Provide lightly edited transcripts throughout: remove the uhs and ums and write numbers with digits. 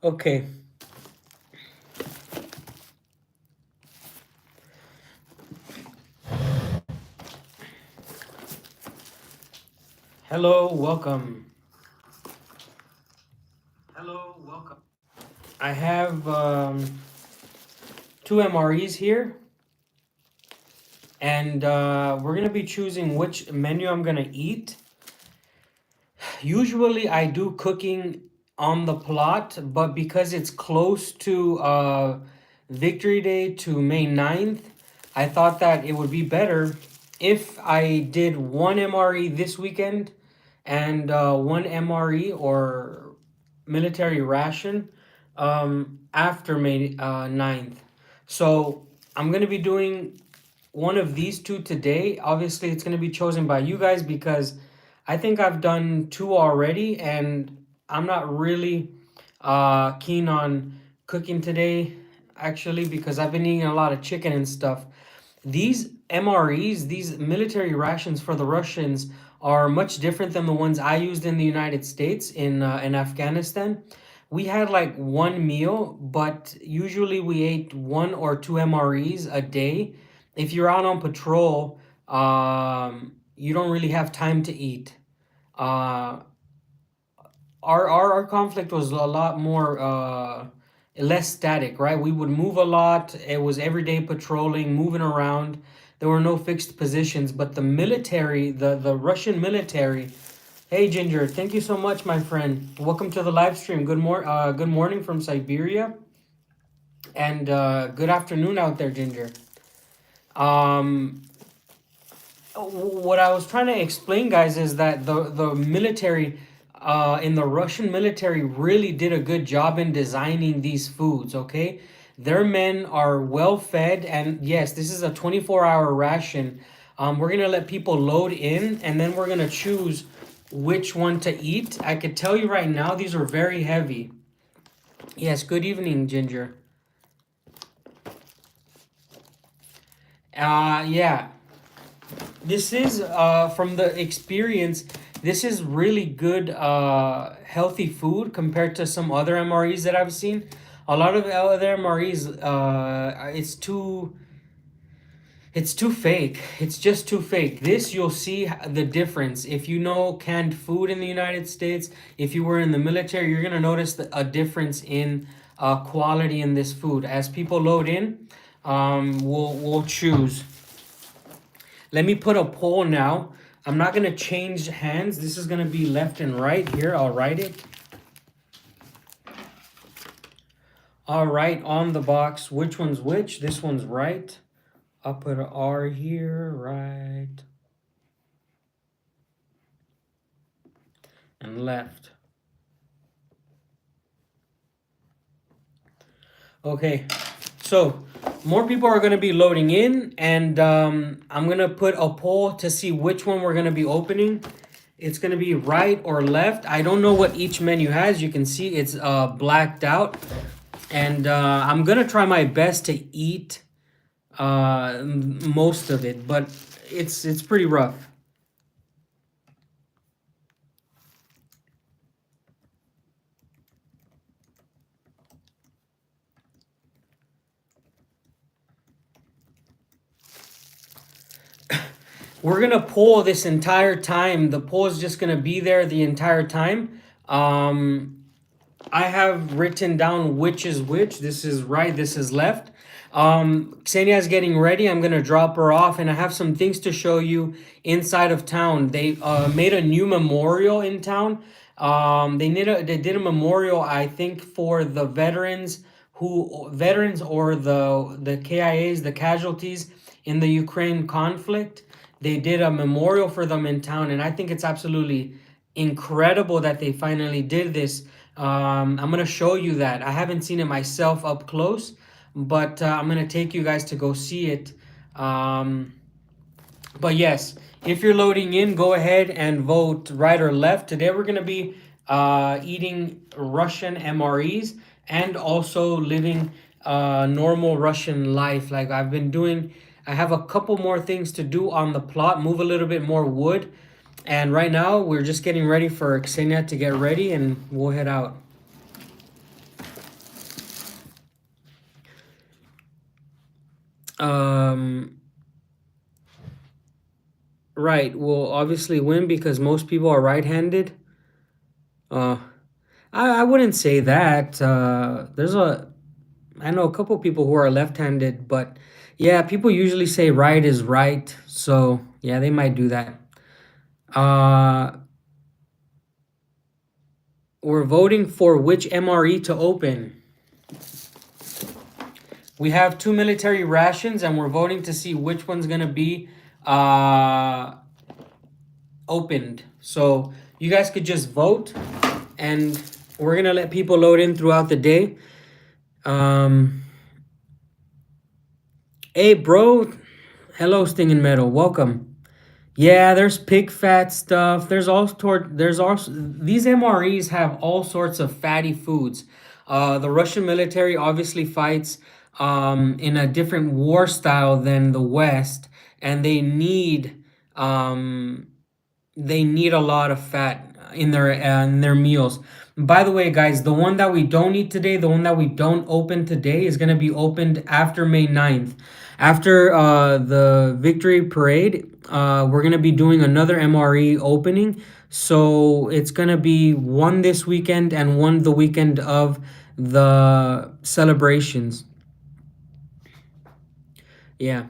Okay. Hello, welcome. Hello, welcome. I have two MREs here, and we're gonna be choosing which menu I'm gonna eat. Usually, I do cooking on the plot, but because it's close to Victory Day to May 9th, I thought that it would be better if I did one MRE this weekend and one MRE or military ration after May 9th. So I'm going to be doing one of these two today. Obviously, it's going to be chosen by you guys because I think I've done two already, and I'm not really keen on cooking today, actually, because I've been eating a lot of chicken and stuff. These MREs, these military rations for the Russians, are much different than the ones I used in the United States in Afghanistan. We had like one meal, but usually we ate one or two MREs a day. If you're out on patrol, you don't really have time to eat. Uh, our conflict was a lot more less static, right? We would move a lot. It was everyday patrolling, moving around. There were no fixed positions, but the military, the Russian military. Hey Ginger, thank you so much, my friend. Welcome to the live stream. Good morning from Siberia, and good afternoon out there, Ginger. Um, what I was trying to explain, guys, is that the military, in the Russian military, really did a good job in designing these foods. Okay, their men are well fed, and yes, this is a 24-hour ration. We're gonna let people load in, and then we're gonna choose which one to eat. I could tell you right now, these are very heavy. Yes, good evening, Ginger. Yeah, this is from the experience. This is really good, healthy food compared to some other MREs that I've seen. A lot of the other MREs, it's too fake. It's just too fake. This, you'll see the difference. If you know canned food in the United States, if you were in the military, you're gonna notice a difference in quality in this food. As people load in, we'll choose. Let me put a poll now. I'm not going to change hands. This is going to be left and right here. I'll write it. All right, on the box. Which one's which? This one's right. I'll put an R here, right. And left. Okay, so more people are going to be loading in, and I'm going to put a poll to see which one we're going to be opening. It's going to be right or left. I don't know what each menu has. You can see it's blacked out. And I'm going to try my best to eat most of it, but it's pretty rough. We're going to poll this entire time. The poll is just going to be there the entire time. I have written down which is which. This is right, this is left. Ksenia is getting ready. I'm going to drop her off, and I have some things to show you inside of town. They made a new memorial in town. They did a memorial, I think, for the veterans or the KIAs, the casualties in the Ukraine conflict. They did a memorial for them in town, and I think it's absolutely incredible that they finally did this. I'm gonna show you that. I haven't seen it myself up close, but I'm gonna take you guys to go see it. But yes, if you're loading in, go ahead and vote right or left. Today we're gonna be eating Russian MREs and also living normal Russian life like I've been doing. I have a couple more things to do on the plot, move a little bit more wood. And right now, we're just getting ready for Ksenia to get ready, and we'll head out. Um, right. Will obviously win because most people are right-handed. Uh, I wouldn't say that. I know a couple people who are left-handed, but yeah, people usually say right is right. So yeah, they might do that. Uh, we're voting for which MRE to open. We have two military rations, and we're voting to see which one's gonna be uh, opened. So you guys could just vote, and we're gonna let people load in throughout the day. Um, hey, bro. Hello, Stinging Metal. Welcome. Yeah, there's pig fat stuff. There's also these MREs have all sorts of fatty foods. The Russian military obviously fights in a different war style than the West, and um, they need a lot of fat in their meals. By the way, guys, the one that we don't eat today, the one that we don't open today, is gonna be opened after May 9th. After the victory parade, we're gonna be doing another MRE opening. So it's gonna be one this weekend and one the weekend of the celebrations. Yeah.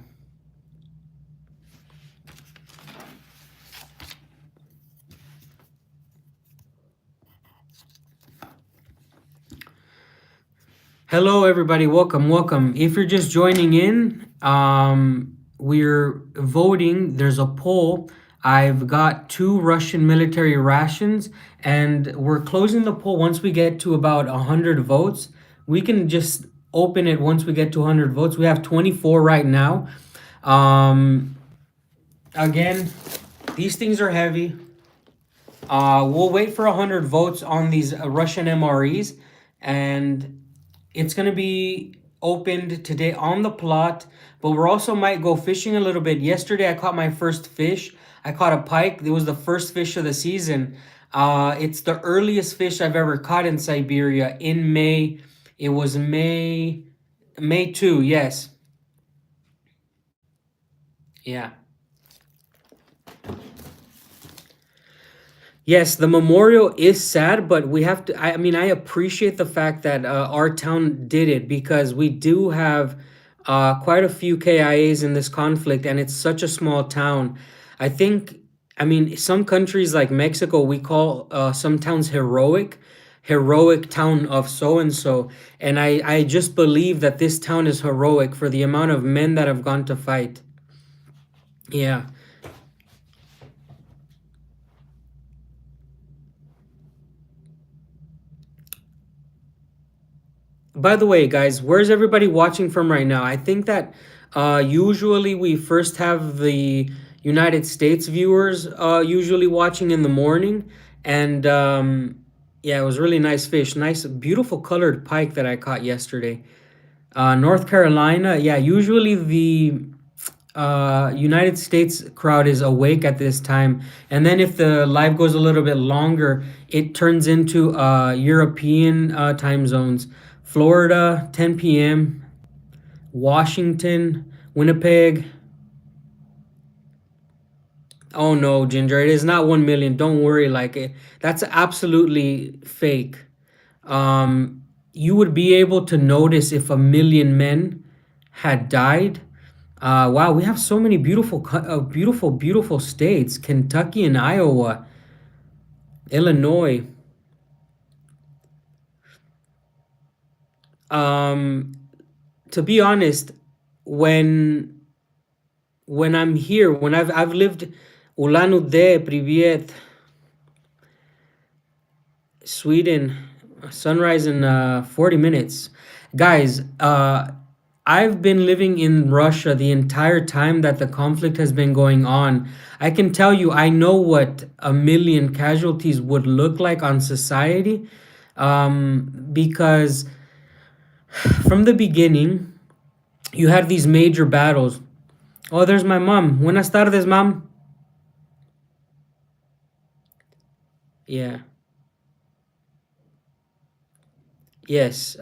Hello, everybody. Welcome, welcome. If you're just joining in, we're voting. There's a poll. I've got two Russian military rations, and we're closing the poll once we get to about 100 votes. We can just open it once we get to 100 votes. We have 24 right now. Um, again, these things are heavy. We'll wait for 100 votes on these Russian MREs, and it's going to be opened today on the plot, but we're also might go fishing a little bit. Yesterday, I caught my first fish. I caught a pike. It was the first fish of the season. It's the earliest fish I've ever caught in Siberia in May. It was May 2, yes. Yeah. Yes, the memorial is sad, but we have to. I mean, I appreciate the fact that our town did it because we do have quite a few KIAs in this conflict, and it's such a small town. I think, I mean, some countries like Mexico, we call some towns heroic town of so and so. And I just believe that this town is heroic for the amount of men that have gone to fight. Yeah. By the way, guys, where's everybody watching from right now? I think that usually we first have the United States viewers usually watching in the morning. And yeah, it was really nice fish. Nice, beautiful colored pike that I caught yesterday. North Carolina, yeah, usually the United States crowd is awake at this time. And then if the live goes a little bit longer, it turns into European time zones. Florida, 10 p.m., Washington, Winnipeg. Oh no, Ginger, it is not 1 million. Don't worry, like it. That's absolutely fake. Um, you would be able to notice if 1 million men had died. Wow, we have so many beautiful states: Kentucky and Iowa, Illinois. Um, to be honest, when when I'm here, when I've lived Ulan Ude, Privyet, Sweden, sunrise in 40 minutes. Guys, I've been living in Russia the entire time that the conflict has been going on. I can tell you, I know what 1 million casualties would look like on society, because from the beginning, you had these major battles. Oh, there's my mom. Buenas tardes, mom. Yeah. Yes.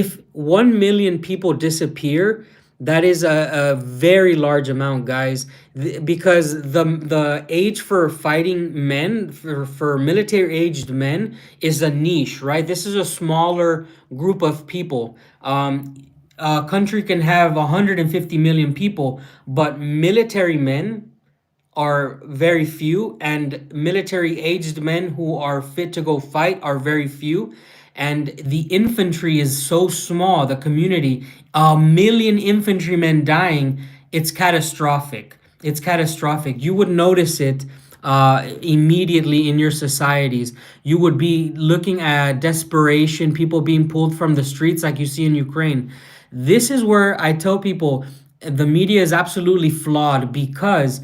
if 1 million people disappear, that is a very large amount, guys. Because the age for fighting men, for military aged men, is a niche, right? This is a smaller group of people. A country can have 150 million people, but military men are very few, and military aged men who are fit to go fight are very few, and the infantry is so small, the community, 1 million infantrymen dying, it's catastrophic. It's catastrophic. You would notice it immediately in your societies. You would be looking at desperation, people being pulled from the streets like you see in Ukraine. This is where I tell people the media is absolutely flawed, because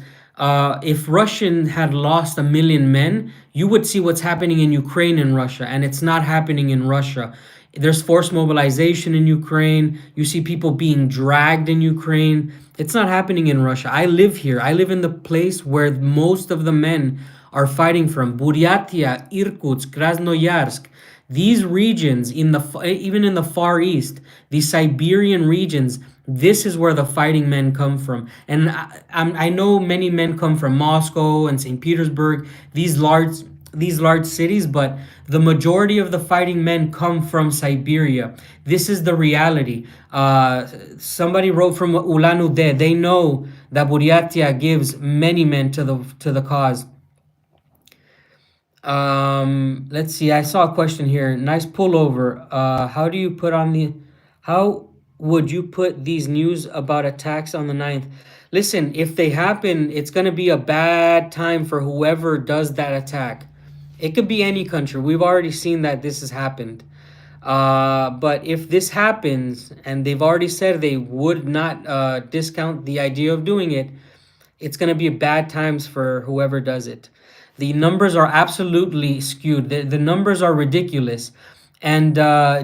if Russian had lost 1 million men, you would see what's happening in Ukraine and Russia, and it's not happening in Russia. There's forced mobilization in Ukraine. You see people being dragged in Ukraine. It's not happening in Russia. I live here. I live in the place where most of the men are fighting from. Buryatia, Irkutsk, Krasnoyarsk. These regions, even in the Far East, these Siberian regions, this is where the fighting men come from. And I know many men come from Moscow and St. Petersburg, these large cities, but the majority of the fighting men come from Siberia. This is the reality. Somebody wrote from Ulan-Ude. They know that Buryatia gives many men to the cause. Let's see. I saw a question here. Nice pullover. How would you put these news about attacks on the 9th? Listen, if they happen, it's going to be a bad time for whoever does that attack. It could be any country. We've already seen that this has happened. But if this happens, and they've already said they would not discount the idea of doing it, it's going to be bad times for whoever does it. The numbers are absolutely skewed. The numbers are ridiculous. And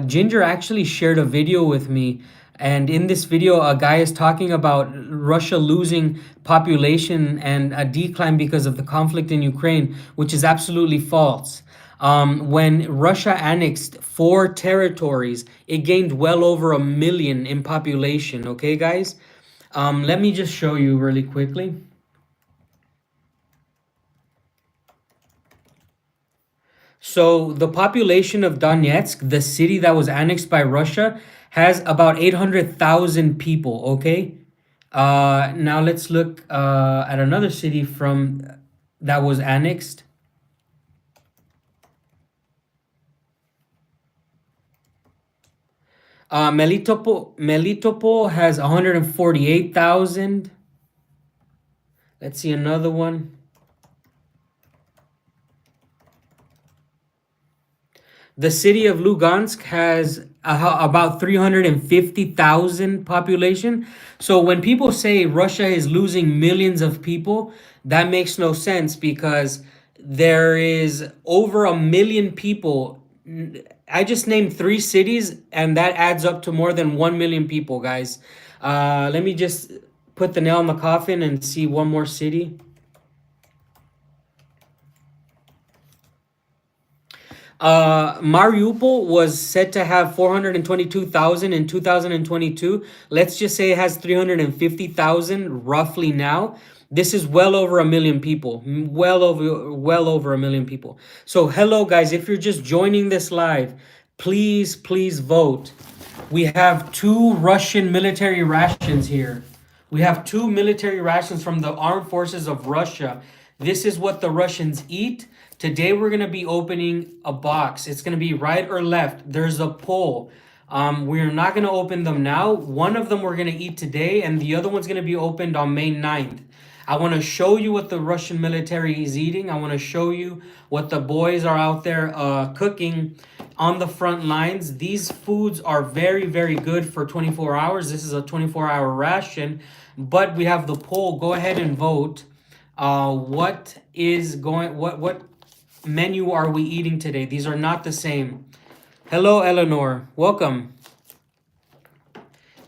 Ginger actually shared a video with me. And in this video, a guy is talking about Russia losing population and a decline because of the conflict in Ukraine, which is absolutely false. When Russia annexed 4 territories, it gained well over 1 million in population. Okay, guys? Let me just show you really quickly. So the population of Donetsk, the city that was annexed by Russia, has about 800,000 people, okay? Now let's look at another city from that was annexed. Melitopol has 148,000. Let's see another one. The city of Lugansk has about 350,000 population. So when people say Russia is losing millions of people, that makes no sense, because there is over 1 million people. I just named 3 cities, and that adds up to more than 1 million people, guys. Let me just put the nail in the coffin and see one more city. Mariupol was said to have 422,000 in 2022. Let's just say it has 350,000 roughly now. This is well over 1 million people. Well over 1 million people. So hello guys, if you're just joining this live, please vote. We have 2 Russian military rations here. We have 2 military rations from the armed forces of Russia. This is what the Russians eat. Today we're going to be opening a box. It's going to be right or left. There's a poll. We're not going to open them now. One of them we're going to eat today, and the other one's going to be opened on May 9th. I want to show you what the Russian military is eating. I want to show you what the boys are out there cooking on the front lines. These foods are very good for 24 hours. This is a 24-hour ration, but we have the poll. Go ahead and vote. What menu are we eating today? These are not the same. Hello, Eleanor. Welcome.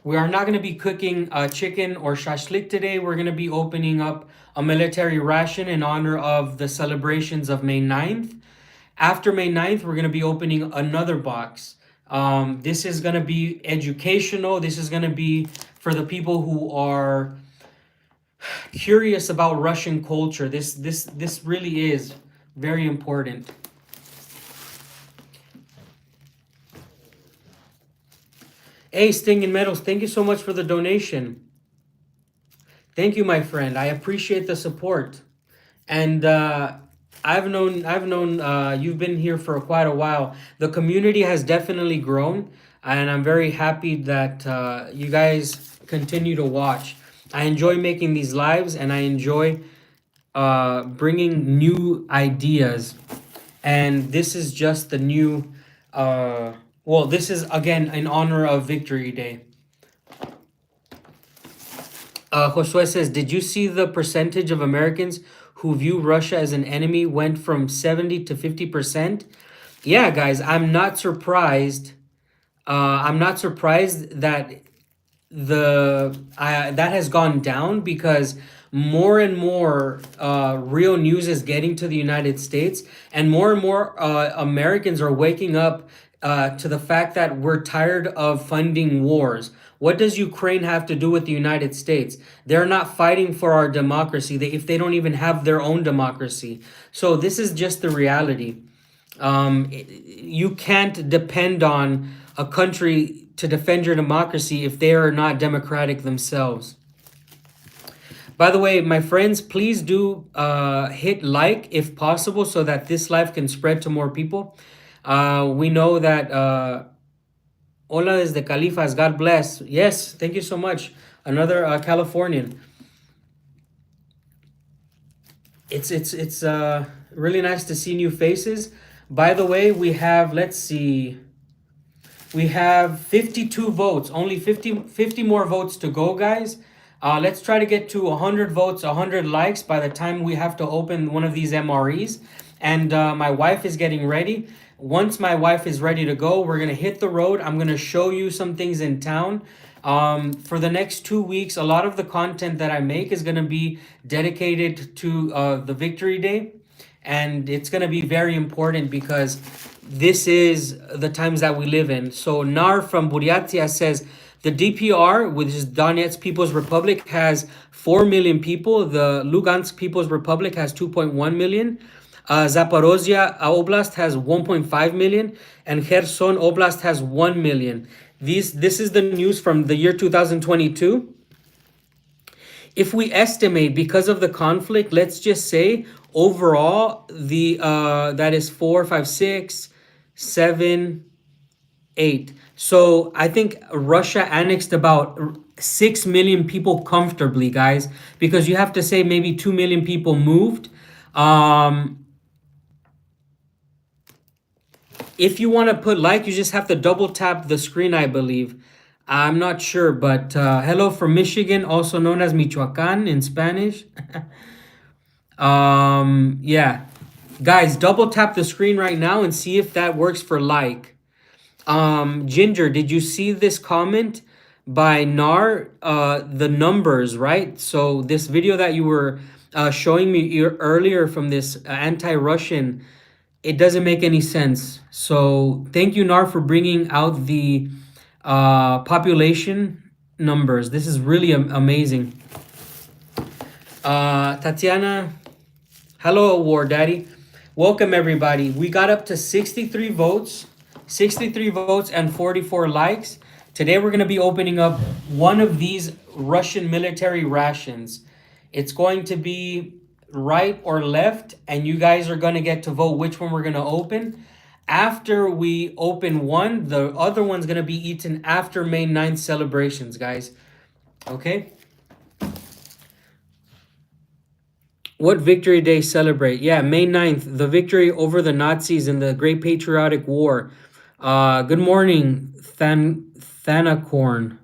We are not going to be cooking chicken or shashlik today. We're going to be opening up a military ration in honor of the celebrations of May 9th. After May 9th, we're going to be opening another box. This is going to be educational. This is going to be for the people who are curious about Russian culture. This really is very important. Hey, Stinging Metals, thank you so much for the donation. Thank you, my friend. I appreciate the support. And I've known you've been here for quite a while. The community has definitely grown, and I'm very happy that you guys continue to watch. I enjoy making these lives, and I enjoy bringing new ideas. And this is just the new. Well, this is again in honor of Victory Day. Josue says, did you see the percentage of Americans who view Russia as an enemy went from 70 to 50%? Yeah, guys, I'm not surprised. I'm not surprised that that has gone down because more and more real news is getting to the United States, and more Americans are waking up to the fact that we're tired of funding wars. What does Ukraine have to do with the United States? They're not fighting for our democracy, if they don't even have their own democracy. So this is just the reality. You can't depend on a country to defend your democracy if they are not democratic themselves. By the way, my friends, please do hit like if possible so that this live can spread to more people. We know that Hola desde Califas, God bless. Yes, thank you so much. Another Californian. It's really nice to see new faces. By the way, we have, let's see, we have 52 votes, only 50 more votes to go, guys. Let's try to get to 100 votes, 100 likes by the time we have to open one of these MREs. And my wife is getting ready. Once my wife is ready to go, we're going to hit the road. I'm going to show you some things in town. For the next 2 weeks, a lot of the content that I make is going to be dedicated to the Victory Day. And it's going to be very important because this is the times that we live in. So Nar from Buryatia says the DPR, which is Donetsk People's Republic, has 4 million people. The Lugansk People's Republic has 2.1 million. Zaporozhia Oblast has 1.5 million, and Kherson Oblast has 1 million. This is the news from the year 2022. If we estimate because of the conflict, let's just say overall the that is 4, 5, 6, 7, 8. So I think Russia annexed about 6 million people comfortably, guys, because you have to say maybe 2 million people moved. If you want to put like, you just have to double tap the screen, I believe. I'm not sure, but hello from Michigan, also known as Michoacan in Spanish. Yeah. Guys, double tap the screen right now and see if that works for like. Ginger, did you see this comment by Nar? The numbers, right? So this video that you were showing me earlier from this anti-Russian, it doesn't make any sense. So thank you, Nar, for bringing out the population numbers. This is really amazing. Tatiana, hello, War Daddy. Welcome, everybody. We got up to 63 votes, and 44 likes. Today, we're going to be opening up one of these Russian military rations. It's going to be right or left, and you guys are going to get to vote which one we're going to open. After we open one, the other one's going to be eaten after May 9th celebrations, guys. Okay? What Victory Day celebrate? Yeah, May 9th, the victory over the Nazis in the Great Patriotic War. Good morning, Thanacorn.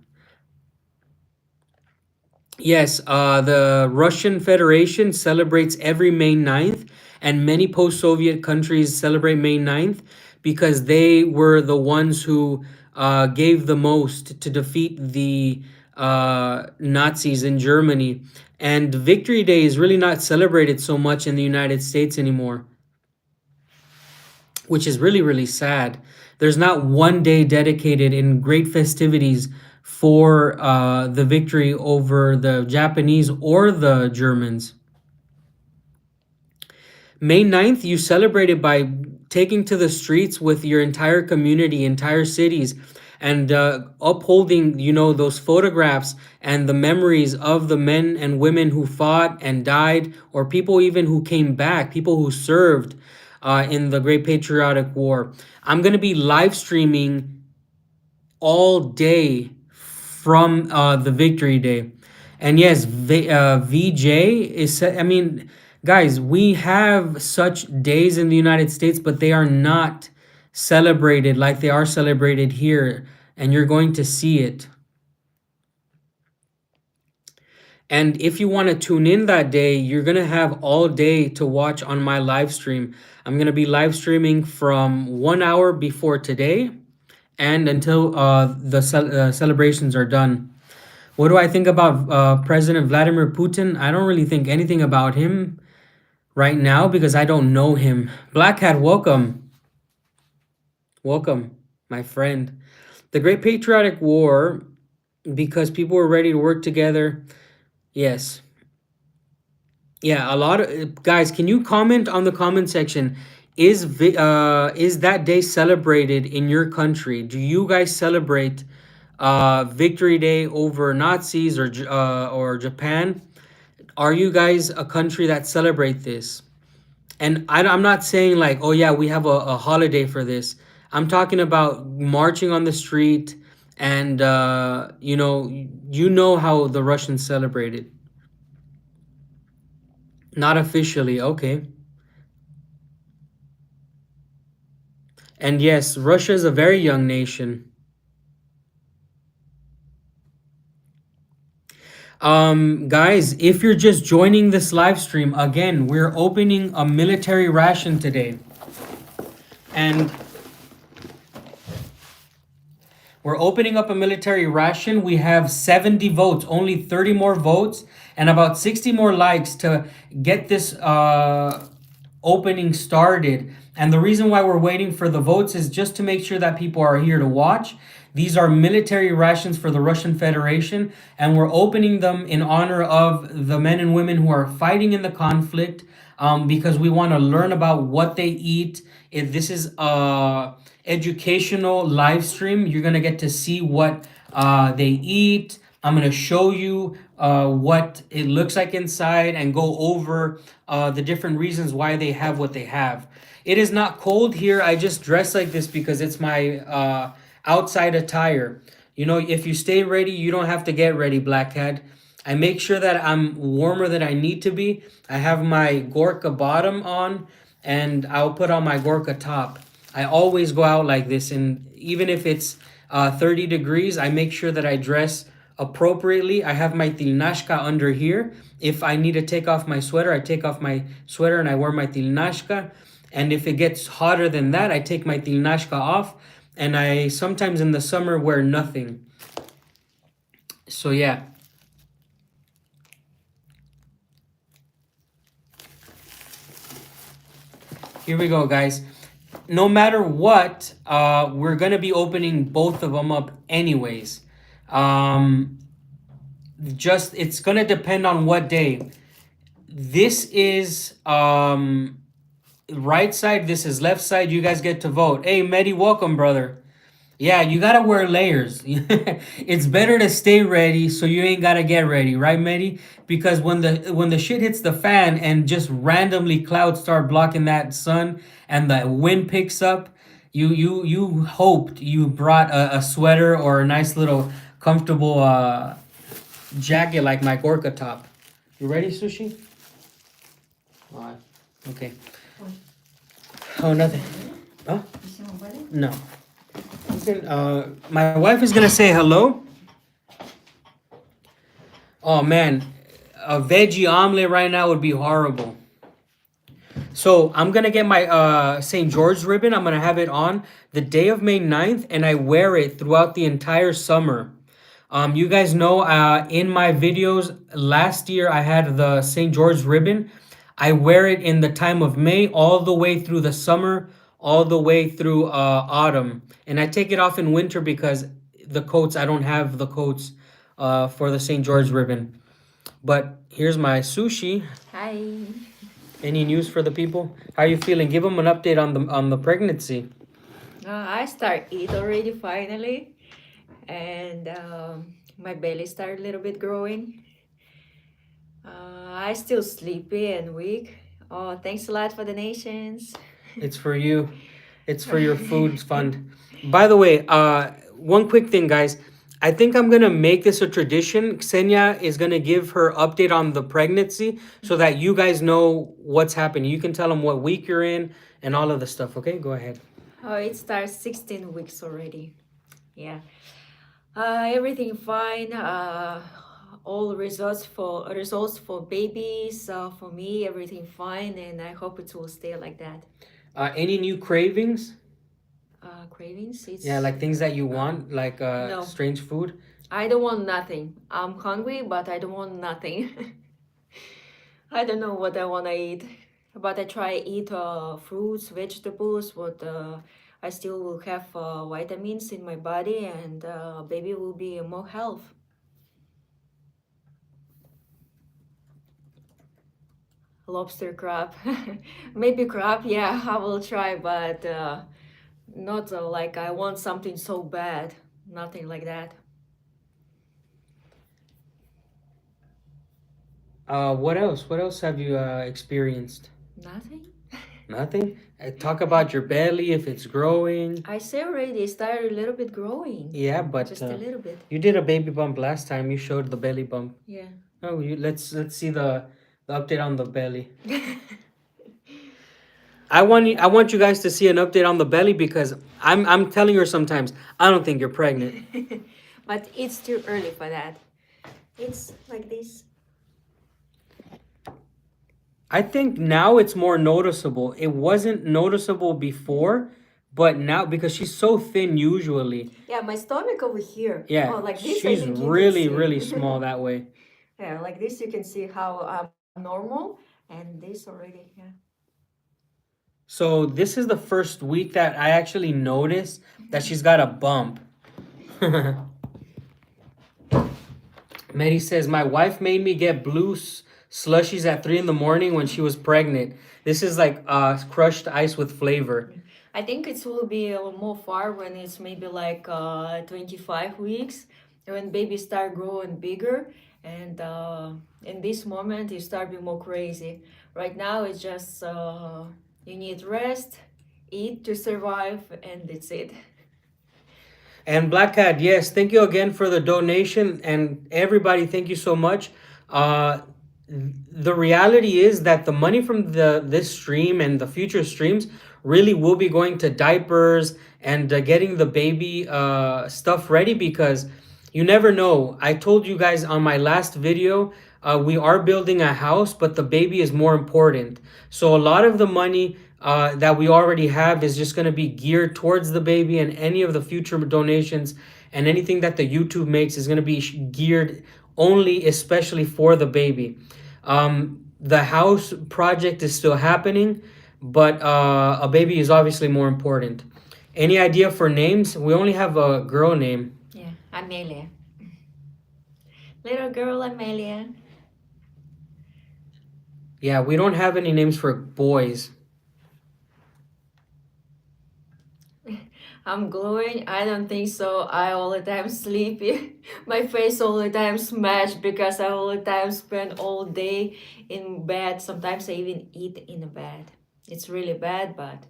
Yes, the Russian Federation celebrates every May 9th, and many post-Soviet countries celebrate May 9th because they were the ones who gave the most to defeat the Nazis in Germany. And Victory Day is really not celebrated so much in the United States anymore. which is really, really sad. There's not one day dedicated in great festivities for the victory over the Japanese or the Germans. May 9th, you celebrate it by taking to the streets with your entire community, entire cities, and upholding, those photographs and the memories of the men and women who fought and died, or people even who came back, people who served in the Great Patriotic War. I'm going to be live streaming all day from the Victory Day. And yes, VJ is, I mean, guys, we have such days in the United States, but they are not celebrated like they are celebrated here. And you're going to see it. And if you want to tune in that day, you're going to have all day to watch on my live stream. I'm going to be live streaming from 1 hour before today and until the celebrations are done. What do I think about President Vladimir Putin? I don't really think anything about him right now because I don't know him. Black Hat, welcome. Welcome, my friend. The Great Patriotic War, because people were ready to work together. Yes. Yeah, a lot of guys, can you comment on the comment section? Is that day celebrated in your country? Do you guys celebrate Victory Day over Nazis or Japan? Are you guys a country that celebrate this? And I'm not saying like, oh yeah, we have a holiday for this. I'm talking about marching on the street and you know how the Russians celebrate it. Not officially, okay. And yes, Russia is a very young nation. Guys, if you're just joining this live stream, again, we're opening a military ration today. And we're opening up a military ration. We have 70 votes, only 30 more votes, and about 60 more likes to get this opening started. And the reason why we're waiting for the votes is just to make sure that people are here to watch. These are military rations for the Russian Federation, and we're opening them in honor of the men and women who are fighting in the conflict, because we want to learn about what they eat. If this is a educational live stream, you're gonna get to see what they eat. I'm gonna show you what it looks like inside and go over the different reasons why they have what they have. It is not cold here. I just dress like this because it's my outside attire. If you stay ready, you don't have to get ready, Black Cat. I make sure that I'm warmer than I need to be. I have my Gorka bottom on and I'll put on my Gorka top. I always go out like this, and even if it's 30 degrees, I make sure that I dress appropriately. I have my tilnashka under here. If I need to take off my sweater, I take off my sweater and I wear my tilnashka. And if it gets hotter than that, I take my tilnashka off. And I sometimes in the summer wear nothing. So yeah. Here we go, guys. No matter what, we're going to be opening both of them up anyways. It's going to depend on what day. This is right side, this is left side. You guys get to vote. Hey, Medi, welcome, brother. Yeah, you gotta wear layers. It's better to stay ready so you ain't gotta get ready, right, Medi? Because when the shit hits the fan and just randomly clouds start blocking that sun and the wind picks up, you hoped you brought a sweater or a nice little comfortable jacket like my Gorka top. You ready, Sushi? Alright, okay. Oh, nothing. Huh? No. My wife is gonna say hello. Oh man, a veggie omelet right now would be horrible. So I'm gonna get my St. George ribbon. I'm gonna have it on the day of May 9th, and I wear it throughout the entire summer. You guys know in my videos last year I had the St. George ribbon. I wear it in the time of May all the way through the summer, all the way through autumn, and I take it off in winter because the coats, I don't have the coats for the St. George ribbon. But here's my sushi. Hi. Any news for the people? How are you feeling? Give them an update on the pregnancy. I start eat already finally, and my belly started a little bit growing. I still sleepy and weak. Oh, thanks a lot for the nations. It's for you. It's for your food fund. By the way, one quick thing, guys. I think I'm gonna make this a tradition. Ksenia is gonna give her update on the pregnancy so that you guys know what's happening. You can tell them what week you're in and all of the stuff. Okay, go ahead. Oh, it starts 16 weeks already. Yeah. Everything fine. All results for babies. For me, everything fine, and I hope it will stay like that. Any new cravings? Cravings. Yeah, like things that you want, like No, strange food. I don't want nothing. I'm hungry, but I don't want nothing. I don't know what I wanna eat, but I try eat fruits, vegetables. What I still will have vitamins in my body, and baby will be more health. Lobster, crab, maybe crab. Yeah, I will try, but not like I want something so bad. Nothing like that. What else? What else have you experienced? Nothing. Nothing. Talk about your belly if it's growing. I say already, it started a little bit growing. Yeah, but Just a little bit. you did a baby bump last time. You showed the belly bump. Yeah. Oh, let's see the update on the belly. I want you guys to see an update on the belly because I'm telling her sometimes I don't think you're pregnant. But it's too early for that. It's like this. I think now it's more noticeable. It wasn't noticeable before, but now because she's so thin usually. Yeah, my stomach over here. Yeah, Oh, like this, I she's think you can really see. really small that way. Yeah, like this, you can see how I'm normal, and this already. Yeah. So this is the first week that I actually noticed that she's got a bump. Mary says, my wife made me get blue slushies at 3 in the morning when she was pregnant. This is like crushed ice with flavor. I think it will be a little more far when it's maybe like 25 weeks, when babies start growing bigger, and in this moment you start being more crazy. Right now it's just you need rest, eat to survive, and that's it. And Black Cat, yes, thank you again for the donation. And everybody, thank you so much. Uh, the reality is that the money from this stream and the future streams really will be going to diapers and getting the baby stuff ready because you never know. I told you guys on my last video, we are building a house, but the baby is more important. So a lot of the money that we already have is just going to be geared towards the baby, and any of the future donations and anything that the YouTube makes is going to be geared only especially for the baby. The house project is still happening, but a baby is obviously more important. Any idea for names? We only have a girl name. Yeah, Amelia. Little girl Amelia. Yeah, we don't have any names for boys. I'm glowing. I don't think so. I all the time sleepy. My face all the time smashed because I all the time spend all day in bed. Sometimes I even eat in the bed. It's really bad, but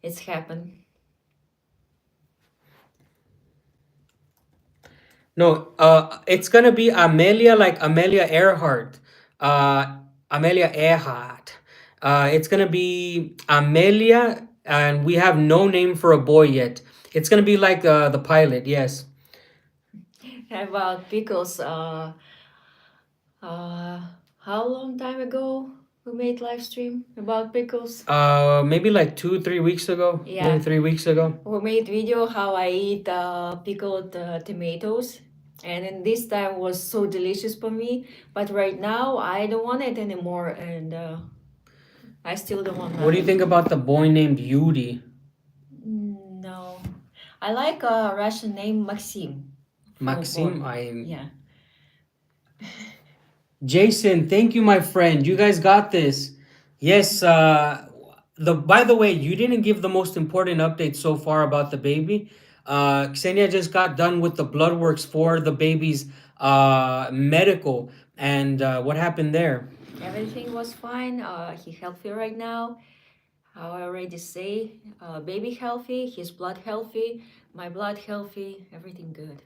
it's happened. No, it's gonna be Amelia, like Amelia Earhart. Amelia Earhart. It's gonna be Amelia, and we have no name for a boy yet. It's gonna be like the pilot, yes. About pickles, uh, how long time ago we made live stream about pickles? Maybe like 2, 3 weeks ago. Yeah. Maybe 3 weeks ago. We made video how I eat pickled tomatoes, and then this time was so delicious for me. But right now I don't want it anymore, and I still don't want What do you nothing. think about the boy named Yuri? No. I like a Russian name Maxim for Maxim? boy. Yeah. Jason, thank you, my friend. You guys got this. Yes, the by the way, you didn't give the most important update so far about the baby. Ksenia just got done with the blood works for the baby's medical, and what happened there? Everything was fine. He healthy right now. How I already say, baby healthy, his blood healthy, my blood healthy, everything good.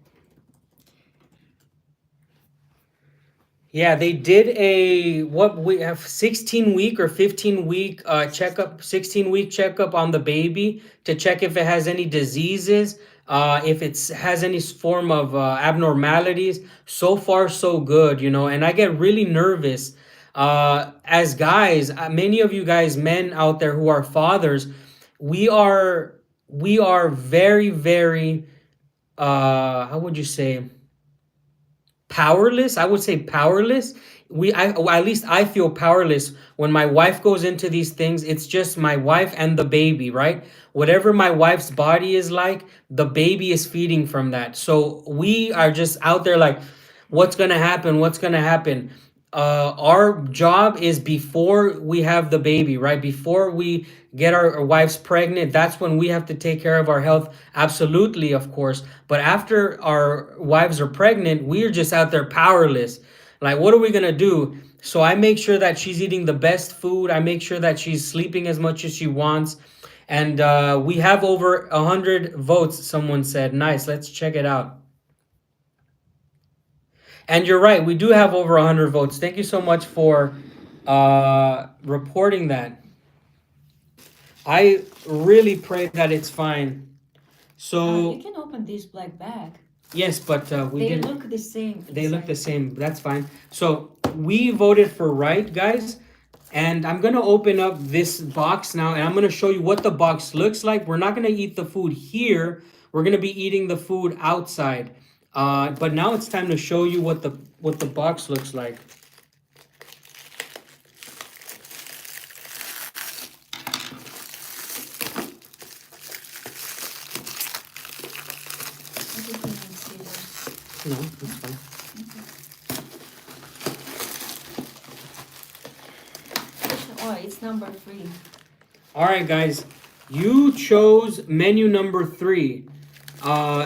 Yeah, they did a what we have 16-week or 15-week checkup, 16-week checkup on the baby to check if it has any diseases, if it has any form of abnormalities. So far, so good, you know. And I get really nervous as guys. Many of you guys, men out there who are fathers, we are we are very, very how would you say, powerless. I would say powerless. At least I feel powerless when my wife goes into these things. It's just my wife and the baby, right? Whatever my wife's body is like, the baby is feeding from that. So we are just out there like, what's gonna happen, what's gonna happen. Our job is before we have the baby, right? Before we get our wives pregnant, that's when we have to take care of our health. Absolutely, of course. But after our wives are pregnant, we're just out there powerless. Like, what are we gonna do? So I make sure that she's eating the best food. I make sure that she's sleeping as much as she wants. And we have over 100 votes, someone said. Nice, let's check it out. And you're right, we do have over 100 votes. Thank you so much for reporting that. I really pray that it's fine. You So, can open this black bag. yes, but we They didn't. look the same. They look the Inside. same. That's fine. So, we voted for right, guys. And I'm going to open up this box now and I'm going to show you what the box looks like. We're not going to eat the food here. We're going to be eating the food outside. But now it's time to show you what the box looks like. Everything in scissors. No, that's fine. Oh, it's number 3. All right, guys. You chose menu number 3.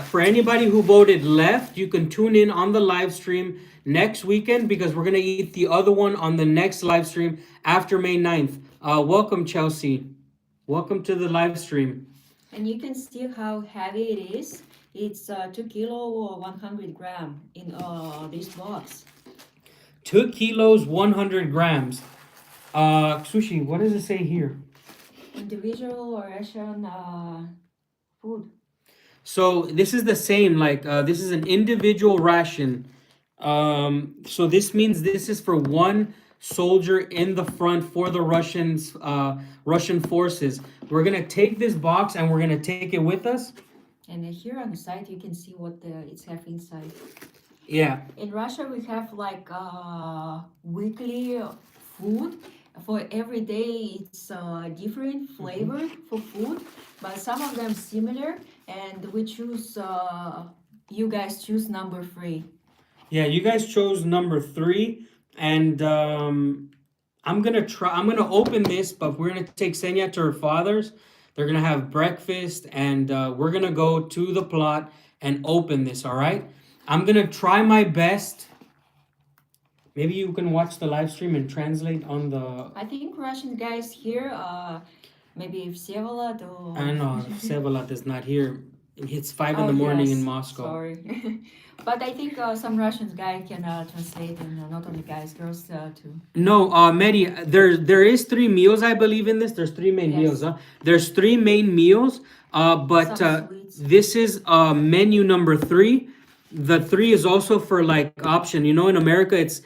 For anybody who voted left, you can tune in on the live stream next weekend because we're going to eat the other one on the next live stream after May 9th. Welcome, Chelsea. Welcome to the live stream. And you can see how heavy it is. It's 2 kilo or 100 gram in this box. 2 kilos, 100 grams. Sushi, what does it say here? Individual ration food. So this is the same, like this is an individual ration. So this means this is for one soldier in the front for the Russian forces. We're gonna take this box and we're gonna take it with us. And here on the side, you can see what it's have inside. Yeah. In Russia, we have like weekly food. For every day, it's different flavor for food, but some of them similar. And we choose. You guys choose number 3. Yeah, you guys chose number 3, and I'm gonna try. I'm gonna open this, but we're gonna take Senya to her father's. They're gonna have breakfast, and we're gonna go to the plot and open this. All right. I'm gonna try my best. Maybe you can watch the live stream and translate on the. I think Russian guys here, maybe Vsevolod or. I don't know. Sevalat is not here. It's 5 in Oh the morning yes, in Moscow. sorry. But I think some Russian guy can translate, and not only guys, girls too. No, Mary, there is 3 meals, I believe, in this. There's 3 main Yes. meals. Huh? There's 3 main meals. But Some sweets. this is menu number 3. The 3 is also for like option. You know, in America, it's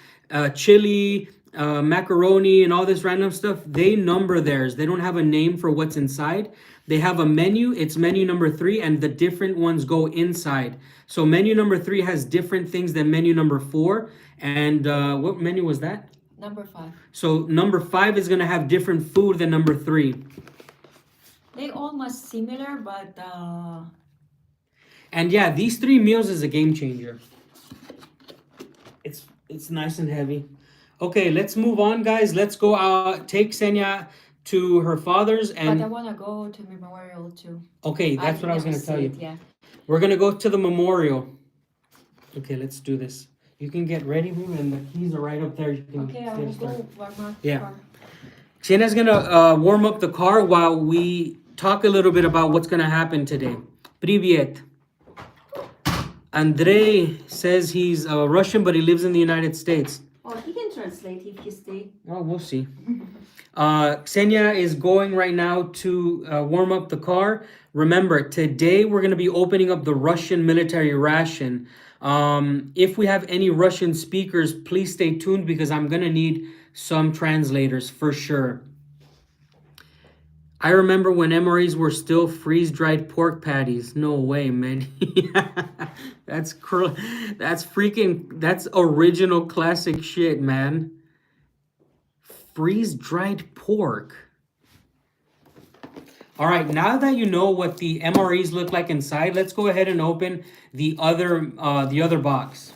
chili, macaroni, and all this random stuff. They number theirs. They don't have a name for what's inside. They have a menu. It's menu number 3, and the different ones go inside. So menu number 3 has different things than menu number 4. And what menu was that? Number 5. So number 5 is gonna have different food than number 3. They almost similar, but And yeah, these 3 meals is a game changer. It's nice and heavy. Okay, let's move on, guys. Let's go take Senya to her father's, but I and wanna go to Memorial too. okay, I that's what I was never gonna tell see you. it, yeah. We're gonna go to the memorial. Okay, let's do this. You can get ready, Boom, and the keys are right up there. You can Okay, I stay will to start. go warm up. Yeah. car. Senya's gonna warm up the car while we talk a little bit about what's gonna happen today. Привет. Andrei says he's Russian, but he lives in the United States. Oh, he can translate if he stay. Oh, we'll see. Ksenia is going right now to warm up the car. Remember, today we're going to be opening up the Russian military ration. If we have any Russian speakers, please stay tuned because I'm going to need some translators for sure. I remember when MREs were still freeze-dried pork patties. No way, man. That's that's original classic shit, man. Freeze-dried pork. All right, now that you know what the MREs look like inside, let's go ahead and open the other box.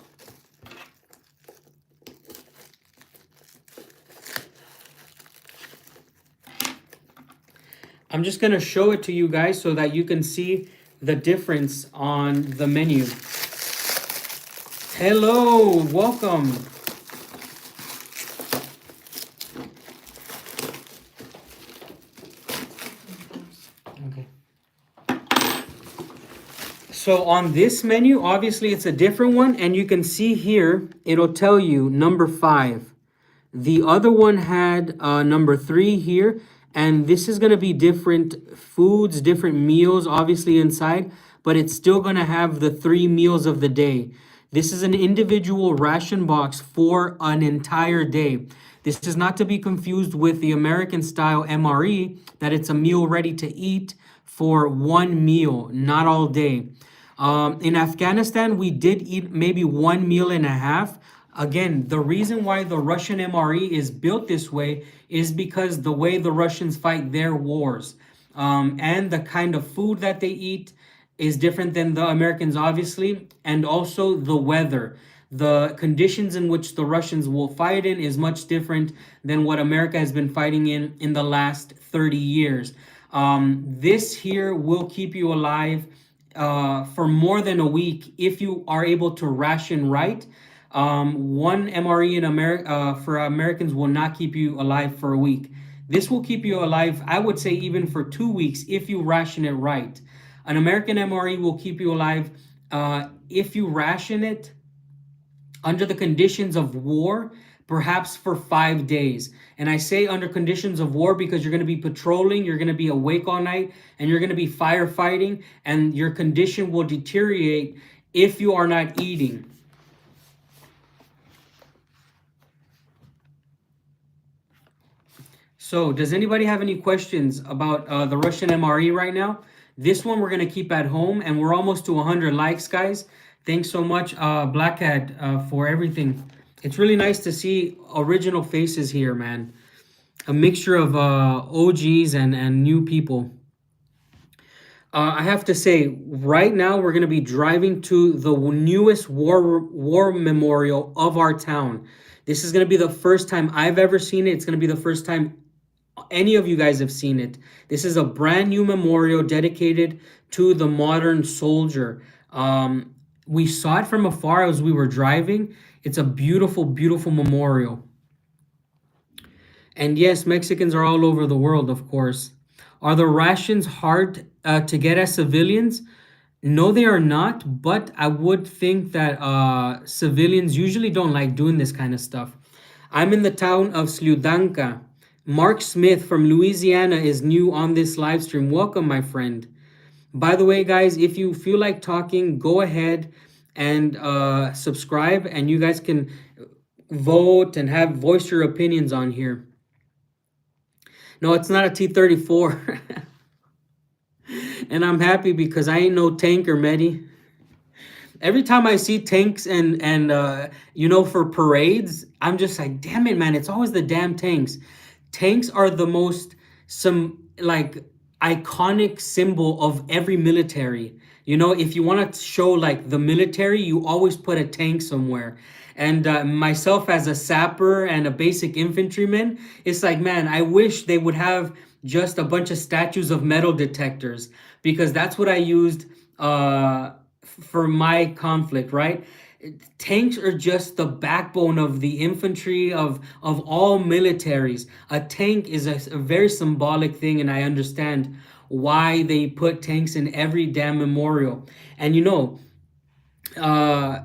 I'm just gonna show it to you guys so that you can see the difference on the menu. Hello, welcome. Okay. So on this menu, obviously it's a different one, and you can see here, it'll tell you number 5. The other one had number 3 here, and this is gonna be different foods, different meals, obviously inside, but it's still gonna have the 3 meals of the day. This is an individual ration box for an entire day. This is not to be confused with the American style MRE, that it's a meal ready to eat for one meal, not all day. In Afghanistan, we did eat maybe 1.5 meals. Again, the reason why the Russian MRE is built this way is because the way the Russians fight their wars, and the kind of food that they eat is different than the Americans, obviously, and also the weather. The conditions in which the Russians will fight in is much different than what America has been fighting in the last 30 years. This here will keep you alive for more than a week if you are able to ration right. One MRE in America for Americans will not keep you alive for a week. This will keep you alive, I would say, even for 2 weeks if you ration it right. An American MRE will keep you alive if you ration it under the conditions of war, perhaps for 5 days. And I say under conditions of war because you're going to be patrolling, you're going to be awake all night, and you're going to be firefighting, and your condition will deteriorate if you are not eating. So, does anybody have any questions about the Russian MRE right now? This one we're going to keep at home, and we're almost to 100 likes, guys. Thanks so much, Black Hat, for everything. It's really nice to see original faces here, man. A mixture of OGs and new people. I have to say, right now we're going to be driving to the newest war memorial of our town. This is going to be the first time I've ever seen it. It's going to be the first time any of you guys have seen it. This is a brand new memorial dedicated to the modern soldier. We saw it from afar as we were driving. It's a beautiful, beautiful memorial. And yes, Mexicans are all over the world, of course. Are the rations hard to get as civilians? No, they are not, but I would think that civilians usually don't like doing this kind of stuff. I'm in the town of Sludanka. Mark Smith from Louisiana is new on this live stream. Welcome, my friend. By the way, guys, if you feel like talking, go ahead and subscribe, and you guys can vote and have voice your opinions on here. No, it's not a T-34. And I'm happy because I ain't no tanker, Medi. Every time I see tanks and you know, for parades, I'm just like, damn it, man! It's always the damn tanks. Tanks are the most some like iconic symbol of every military. You know, if you want to show like the military, you always put a tank somewhere. And myself as a sapper and a basic infantryman, it's like, man, I wish they would have just a bunch of statues of metal detectors, because that's what I used for my conflict, right? Tanks are just the backbone of the infantry of all militaries. A tank is a very symbolic thing, and I understand why they put tanks in every damn memorial. And you know, uh,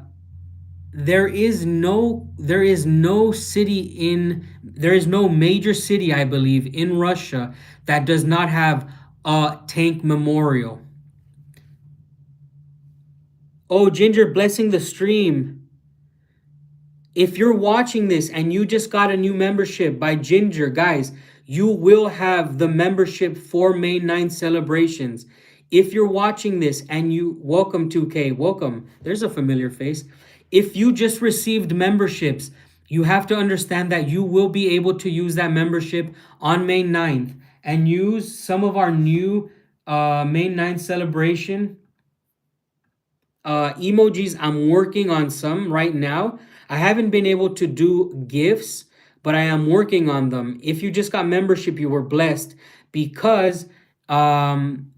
there is no major city, I believe, in Russia that does not have a tank memorial. Oh, Ginger, blessing the stream. If you're watching this and you just got a new membership by Ginger, guys, you will have the membership for May 9th celebrations. If you're watching this and you welcome 2K, welcome. There's a familiar face. If you just received memberships, you have to understand that you will be able to use that membership on May 9th and use some of our new May 9th celebration emojis. I'm working on some right now. I haven't been able to do gifts, but I am working on them. If you just got membership, you were blessed, because um,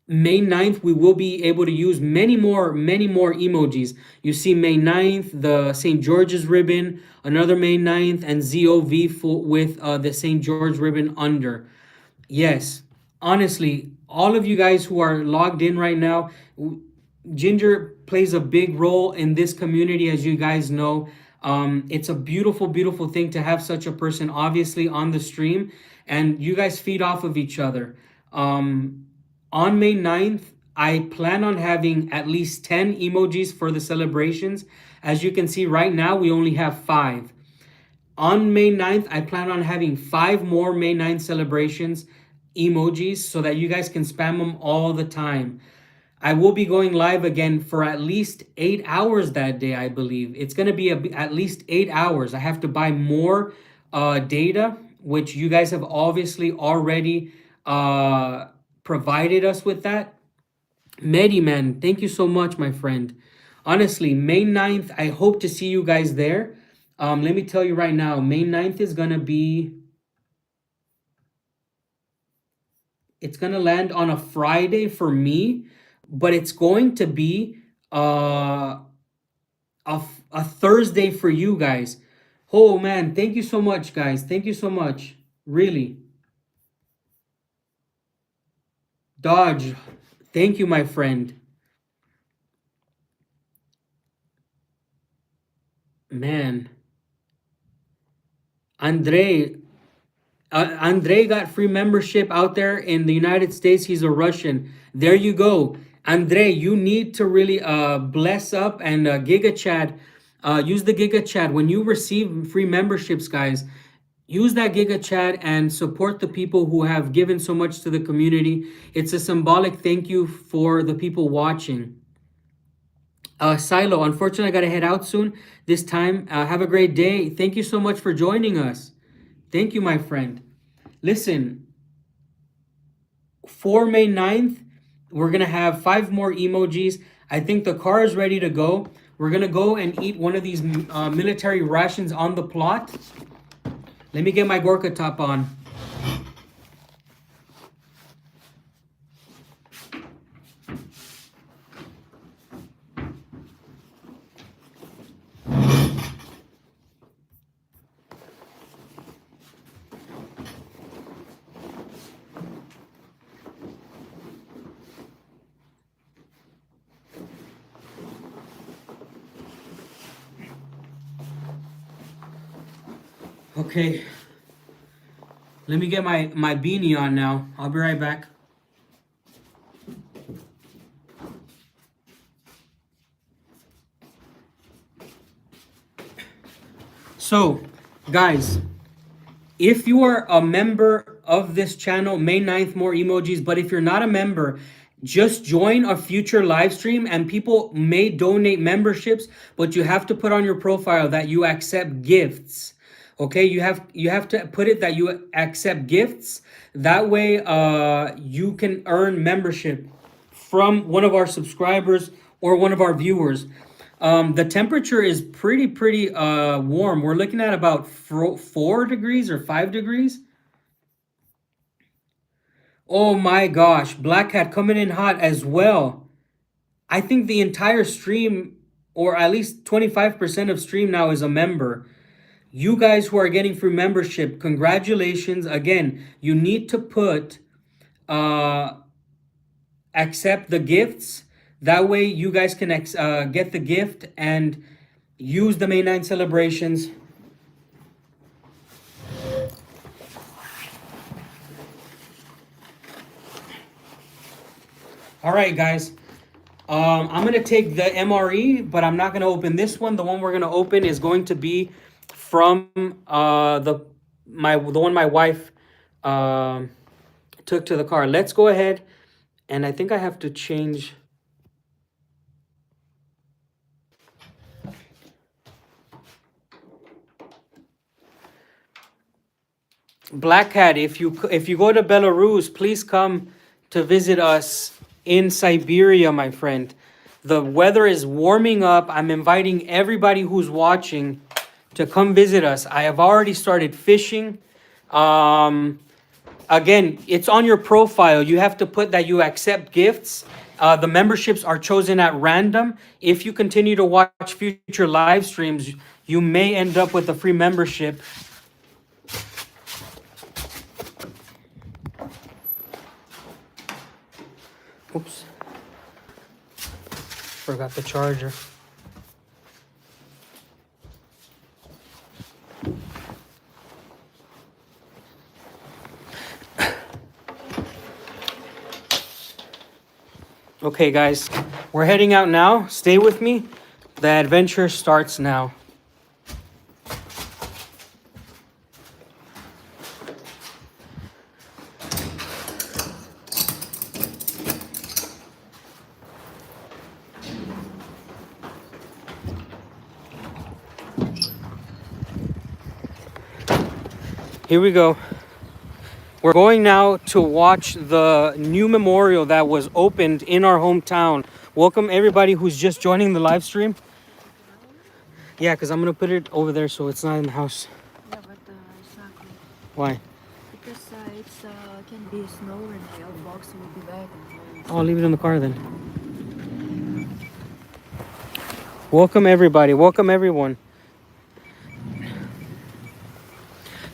May 9th, we will be able to use many more emojis. You see May 9th, the St. George's ribbon, another May 9th, and ZOV with the St. George ribbon under. Yes, honestly, all of you guys who are logged in right now, Ginger plays a big role in this community, as you guys know. It's a beautiful thing to have such a person, obviously, on the stream, and you guys feed off of each other. On May 9th, I plan on having at least 10 emojis for the celebrations. As you can see right now, we only have 5. On May 9th, I plan on having 5 more May 9th celebrations emojis so that you guys can spam them all the time. I will be going live again for at least 8 hours that day, I believe. It's going to be at least 8 hours. I have to buy more data, which you guys have obviously already provided us with that. Mediman, thank you so much, my friend. Honestly, May 9th, I hope to see you guys there. Let me tell you right now, May 9th is going to be, it's going to land on a Friday for me, but it's going to be a Thursday for you guys. Oh man, thank you so much, guys. Thank you so much. Really. Dodge, thank you, my friend. Man, Andre, Andre got free membership out there in the United States. He's a Russian. There you go. Andre, you need to really bless up and Giga Chat. Use the Giga Chat. When you receive free memberships, guys, use that Giga Chat and support the people who have given so much to the community. It's a symbolic thank you for the people watching. Silo, unfortunately, I got to head out soon this time. Have a great day. Thank you so much for joining us. Thank you, my friend. Listen, for May 9th, we're going to have 5 more emojis. I think the car is ready to go. We're going to go and eat one of these military rations on the plot. Let me get my Gorka top on. Okay. Let me get my beanie on now. I'll be right back. So, guys, if you are a member of this channel, May 9th, more emojis. But if you're not a member, just join a future live stream, and people may donate memberships, but you have to put on your profile that you accept gifts. Okay, you have to put it that you accept gifts. That way you can earn membership from one of our subscribers or one of our viewers. The temperature is pretty warm. We're looking at about 4 degrees or 5 degrees. Oh my gosh, Black Cat coming in hot as well. I think the entire stream, or at least 25% of stream now, is a member. You guys who are getting free membership, congratulations. Again, you need to put accept the gifts. That way you guys can get the gift and use the May 9 celebrations. All right, guys. I'm gonna take the MRE, but I'm not gonna open this one. The one we're gonna open is going to be from the one my wife took to the car. Let's go ahead, and I think I have to change. Black Cat, if you go to Belarus, please come to visit us in Siberia, my friend. The weather is warming up. I'm inviting everybody who's watching to come visit us. I have already started fishing. Again, it's on your profile. You have to put that you accept gifts. The memberships are chosen at random. If you continue to watch future live streams, you may end up with a free membership. Oops. Forgot the charger. Okay, guys, we're heading out now. Stay with me. The adventure starts now. Here we go. We're going now to watch the new memorial that was opened in our hometown. Welcome everybody who's just joining the live stream. Yeah, because I'm going to put it over there so it's not in the house. Yeah, but it's not good. Why? Because it's can be snow and the box will be bad. I'll leave it in the car then. Welcome everybody. Welcome everyone.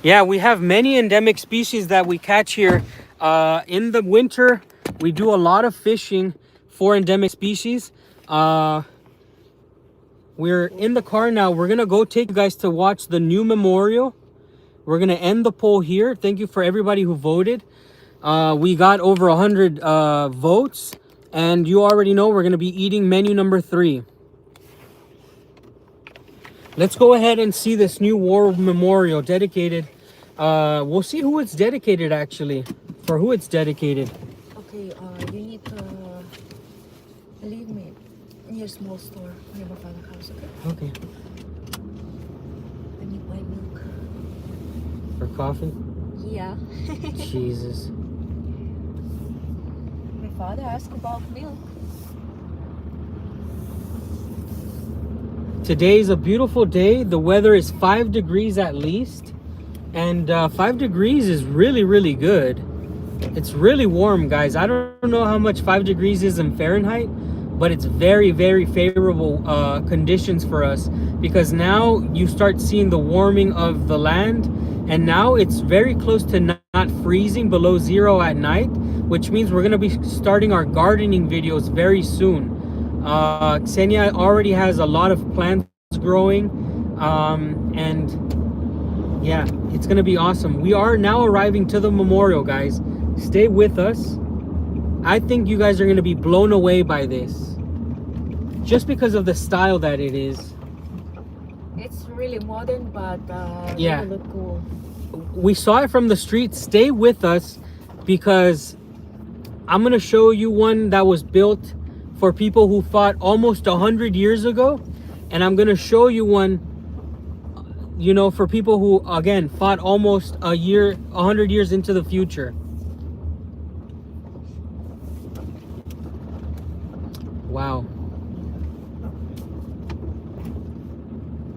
Yeah, we have many endemic species that we catch here. In the winter, we do a lot of fishing for endemic species. We're in the car now. We're going to go take you guys to watch the new memorial. We're going to end the poll here. Thank you for everybody who voted. We got over 100 votes. And you already know we're going to be eating menu number 3. Let's go ahead and see this new war memorial dedicated. We'll see who it's dedicated actually. For who it's dedicated. Okay, you need to leave me near small store near my father's house, okay? Okay. I need my milk. For coffee? Yeah. Jesus. My father asked about milk. Today is a beautiful day. The weather is 5 degrees at least. And 5 degrees is really good. It's really warm, guys. I don't know how much 5 degrees is in Fahrenheit, but it's very favorable conditions for us, because now you start seeing the warming of the land, and now it's very close to not freezing below 0 at night, which means we're going to be starting our gardening videos very soon. Ksenia already has a lot of plants growing, and yeah, it's gonna be awesome. We are now arriving to the memorial, guys. Stay with us. I think you guys are gonna be blown away by this, just because of the style that it is. It's really modern, but Yeah. really look cool. We saw it from the street. Stay with us, because I'm gonna show you one that was built for people who fought almost 100 years ago, and I'm gonna show you one, you know, for people who again fought almost 100 years into the future. Wow.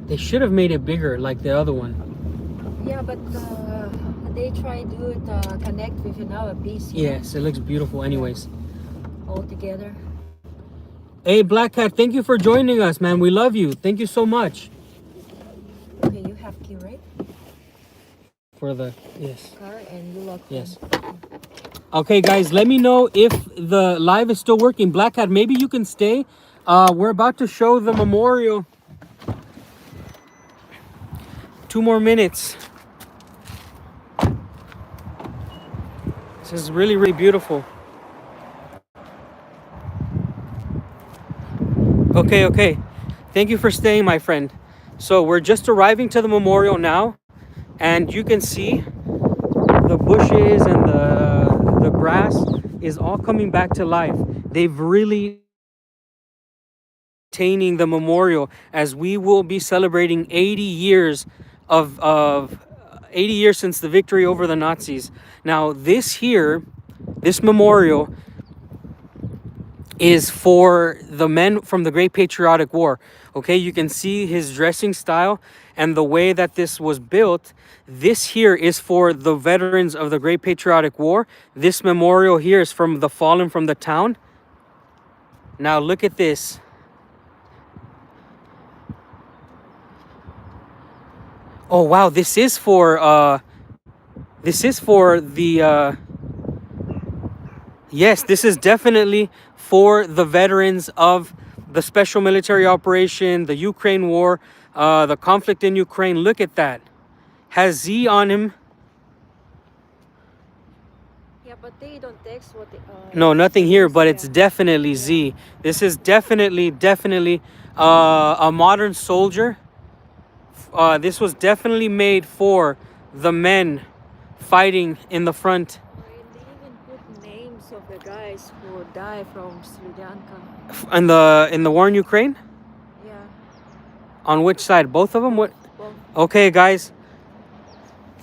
They should have made it bigger like the other one. Yeah, but they try to do it connect with our piece. Yes, it looks beautiful anyways. All together. Hey, Black Cat, thank you for joining us, man. We love you. Thank you so much. Okay, you have key, right? For the, yes. Car and you lock. Yes. Okay, guys, let me know if the live is still working. Black Cat, maybe you can stay. We're about to show the memorial. 2 more minutes. This is really, really beautiful. Okay. Thank you for staying, my friend. So we're just arriving to the memorial now, and you can see the bushes and the grass is all coming back to life. They've really maintaining the memorial as we will be celebrating 80 years of 80 years since the victory over the Nazis. Now this memorial is for the men from the Great Patriotic War. Okay, you can see his dressing style and the way that this was built. This here is for the veterans of the Great Patriotic War. This memorial here is from the fallen from the town. Now look at this. Oh wow, this is for the yes, this is definitely for the veterans of the special military operation, the Ukraine war, the conflict in Ukraine. Look at that. Has Z on him. Yeah, but they don't text what No, nothing here, but it's yeah. definitely Z. This is definitely a modern soldier. This was definitely made for the men fighting in the front. They even put names of the guys who died from Sri In the war in Ukraine? Yeah. On which side? Both of them? What? Well, Okay, guys.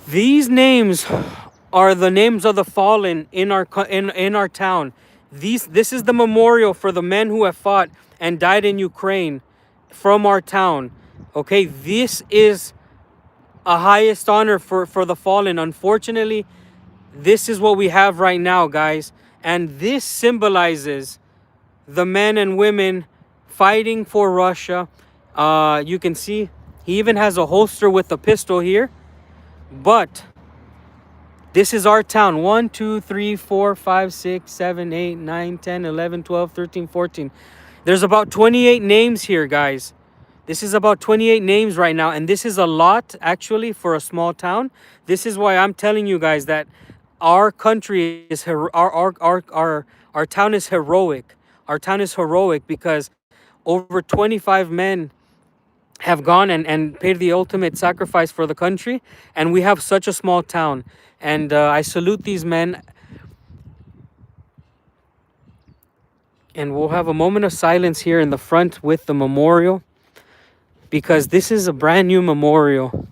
These names are the names of the fallen in our town. This is the memorial for the men who have fought and died in Ukraine from our town. Okay, this is a highest honor for the fallen. Unfortunately, this is what we have right now, guys. And this symbolizes the men and women fighting for Russia. You can see he even has a holster with a pistol here. But this is our town. 1, 2, 3, 4, 5, 6, 7, 8, 9, 10, 11, 12, 13, 14. There's about 28 names here, guys. This is about 28 names right now. And this is a lot, actually, for a small town. This is why I'm telling you guys that our country is, our town is heroic. Our town is heroic because over 25 men have gone and paid the ultimate sacrifice for the country, and we have such a small town. And I salute these men. And we'll have a moment of silence here in the front with the memorial, because this is a brand new memorial.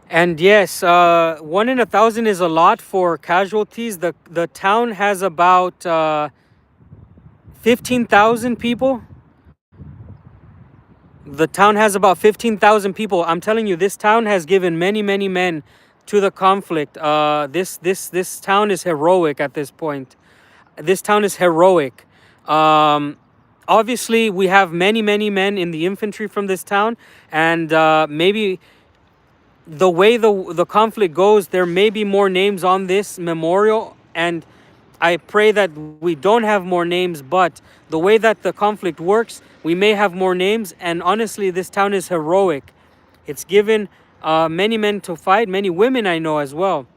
And yes, 1 in 1,000 is a lot for casualties. The town has about 15,000 people. The town has about 15,000 people. I'm telling you, this town has given many men to the conflict. This town is heroic at this point. This town is heroic. Obviously, we have many men in the infantry from this town, and maybe the way the conflict goes, there may be more names on this memorial, and I pray that we don't have more names, but the way that the conflict works, we may have more names. And honestly, this town is heroic. It's given many men to fight, many women I know as well.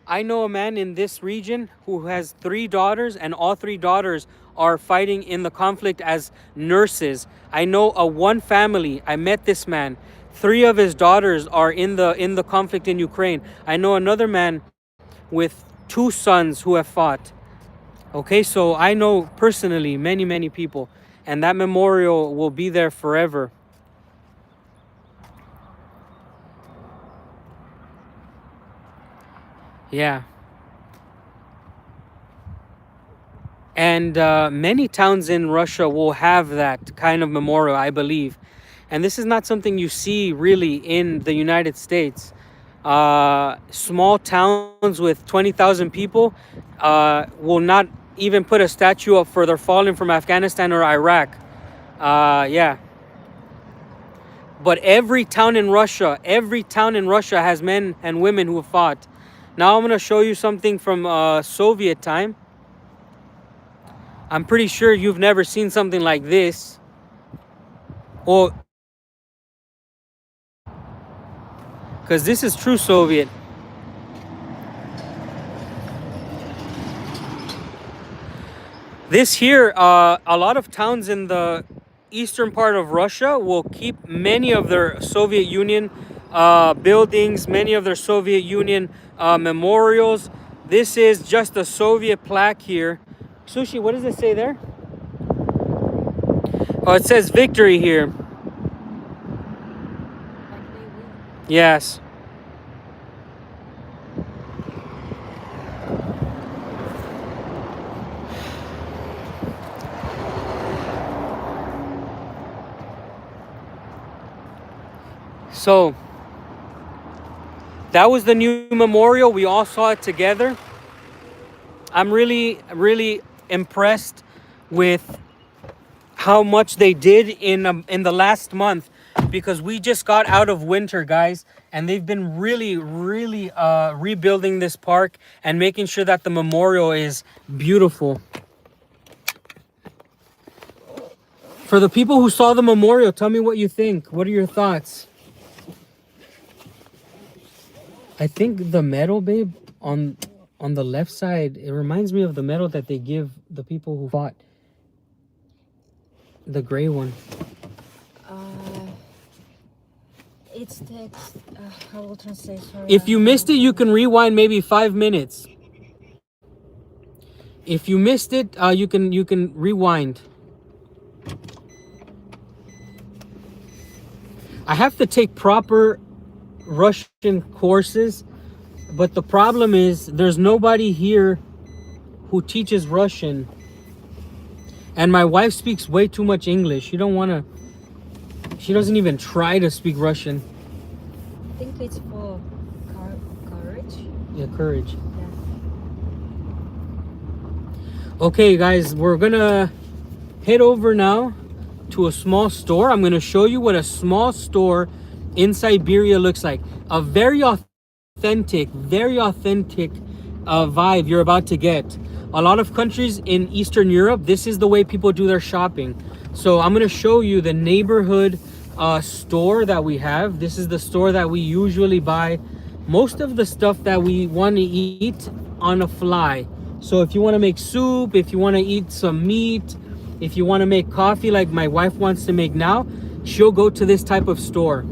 I know a man in this region who has 3 daughters, and all 3 daughters are fighting in the conflict as nurses. I know one family. I met this man. 3 of his daughters are in the conflict in Ukraine. I know another man with 2 sons who have fought. Okay, so I know personally many people, and that memorial will be there forever. Yeah. And many towns in Russia will have that kind of memorial, I believe. And this is not something you see really in the United States. Small towns with 20,000 people will not even put a statue up for their fallen from Afghanistan or Iraq. Yeah. But every town in Russia has men and women who have fought. Now I'm going to show you something from Soviet time. I'm pretty sure you've never seen something like this. Or because this is true Soviet. This here, a lot of towns in the eastern part of Russia will keep many of their Soviet Union buildings, many of their Soviet Union memorials. This is just a Soviet plaque here. Sushi, what does it say there? Oh, it says victory here. Yes. So that was the new memorial. We all saw it together. I'm really impressed with how much they did in the last month, because we just got out of winter, guys, and they've been really rebuilding this park and making sure that the memorial is beautiful. For the people who saw the memorial, tell me what you think. What are your thoughts? I think the medal, babe, on the left side, it reminds me of the medal that they give the people who fought. The gray one. It's text. I will translate. Sorry. If you missed it, you can rewind maybe 5 minutes. If you missed it, you can rewind. I have to take proper Russian courses, but the problem is there's nobody here who teaches Russian, and my wife speaks way too much English. She doesn't even try to speak Russian. I think it's for courage. Yeah, courage. Yeah. Okay, guys, we're gonna head over now to a small store. I'm gonna show you what a small store in Siberia looks like. A very authentic vibe you're about to get. A lot of countries in Eastern Europe, this is the way people do their shopping. So I'm gonna show you the neighborhood store that we have. This is the store that we usually buy most of the stuff that we want to eat on a fly. So if you want to make soup, if you want to eat some meat, if you want to make coffee like my wife wants to make now, she'll go to this type of store.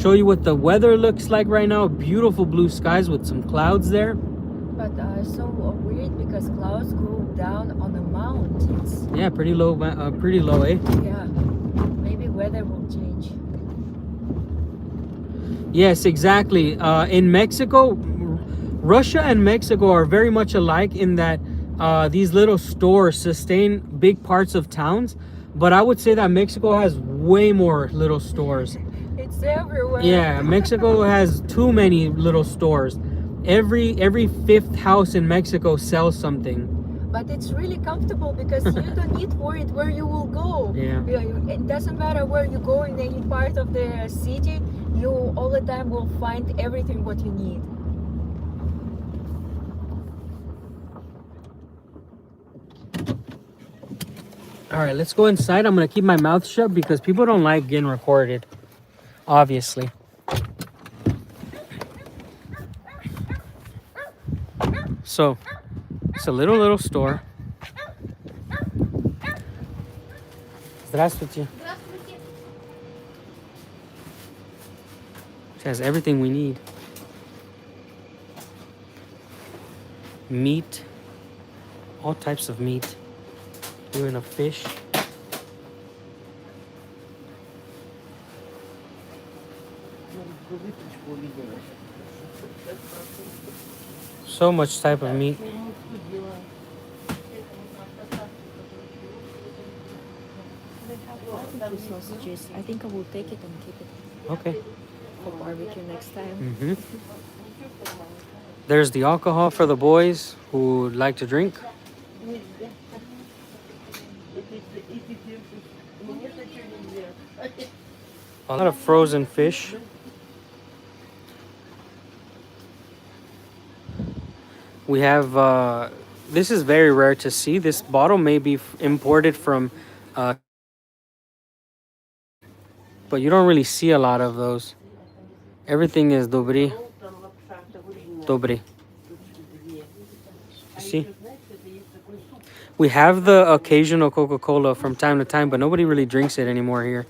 Show you what the weather looks like right now. Beautiful blue skies with some clouds there. But so weird because clouds go down on the mountains. Yeah, pretty low, eh? Yeah, maybe weather will change. Yes, exactly. In Mexico, Russia and Mexico are very much alike in that these little stores sustain big parts of towns. But I would say that Mexico has way more little stores. It's everywhere. Yeah, Mexico has too many little stores. Every fifth house in Mexico sells something. But it's really comfortable because you don't need worry where you will go. Yeah. It doesn't matter where you go in any part of the city, you all the time will find everything what you need. All right, let's go inside. I'm gonna keep my mouth shut because people don't like getting recorded, obviously. So it's a little store. Здравствуйте. It has everything we need. Meat, all types of meat, even a fish. So much type of meat. Sausages. I think I will take it and keep it Okay. for barbecue next time. Mm-hmm. There's the alcohol for the boys who like to drink. A lot of frozen fish. We have, this is very rare to see. This bottle may be imported from, but you don't really see a lot of those. Everything is dobry. Dobry. You see? We have the occasional Coca-Cola from time to time, but nobody really drinks it anymore here.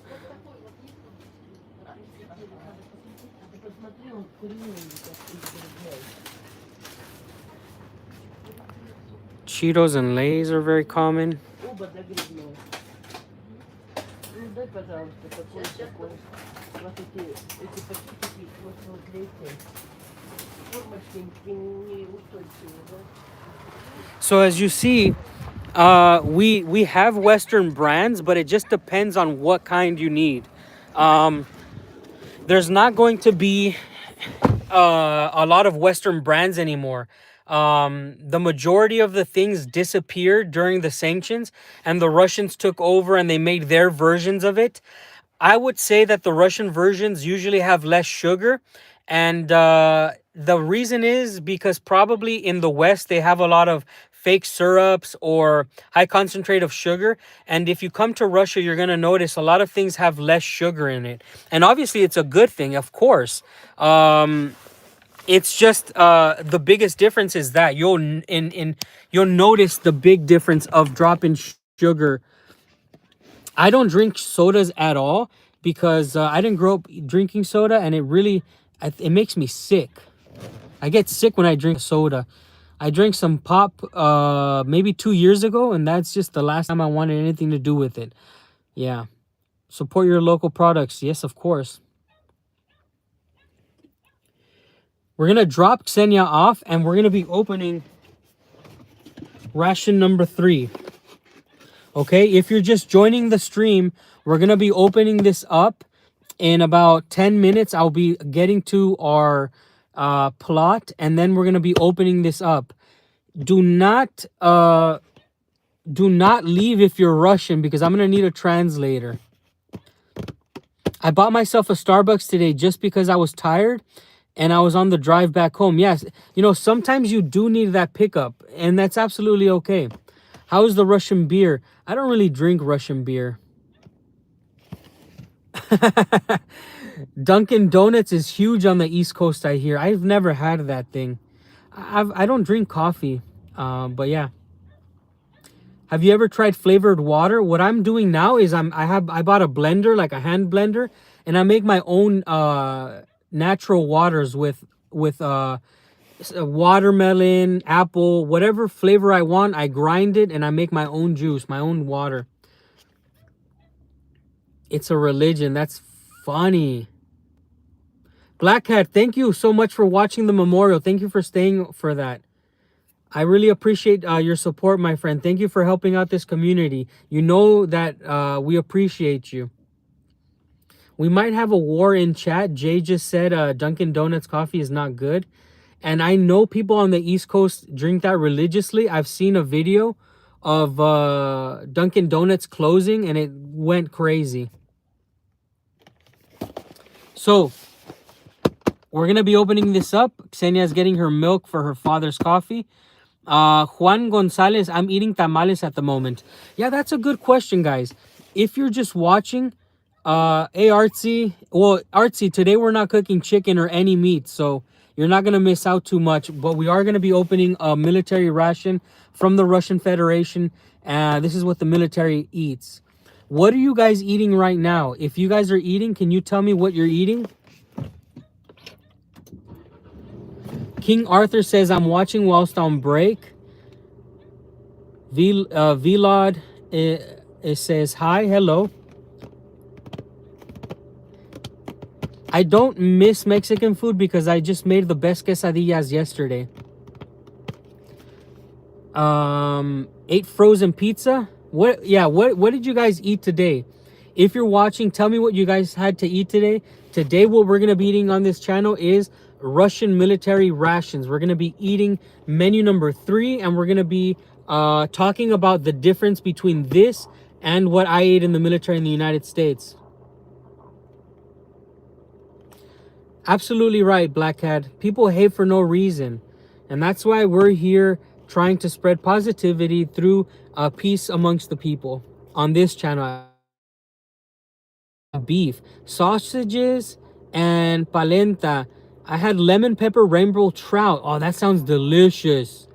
Cheetos and Lay's are very common. So as you see, we have Western brands, but it just depends on what kind you need. There's not going to be a lot of Western brands anymore. The majority of the things disappeared during the sanctions, and the Russians took over and they made their versions of it. I would say that the Russian versions usually have less sugar, and the reason is because probably in the West they have a lot of fake syrups or high concentrate of sugar, and if you come to Russia, you're gonna notice a lot of things have less sugar in it, and obviously it's a good thing, of course. It's just the biggest difference is that you'll notice the big difference of dropping sugar. I don't drink sodas at all because I didn't grow up drinking soda, and it makes me sick. I get sick when I drink soda. I drank some pop maybe 2 years ago, and that's just the last time I wanted anything to do with it. Yeah. Support your local products. Yes, of course. We're going to drop Ksenia off, and we're going to be opening ration number 3. Okay, if you're just joining the stream, we're going to be opening this up in about 10 minutes. I'll be getting to our plot, and then we're going to be opening this up. Do not leave if you're Russian, because I'm going to need a translator. I bought myself a Starbucks today just because I was tired and I was on the drive back home. Yes, sometimes you do need that pickup, and that's absolutely okay. How is the Russian beer? I don't really drink Russian beer. Dunkin' Donuts is huge on the East Coast, I hear. I've never had that thing. I don't drink coffee, but yeah. Have you ever tried flavored water? What I'm doing now is I bought a blender, like a hand blender, and I make my own natural waters with watermelon, apple, whatever flavor I want. I grind it and I make my own juice, my own water. It's a religion. That's funny. Black Cat, thank you so much for watching the memorial. Thank you for staying for that. I really appreciate your support, my friend. Thank you for helping out this community. You know that we appreciate you. We might have a war in chat. Jay just said Dunkin' Donuts coffee is not good. And I know people on the East Coast drink that religiously. I've seen a video of Dunkin' Donuts closing, and it went crazy. So we're going to be opening this up. Ksenia's getting her milk for her father's coffee. Juan Gonzalez, I'm eating tamales at the moment. Yeah, that's a good question, guys. If you're just watching, hey Artsy, well Artsy, today we're not cooking chicken or any meat, so you're not gonna miss out too much. But we are gonna be opening a military ration from the Russian Federation. This is what the military eats. What are you guys eating right now? If you guys are eating, can you tell me what you're eating? King Arthur says, I'm watching whilst on break. Vlod, it says, hi, hello. I don't miss Mexican food because I just made the best quesadillas yesterday. Ate frozen pizza. What did you guys eat today? If you're watching, tell me what you guys had to eat today. Today what we're gonna be eating on this channel is Russian military rations. We're gonna be eating menu number 3, and we're gonna be talking about the difference between this and what I ate in the military in the United States. Absolutely right, Black Cat. People hate for no reason. And that's why we're here trying to spread positivity through peace amongst the people on this channel. Beef, sausages, and palenta. I had lemon pepper rainbow trout. Oh, that sounds delicious.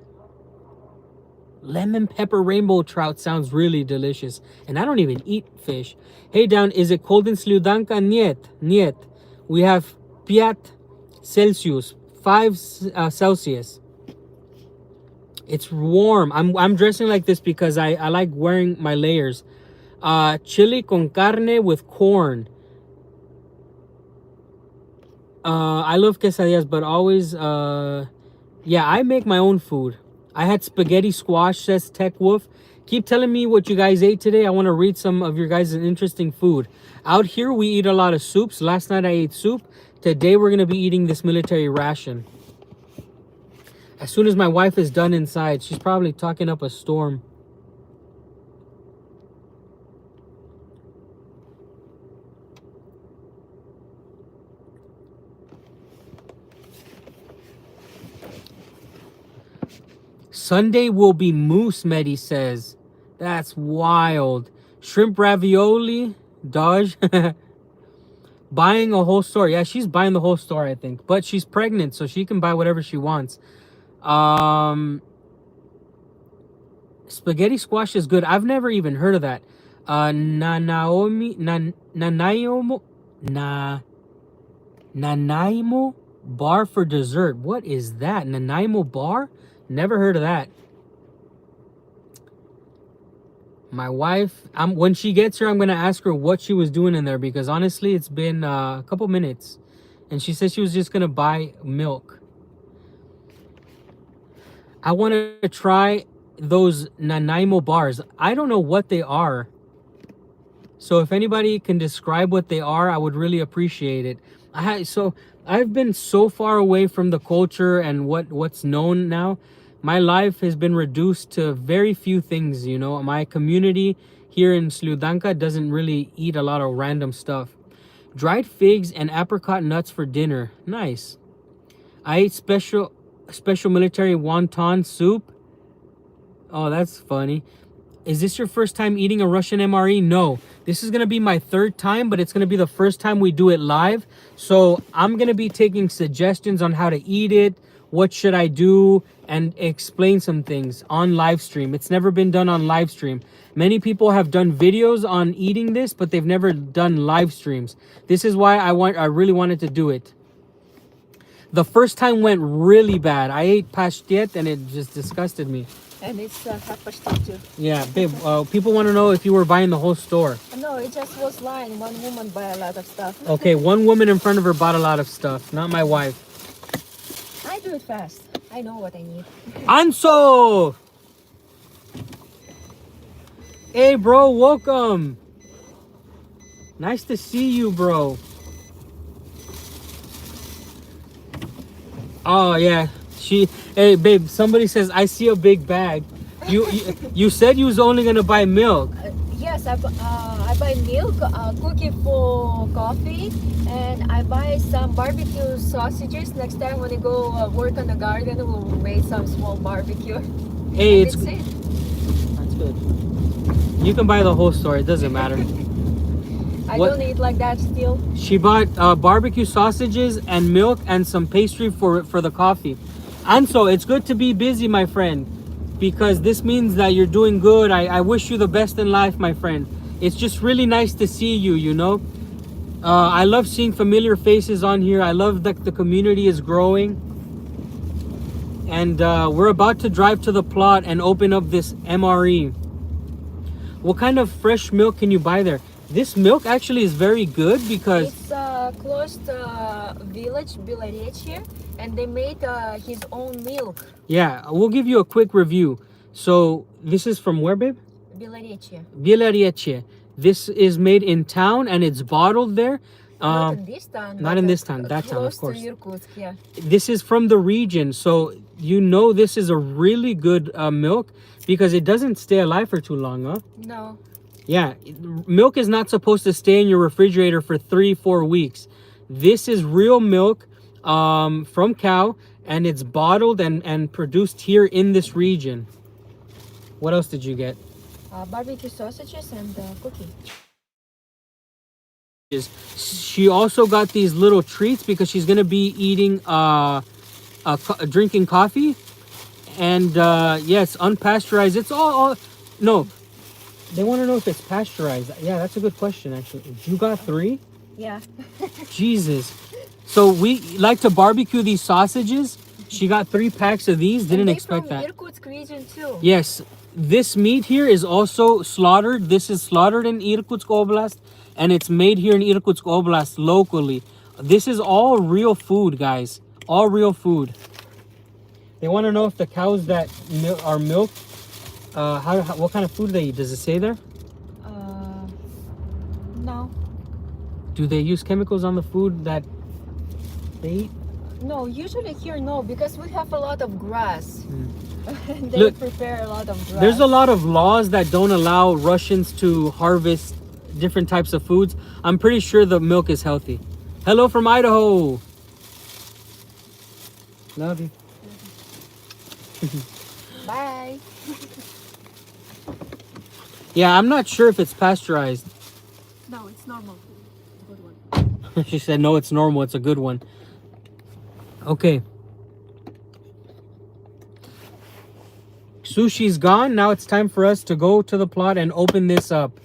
Lemon pepper rainbow trout sounds really delicious. And I don't even eat fish. Hey, down, is it cold in Sludanka? Niet. We have 5 Celsius, 5 Celsius. It's warm. I'm dressing like this because I like wearing my layers. Chili con carne with corn. I love quesadillas, but always, yeah, I make my own food. I had spaghetti squash, says Tech Wolf. Keep telling me what you guys ate today. I want to read some of your guys' interesting food. Out here, we eat a lot of soups. Last night, I ate soup. Today, we're going to be eating this military ration. As soon as my wife is done inside, she's probably talking up a storm. Sunday will be moose, Medi says. That's wild. Shrimp ravioli, Dodge. Buying a whole store. Yeah, she's buying the whole store, I think. But she's pregnant, so she can buy whatever she wants. Spaghetti squash is good. I've never even heard of that. Nanaimo bar for dessert. What is that? Nanaimo bar? Never heard of that. My wife, when she gets here, I'm going to ask her what she was doing in there, because honestly, it's been a couple minutes. And she said she was just going to buy milk. I want to try those Nanaimo bars. I don't know what they are. So if anybody can describe what they are, I would really appreciate it. I've been so far away from the culture and what's known now. My life has been reduced to very few things, you know. My community here in Sludanka doesn't really eat a lot of random stuff. Dried figs and apricot nuts for dinner. Nice. I ate special military wonton soup. Oh, that's funny. Is this your first time eating a Russian MRE? No. This is going to be my 3rd time, but it's going to be the first time we do it live. So I'm going to be taking suggestions on how to eat it, what should I do, and explain some things on live stream. It's never been done on live stream. Many people have done videos on eating this, but they've never done live streams. This is why I really wanted to do it. The first time went really bad. I ate pashtet and it just disgusted me. And it's half pashtet too. Yeah, babe, people want to know if you were buying the whole store. No, it just was line. One woman buy a lot of stuff. Okay, one woman in front of her bought a lot of stuff, not my wife. I do it fast. I know what I need. Anso! Hey, bro, welcome. Nice to see you, bro. Oh, yeah. Hey, babe, somebody says, I see a big bag. You said you was only going to buy milk. Yeah, Yes, I buy milk, cookie for coffee, and I buy some barbecue sausages. Next time when we go work on the garden, we'll make some small barbecue. Hey, And it's that's it. that's good. You can buy the whole store. It doesn't matter. I What- don't eat like that still. She bought barbecue sausages and milk and some pastry for the coffee. And so it's good to be busy, my friend, because this means that you're doing good. I wish you the best in life, my friend. It's just really nice to see you, you know. I love seeing familiar faces on here. I love that the community is growing. And we're about to drive to the plot and open up this MRE. What kind of fresh milk can you buy there? This milk actually is very good because It's close to village, Bilareche, and they made his own milk. yeah, we'll give you a quick review. So this is from where, babe? Bilareche. Bielorieche. This is made in town and it's bottled there. Not in this town. not but, in this town, that town, of close course. to Irkutsk, yeah. This is from the region, so you know this is a really good milk because it doesn't stay alive for too long, huh? No. Yeah, milk is not supposed to stay in your refrigerator for 3-4 weeks. This is real milk from cow, and it's bottled and produced here in this region. What else did you get? Barbecue sausages and cookie. She also got these little treats because she's gonna be eating drinking coffee, and yes, unpasteurized. It's all no. They want to know if it's pasteurized. Yeah, that's a good question actually. You got 3? Yeah. Jesus. So we like to barbecue these sausages. She got 3 packs of these. Didn't expect that. Irkutsk region too. Yes, this meat here is also slaughtered. This is slaughtered in Irkutsk Oblast, and it's made here in Irkutsk Oblast locally. This is all real food, guys. All real food. They want to know if the cows that are milked, what kind of food they eat. Does it say there? No. Do they use chemicals on the food that they eat? No, usually here no, because we have a lot of grass. They Look, prepare a lot of grass. There's a lot of laws that don't allow Russians to harvest different types of foods. I'm pretty sure the milk is healthy. Hello from Idaho. Love you. Bye. Yeah, I'm not sure if it's pasteurized. No, it's normal. Good one. She said, no, it's normal. It's a good one. Okay. Sushi's gone. Now it's time for us to go to the plot and open this up.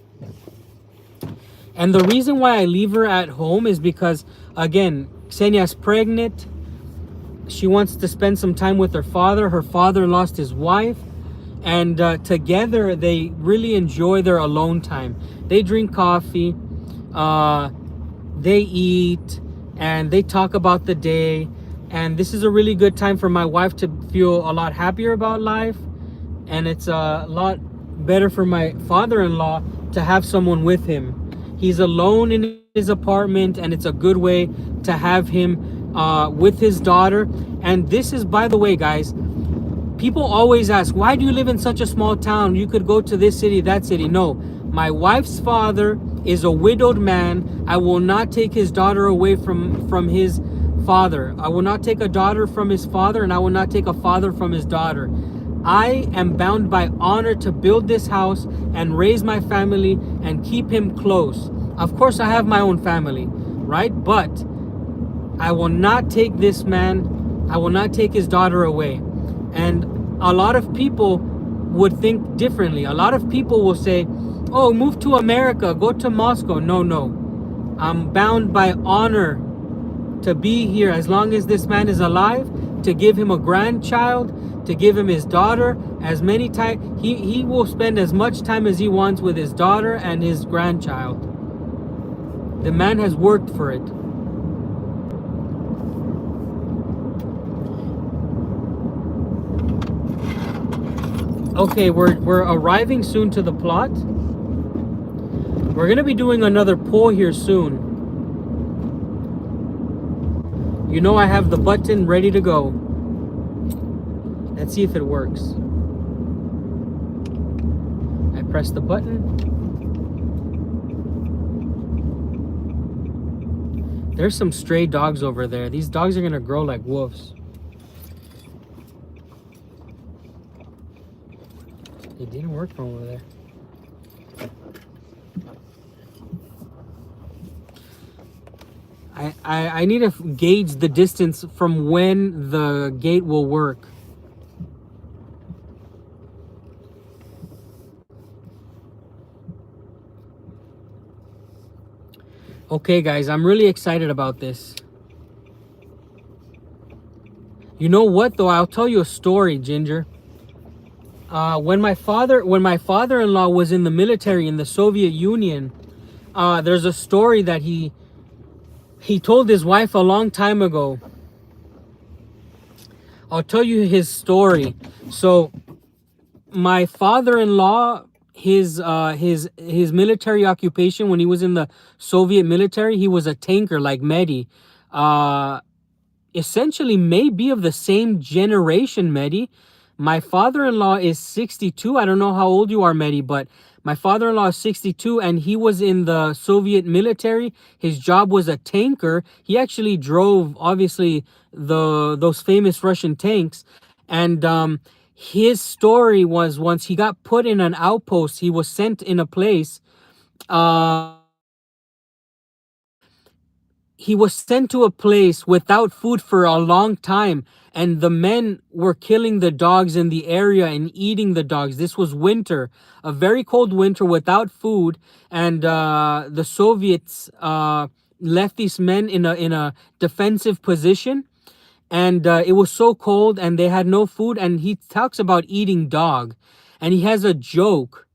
And the reason why I leave her at home is because, again, Ksenia's pregnant. She wants to spend some time with her father. Her father lost his wife. And together, they really enjoy their alone time. They drink coffee. They eat. And they talk about the day. And this is a really good time for my wife to feel a lot happier about life. And it's a lot better for my father-in-law to have someone with him. He's alone in his apartment, and it's a good way to have him with his daughter. And this is, by the way, guys, people always ask, why do you live in such a small town? You could go to this city, that city. No, my wife's father is a widowed man. I will not take his daughter away from his father. I will not take a daughter from his father, and I will not take a father from his daughter. I am bound by honor to build this house and raise my family and keep him close. Of course, I have my own family, right? But I will not take this man, I will not take his daughter away. And a lot of people would think differently. A lot of people will say, oh, move to America, go to Moscow. No, no. I'm bound by honor to be here as long as this man is alive, to give him a grandchild, to give him his daughter, as many time he will spend as much time as he wants with his daughter and his grandchild. The man has worked for it. Okay, we're arriving soon to the plot. We're gonna be doing another pull here soon. You know I have the button ready to go. Let's see if it works. I press the button. There's some stray dogs over there. These dogs are gonna grow like wolves. It didn't work from over there. I need to gauge the distance from when the gate will work. Okay, guys, I'm really excited about this. You know what, though? I'll tell you a story, Ginger. When my father-in-law was in the military in the Soviet Union, there's a story that he told his wife a long time ago. I'll tell you his story. So my father-in-law, his military occupation when he was in the Soviet military, he was a tanker like Mehdi. Uh, Essentially may be of the same generation, Mehdi. My father-in-law is 62. I don't know how old you are, Mehdi, but my father-in-law is 62 and he was in the Soviet military. His job was a tanker. He actually drove, obviously, those famous Russian tanks. And his story was once he got put in an outpost, he was sent in a place. Uh, he was sent to a place without food for a long time, and the men were killing the dogs in the area and eating the dogs. This was winter, a very cold winter without food, and the Soviets left these men in a defensive position, and it was so cold and they had no food, and he talks about eating dog, and he has a joke,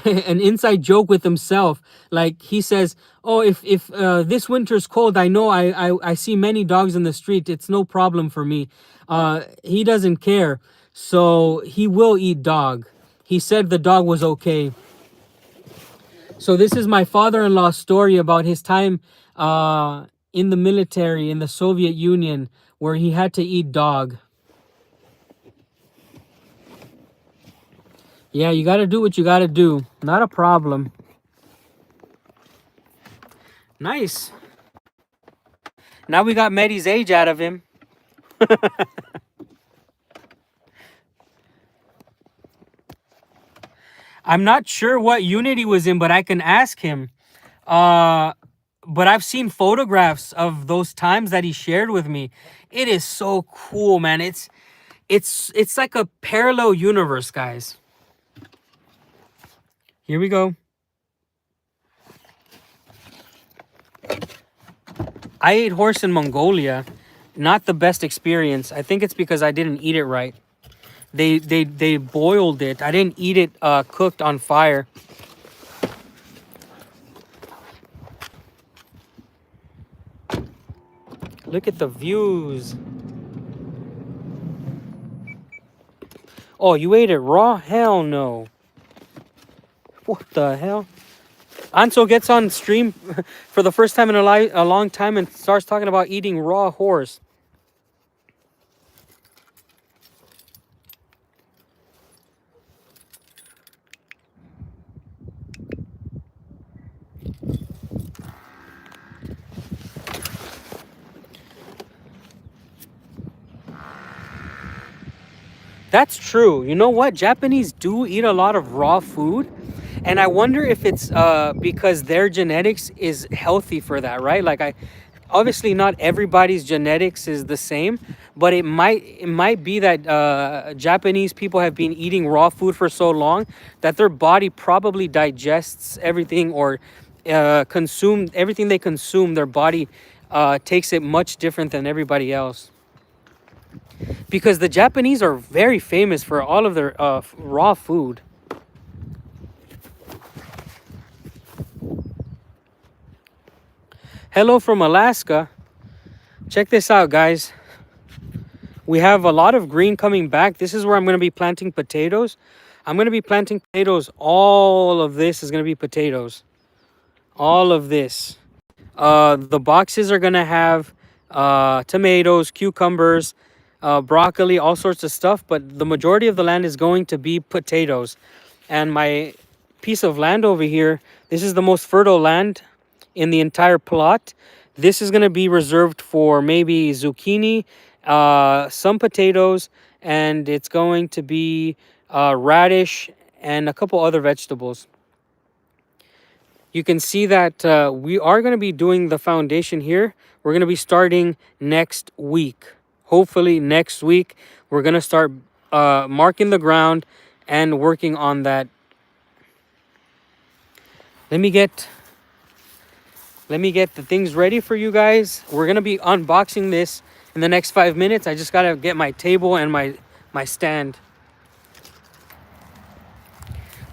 an inside joke with himself. Like he says, "Oh, if this winter's cold, I know I see many dogs in the street. It's no problem for me." He doesn't care, so he will eat dog. He said the dog was okay. So this is my father-in-law's story about his time in the military in the Soviet Union, where he had to eat dog. Yeah, you got to do what you got to do. Not a problem. Nice. Now we got Mehdi's age out of him. I'm not sure what unit he was in, but I can ask him. Uh, but I've seen photographs of those times that he shared with me. It is so cool, man. It's like a parallel universe, guys. Here we go. I ate horse in Mongolia. Not the best experience. I think it's because I didn't eat it right. They boiled it. I didn't eat it cooked on fire. Look at the views. Oh, you ate it raw? Hell no. What the hell? Anso gets on stream for the first time in a long time and starts talking about eating raw horse. That's true. You know what? Japanese do eat a lot of raw food. And I wonder if it's because their genetics is healthy for that, right? Like obviously not everybody's genetics is the same, but it might be that Japanese people have been eating raw food for so long that their body probably digests everything or consume everything they consume. Their body takes it much different than everybody else. Because the Japanese are very famous for all of their raw food. Hello from Alaska. Check this out, guys. We have a lot of green coming back. This is where I'm going to be planting potatoes. I'm going to be planting potatoes. All of this is going to be potatoes. All of this. The boxes are going to have tomatoes, cucumbers, broccoli, all sorts of stuff. But the majority of the land is going to be potatoes. And my piece of land over here, this is the most fertile land in the entire plot. This is going to be reserved for maybe zucchini, some potatoes, and it's going to be radish and a couple other vegetables. You can see that we are going to be doing the foundation here. We're going to be starting next week. Hopefully next week, we're going to start marking the ground and working on that. Let me get the things ready for you guys. We're going to be unboxing this in the next 5 minutes. I just got to get my table and my stand.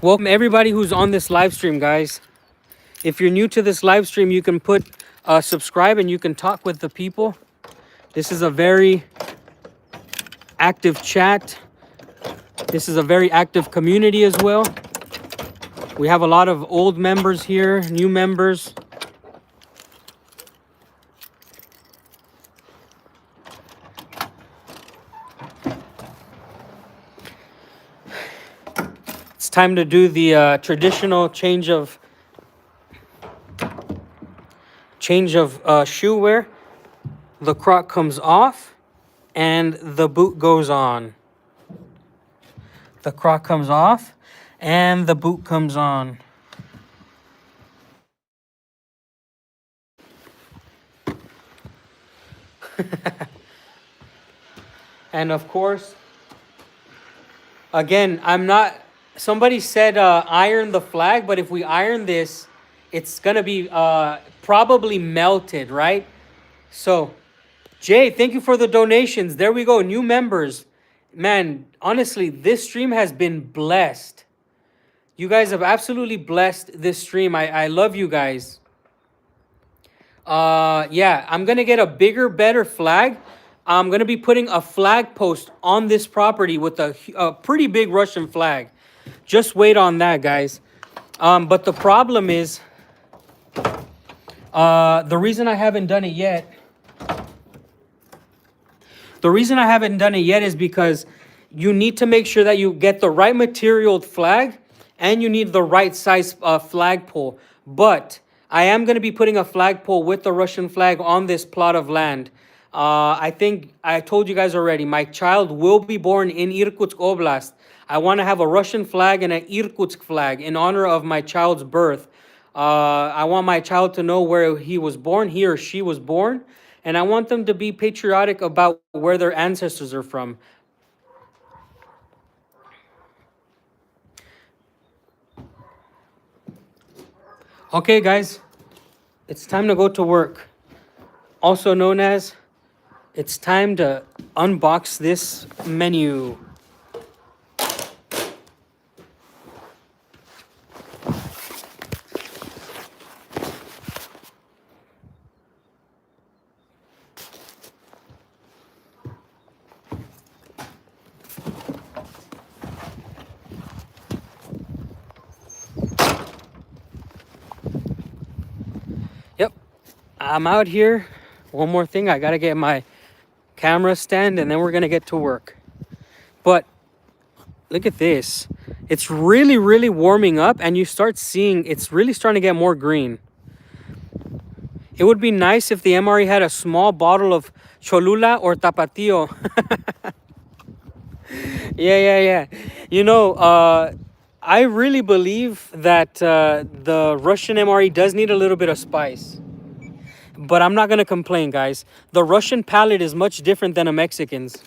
Welcome everybody who's on this live stream, guys. If you're new to this live stream, you can put subscribe and you can talk with the people. This is a very active chat. This is a very active community as well. We have a lot of old members here, new members. It's time to do the traditional change of shoe wear. The croc comes off and the boot goes on. The croc comes off and the boot comes on. And of course, again, I'm not, somebody said iron the flag, but if we iron this, it's gonna be probably melted, right? So Jay, thank you for the donations. There we go, new members. Man, honestly, this stream has been blessed. You guys have absolutely blessed this stream. I love you guys. Yeah, I'm gonna get a bigger, better flag. I'm gonna be putting a flag post on this property with a pretty big Russian flag. Just wait on that, guys. But the problem is, the reason I haven't done it yet. The reason I haven't done it yet is because you need to make sure that you get the right material flag and you need the right size flagpole. But I am going to be putting a flagpole with the Russian flag on this plot of land. I think I told you guys already, my child will be born in Irkutsk Oblast. I want to have a Russian flag and an Irkutsk flag in honor of my child's birth. I want my child to know where he was born, he or she was born. And I want them to be patriotic about where their ancestors are from. Okay, guys, it's time to go to work. Also known as, it's time to unbox this menu. Yep, I'm out here. One more thing, I gotta get my camera stand and then we're gonna get to work. But look at this. It's really, really warming up and you start seeing it's really starting to get more green. It would be nice if the MRE had a small bottle of Cholula or Tapatio. Yeah. You know, I really believe that the Russian MRE does need a little bit of spice. But I'm not going to complain, guys. The Russian palate is much different than a Mexican's.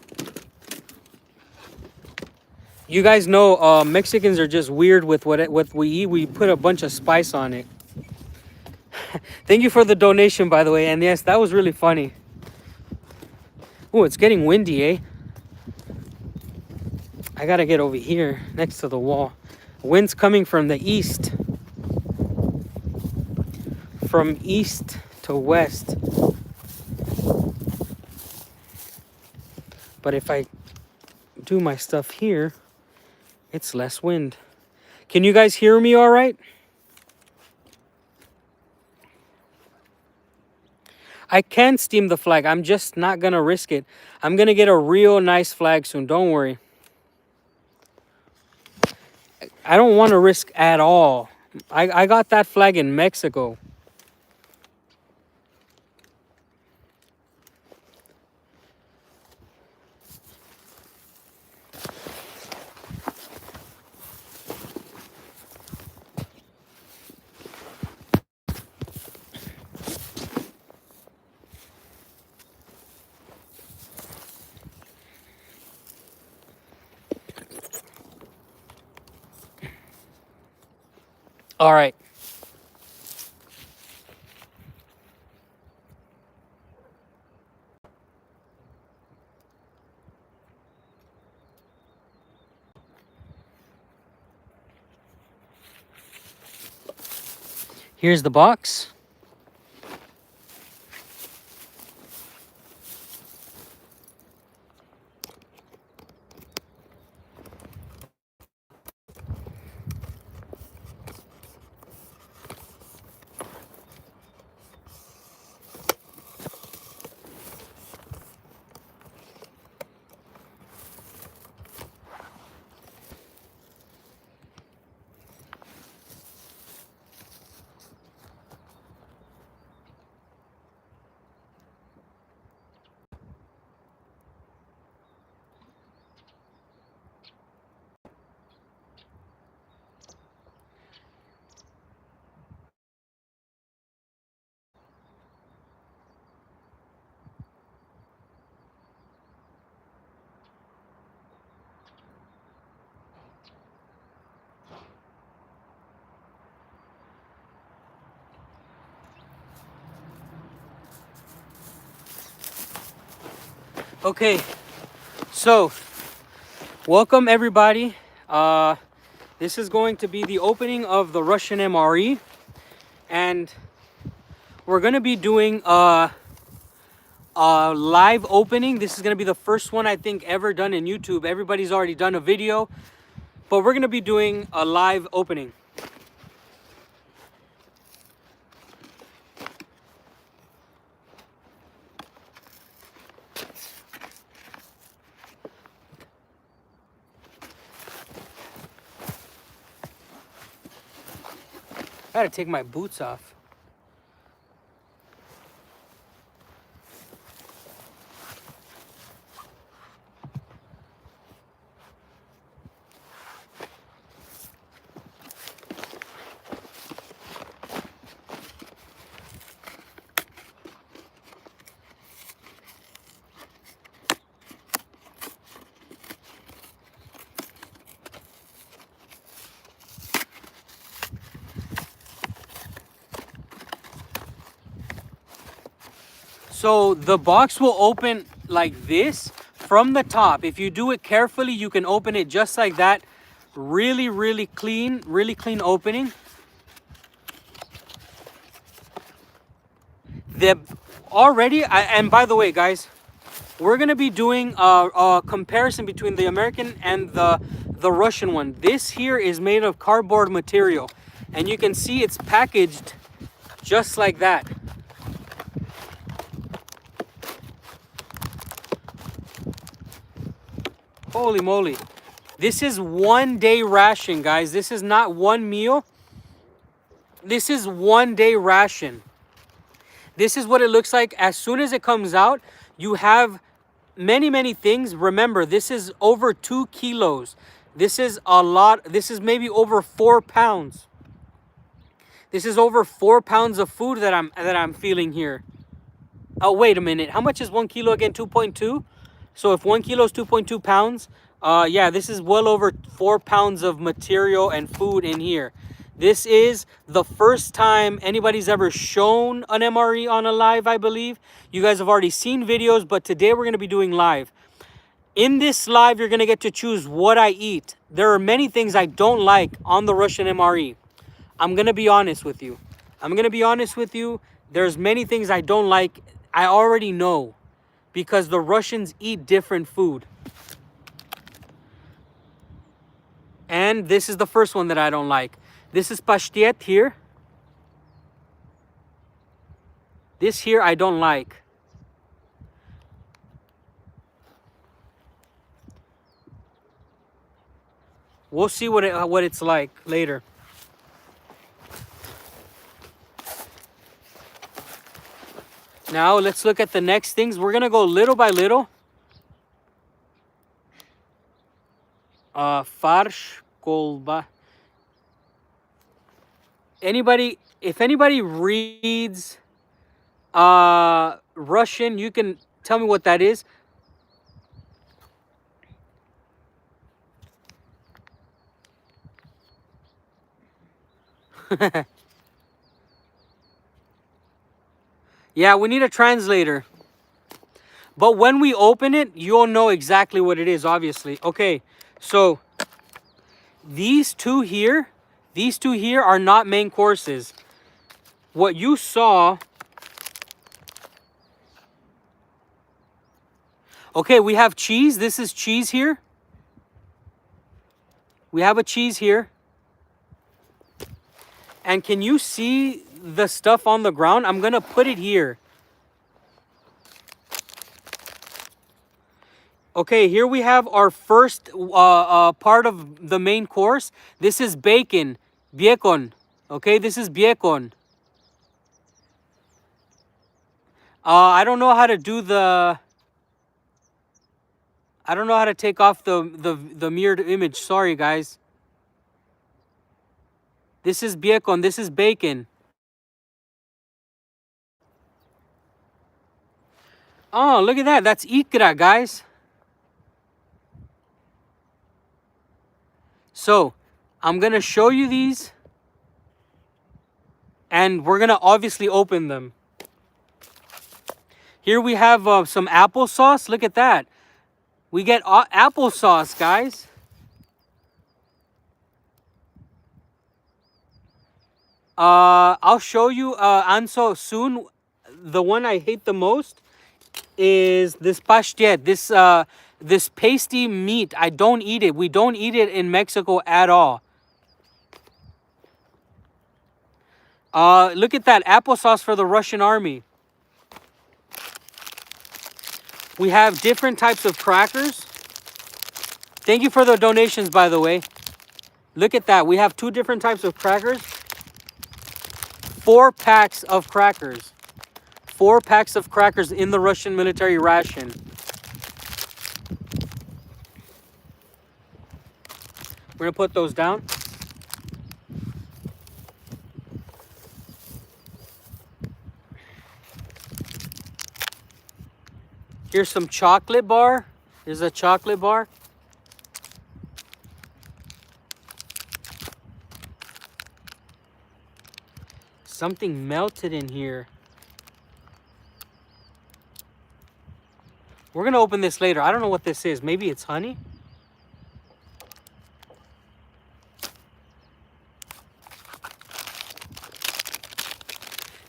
You guys know Mexicans are just weird with what we eat. We put a bunch of spice on it. Thank you for the donation, by the way. And yes, that was really funny. Oh, it's getting windy, eh? I gotta get over here next to the wall. Wind's coming from the east. From east to west. But if I do my stuff here, it's less wind. Can you guys hear me all right? I can steam the flag. I'm just not gonna risk it. I'm gonna get a real nice flag soon. Don't worry. I don't want to risk at all. I got that flag in Mexico. All right. Here's the box. Okay, so welcome everybody. This is going to be the opening of the Russian MRE, and we're gonna be doing a live opening. This is gonna be the first one I think ever done in YouTube. Everybody's already done a video, but we're gonna be doing a live opening. I gotta take my boots off. So the box will open like this from the top. If you do it carefully, you can open it just like that. Really clean opening. The already, and by the way, guys, we're gonna be doing a comparison between the American and the Russian one. This here is made of cardboard material, and you can see it's packaged just like that. Holy moly. This is 1 day ration, guys. This is not one meal. This is 1 day ration. This is what it looks like as soon as it comes out. You have many things. Remember, this is over 2 kilos. This is a lot. This is maybe over 4 pounds. This is over 4 pounds of food that I'm feeling here. Oh, wait a minute. How much is 1 kilo again? 2.2. So if 1 kilo is 2.2 pounds, yeah, this is well over 4 pounds of material and food in here. This is the first time anybody's ever shown an MRE on a live, I believe. You guys have already seen videos, but today we're going to be doing live. In this live, you're going to get to choose what I eat. There are many things I don't like on the Russian MRE. I'm going to be honest with you. There's many things I don't like. I already know because the Russians eat different food. And this is the first one that I don't like. This is pashtet here. This here I don't like. We'll see what it's like later. Now let's look at the next things. We're gonna go little by little. Farsh kolba. If anybody reads Russian, you can tell me what that is. Yeah, we need a translator. But when we open it, you'll know exactly what it is, obviously. Okay, so these two here are not main courses. What you saw... Okay, we have cheese. This is cheese here. We have a cheese here. And can you see the stuff on the ground? I'm gonna put it here. Okay, here we have our first part of the main course. This is bacon, bacon. Okay, this is bacon. I don't know how to do the... I don't know how to take off the mirrored image. Sorry, guys. This is bacon. This is bacon. Oh, look at that. That's ikra, guys. So, I'm going to show you these. And we're going to obviously open them. Here we have some applesauce. Look at that. We get applesauce, guys. I'll show you, Anso, soon. The one I hate the most is this pastet. This pasty meat. I don't eat it. We don't eat it in Mexico at all. Look at that. Applesauce for the Russian army. We have different types of crackers. Thank you for the donations, by the way. Look at that. We have 2 different types of crackers. 4 packs of crackers. 4 packs of crackers in the Russian military ration. We're going to put those down. Here's some chocolate bar. Here's a chocolate bar. Something melted in here. We're gonna open this later. I don't know what this is. Maybe it's honey?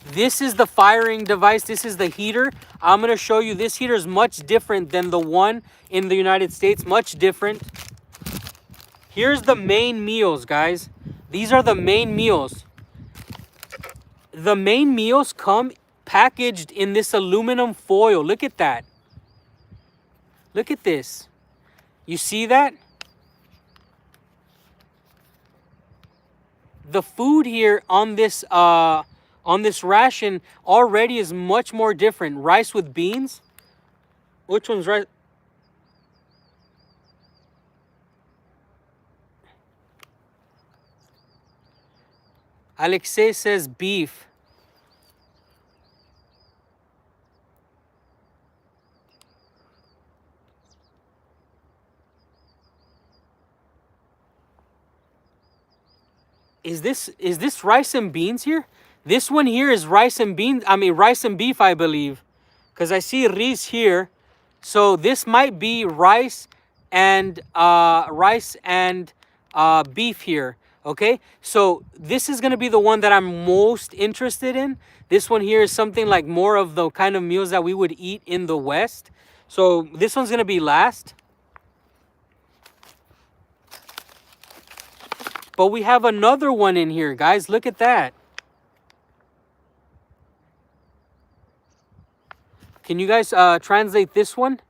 This is the firing device. This is the heater. I'm gonna show you this heater is much different than the one in the United States. Much different. Here's the main meals, guys. These are the main meals. The main meals come packaged in this aluminum foil. Look at that. Look at this. You see that? The food here on this ration already is much more different. Rice with beans. Which one's rice? Alexei says beef. Is this rice and beans here? This one here is rice and beans. I mean rice and beef, I believe, because I see rice here. So this might be rice and beef here. Okay, so this is gonna be the one that I'm most interested in. This one here is something like more of the kind of meals that we would eat in the West. So this one's gonna be last. But we have another one in here, guys. Look at that. Can you guys translate this one?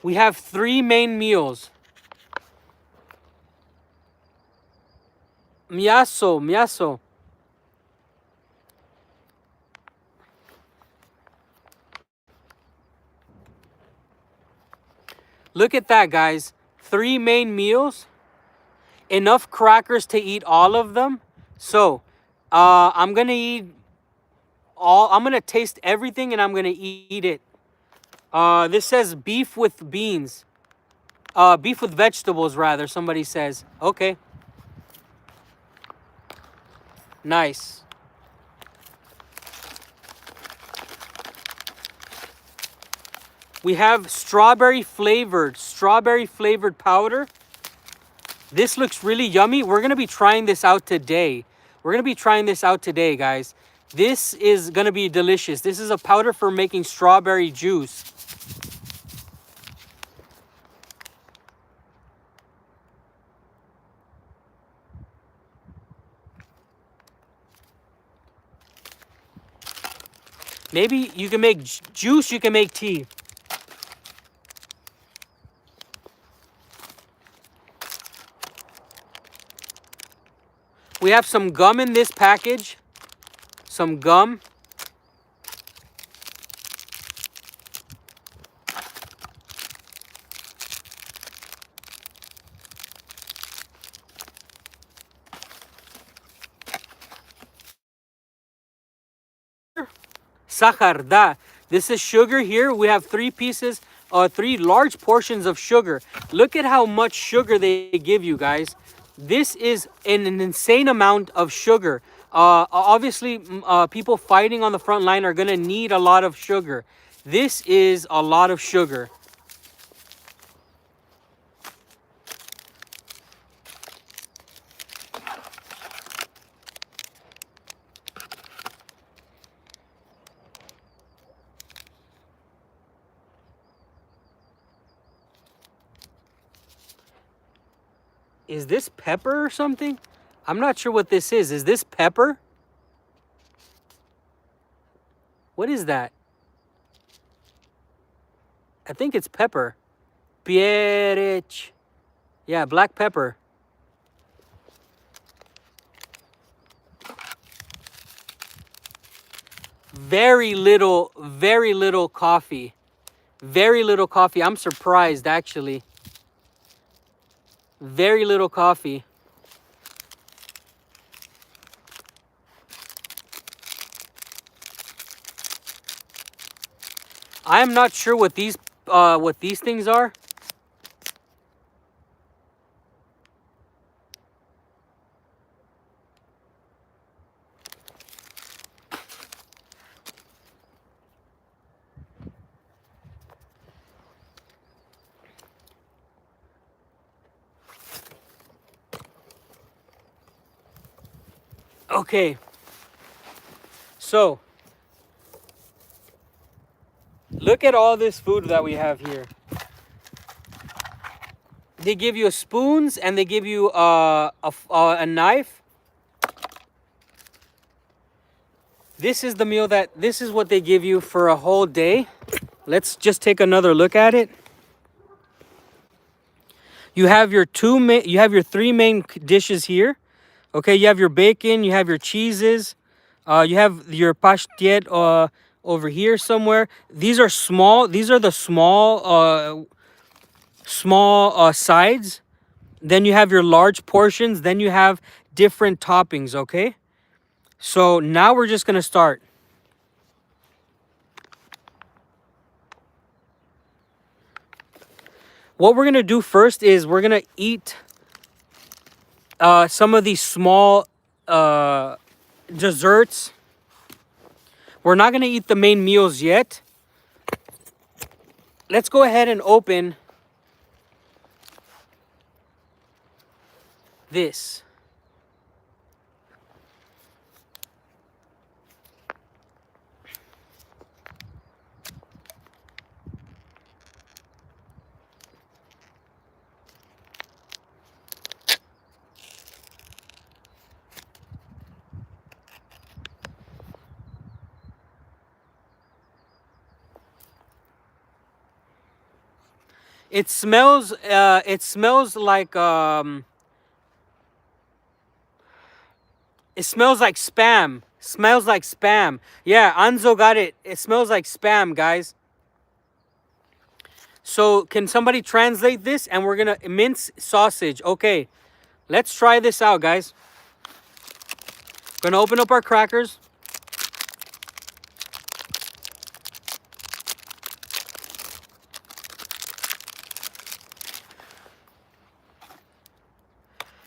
We have 3 main meals. Miaso, miaso. Look at that, guys. 3 main meals. Enough crackers to eat all of them. So, I'm gonna eat all. I'm gonna taste everything, and I'm gonna eat it. This says beef with beans. Beef with vegetables, rather. Somebody says. Okay. Nice. We have strawberry flavored powder. This looks really yummy. We're going to be trying this out today. Guys. This is going to be delicious. This is a powder for making strawberry juice. Maybe you can make juice, you can make tea. We have some gum in this package. Some gum. Sachar, da. This is sugar here. We have 3 large portions of sugar. Look at how much sugar they give you, guys. This is an insane amount of sugar. Obviously, people fighting on the front line are going to need a lot of sugar. This is a lot of sugar. Is this pepper or something? I'm not sure what this is. Is this pepper? What is that? I think it's pepper. Pierich. Yeah, black pepper. Very little coffee. Very little coffee. I'm surprised, actually. Very little coffee. I am not sure what these things are. Okay. So, look at all this food that we have here. They give you spoons and they give you a knife. This is the meal this is what they give you for a whole day. Let's just take another look at it. You have your 3 main dishes here. Okay, you have your bacon, you have your cheeses, you have your pashtiet over here somewhere. These are small. These are the small sides. Then you have your large portions. Then you have different toppings. Okay, so now we're just gonna start. What we're gonna do first is we're gonna eat some of these small desserts. We're not gonna eat the main meals yet. Let's go ahead and open this. It smells like it smells like spam. Smells like spam. Yeah, Anzo got it. It smells like spam, guys. So can somebody translate this? And we're gonna mince sausage. Okay, let's try this out, guys. Gonna open up our crackers.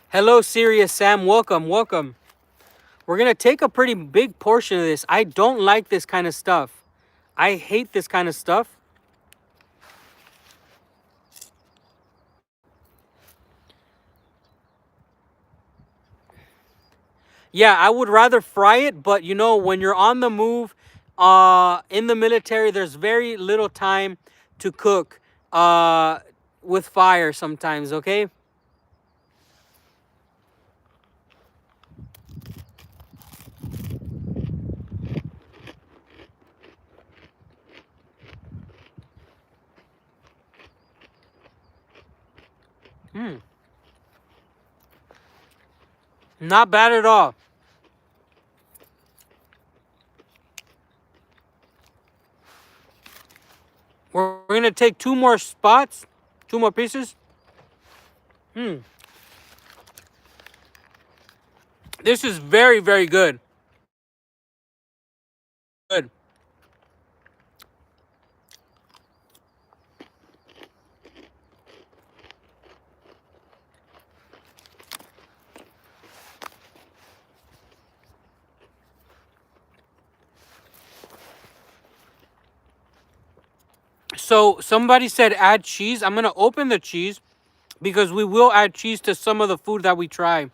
Hello, Serious Sam. Welcome, welcome. We're gonna take a pretty big portion of this. I don't like this kind of stuff. I hate this kind of stuff. Yeah, I would rather fry it, but you know, when you're on the move, in the military, there's very little time to cook with fire sometimes, okay? Mm, not bad at all. We're gonna take two more spots, two more pieces. Mm, this is very, very good. Good. So somebody said add cheese. I'm gonna open the cheese because we will add cheese to some of the food that we try.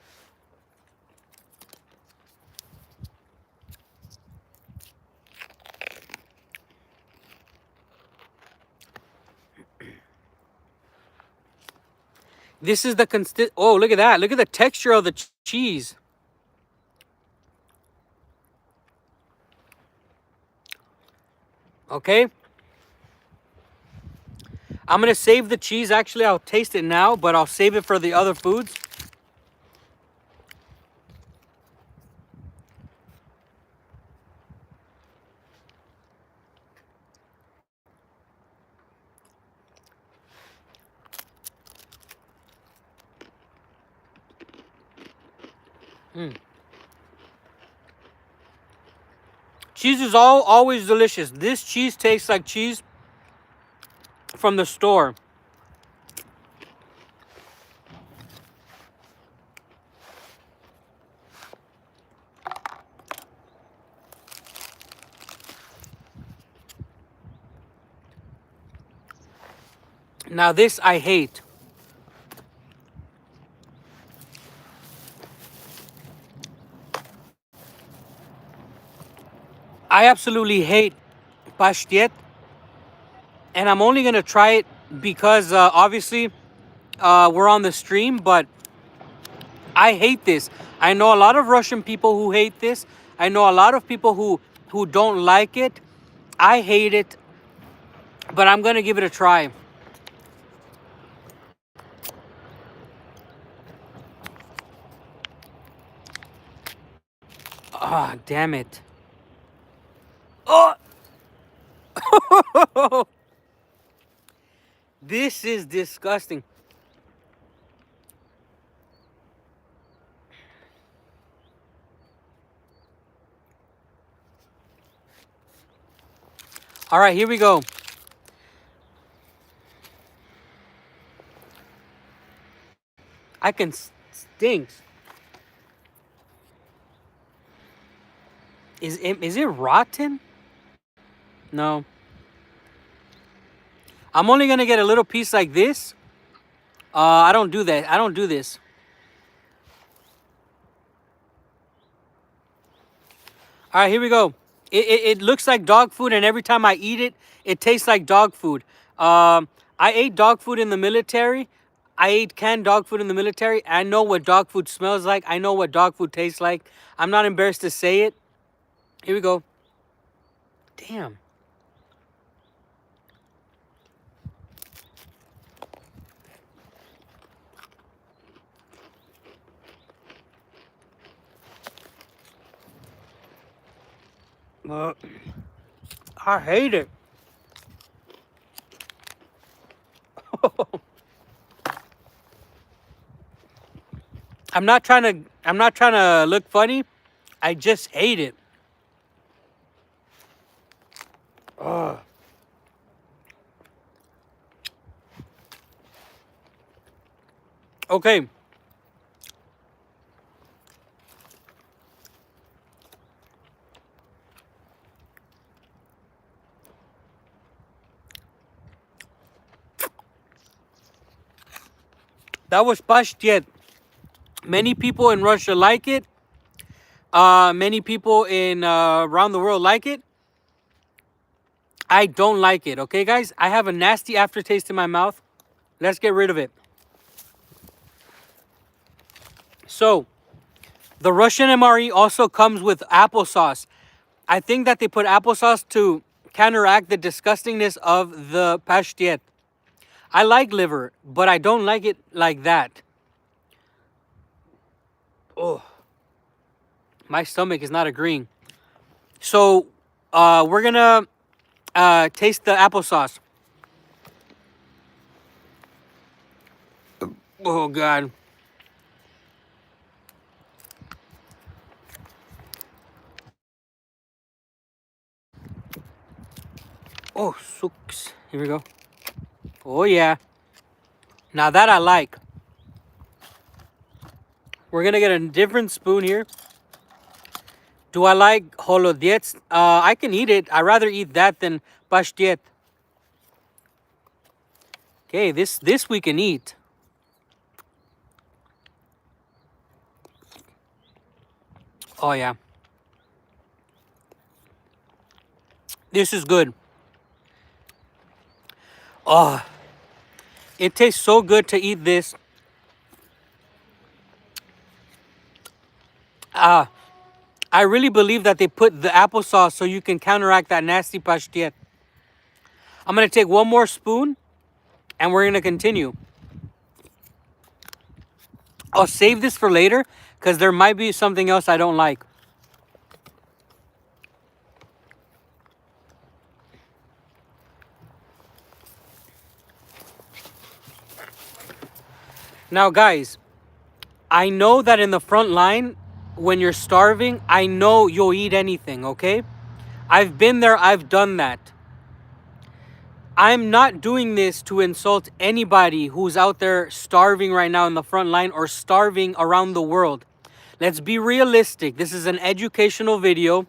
This is the oh, look at that. Look at the texture of the cheese. Okay. I'm going to save the cheese. Actually, I'll taste it now, but I'll save it for the other foods. Mm. Cheese is always delicious. This cheese tastes like cheese from the store. Now this I hate. I absolutely hate pashtet, and I'm only gonna try it because obviously we're on the stream. But I hate this. I know a lot of Russian people who hate this. I know a lot of people who don't like it. I hate it, but I'm gonna give it a try. Ah, damn it. Oh, this is disgusting. All right, here we go. I can stinks. Is it rotten? No. I'm only gonna get a little piece like this. I don't do that. I don't do this. All right, here we go. It looks like dog food, and every time I eat it, it tastes like dog food. I ate dog food in the military. I ate canned dog food in the military. I know what dog food smells like. I know what dog food tastes like. I'm not embarrassed to say it. Here we go. Damn. Uh, I hate it. I'm not trying to look funny. I just hate it. Ugh. Okay. That was pashtiet. Many people in Russia like it. Many people in around the world like it. I don't like it. Okay, guys? I have a nasty aftertaste in my mouth. Let's get rid of it. So, the Russian MRE also comes with applesauce. I think that they put applesauce to counteract the disgustingness of the pashtiet. I like liver, but I don't like it like that. Oh, my stomach is not agreeing. So, we're gonna taste the applesauce. Oh God. Oh, sucks. Here we go. Oh yeah. Now that I like. We're gonna get a different spoon here. Do I like holodiets? I can eat it. I'd rather eat that than pashtiet. Okay, this we can eat. Oh yeah. This is good. Oh, it tastes so good to eat this. I really believe that they put the applesauce so you can counteract that nasty pashtiet. I'm gonna take one more spoon and we're gonna continue. I'll save this for later because there might be something else I don't like. Now, guys, I know that in the front line, when you're starving, I know you'll eat anything, okay? I've been there, I've done that. I'm not doing this to insult anybody who's out there starving right now in the front line or starving around the world. Let's be realistic. This is an educational video.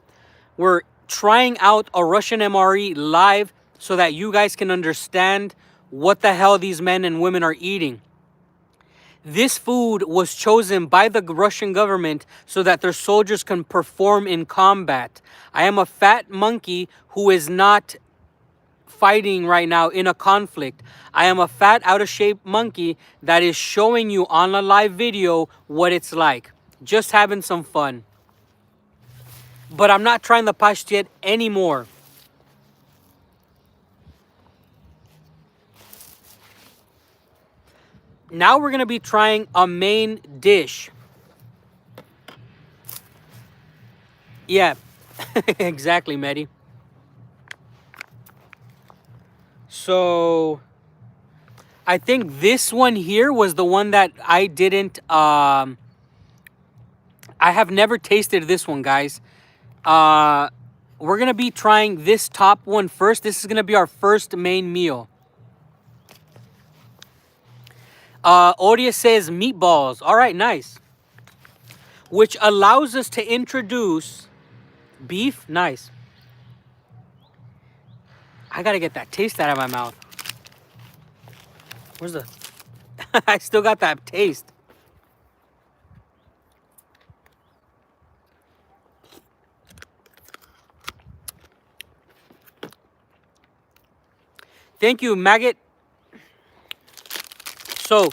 We're trying out a Russian MRE live so that you guys can understand what the hell these men and women are eating. This food was chosen by the Russian government so that their soldiers can perform in combat. I am a fat monkey who is not fighting right now in a conflict. I am a fat, out of shape monkey that is showing you on a live video what it's like. Just having some fun. But I'm not trying the pashtiet anymore. Now we're going to be trying a main dish. Yeah, exactly, Mehdi. So, I think this one here was the one that I didn't, I have never tasted this one, guys. We're going to be trying this top one first. This is going to be our first main meal. Odia says meatballs. All right, nice. Which allows us to introduce beef. Nice. I got to get that taste out of my mouth. Where's the... I still got that taste. Thank you, Maggot. So,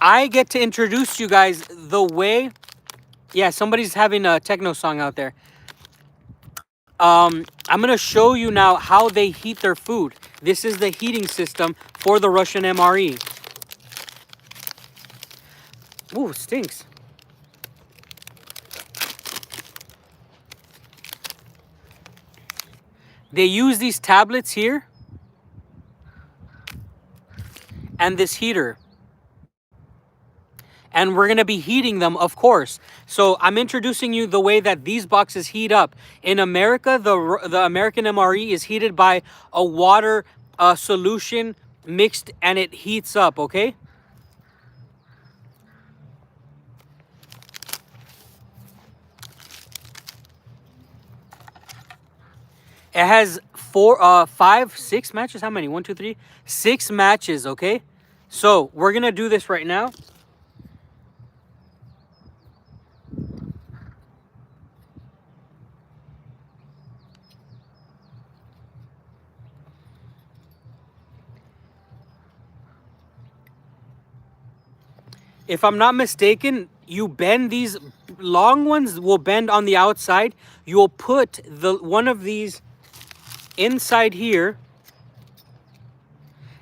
I get to introduce you guys the way... Yeah, somebody's having a techno song out there. I'm going to show you now how they heat their food. This is the heating system for the Russian MRE. Ooh, it stinks. They use these tablets here and this heater. And we're going to be heating them, of course. So I'm introducing you the way that these boxes heat up. In America, the American MRE is heated by a water solution mixed and it heats up, okay? It has 6 matches. How many? 1, 2, 3, 6 matches, okay? So we're going to do this right now. If I'm not mistaken, you bend these long ones will bend on the outside. You'll put the one of these inside here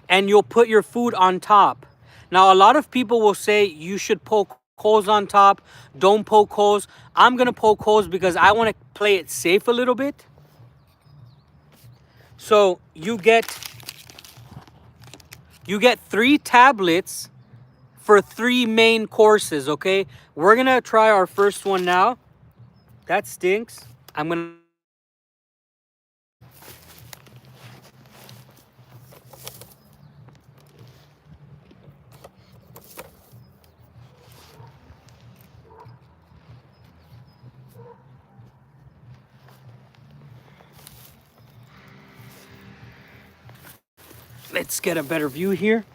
and you'll put your food on top. Now, a lot of people will say you should poke holes on top. Don't poke holes. I'm going to poke holes because I want to play it safe a little bit. So you get 3 tablets for 3 main courses, okay? We're going to try our first one now. That stinks. I'm going to let's get a better view here.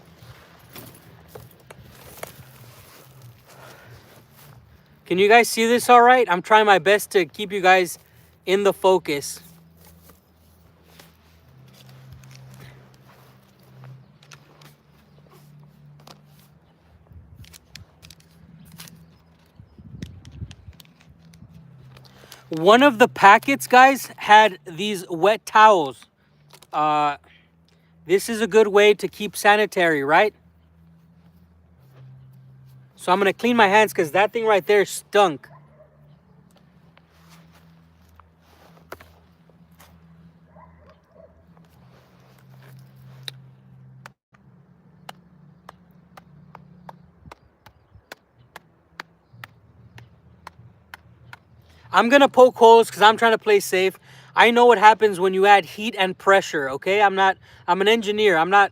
Can you guys see this all right? I'm trying my best to keep you guys in the focus. One of the packets, guys, had these wet towels. Uh, this is a good way to keep sanitary, right? So I'm going to clean my hands because that thing right there stunk. I'm going to poke holes because I'm trying to play safe. I know what happens when you add heat and pressure, okay? I'm an engineer. I'm not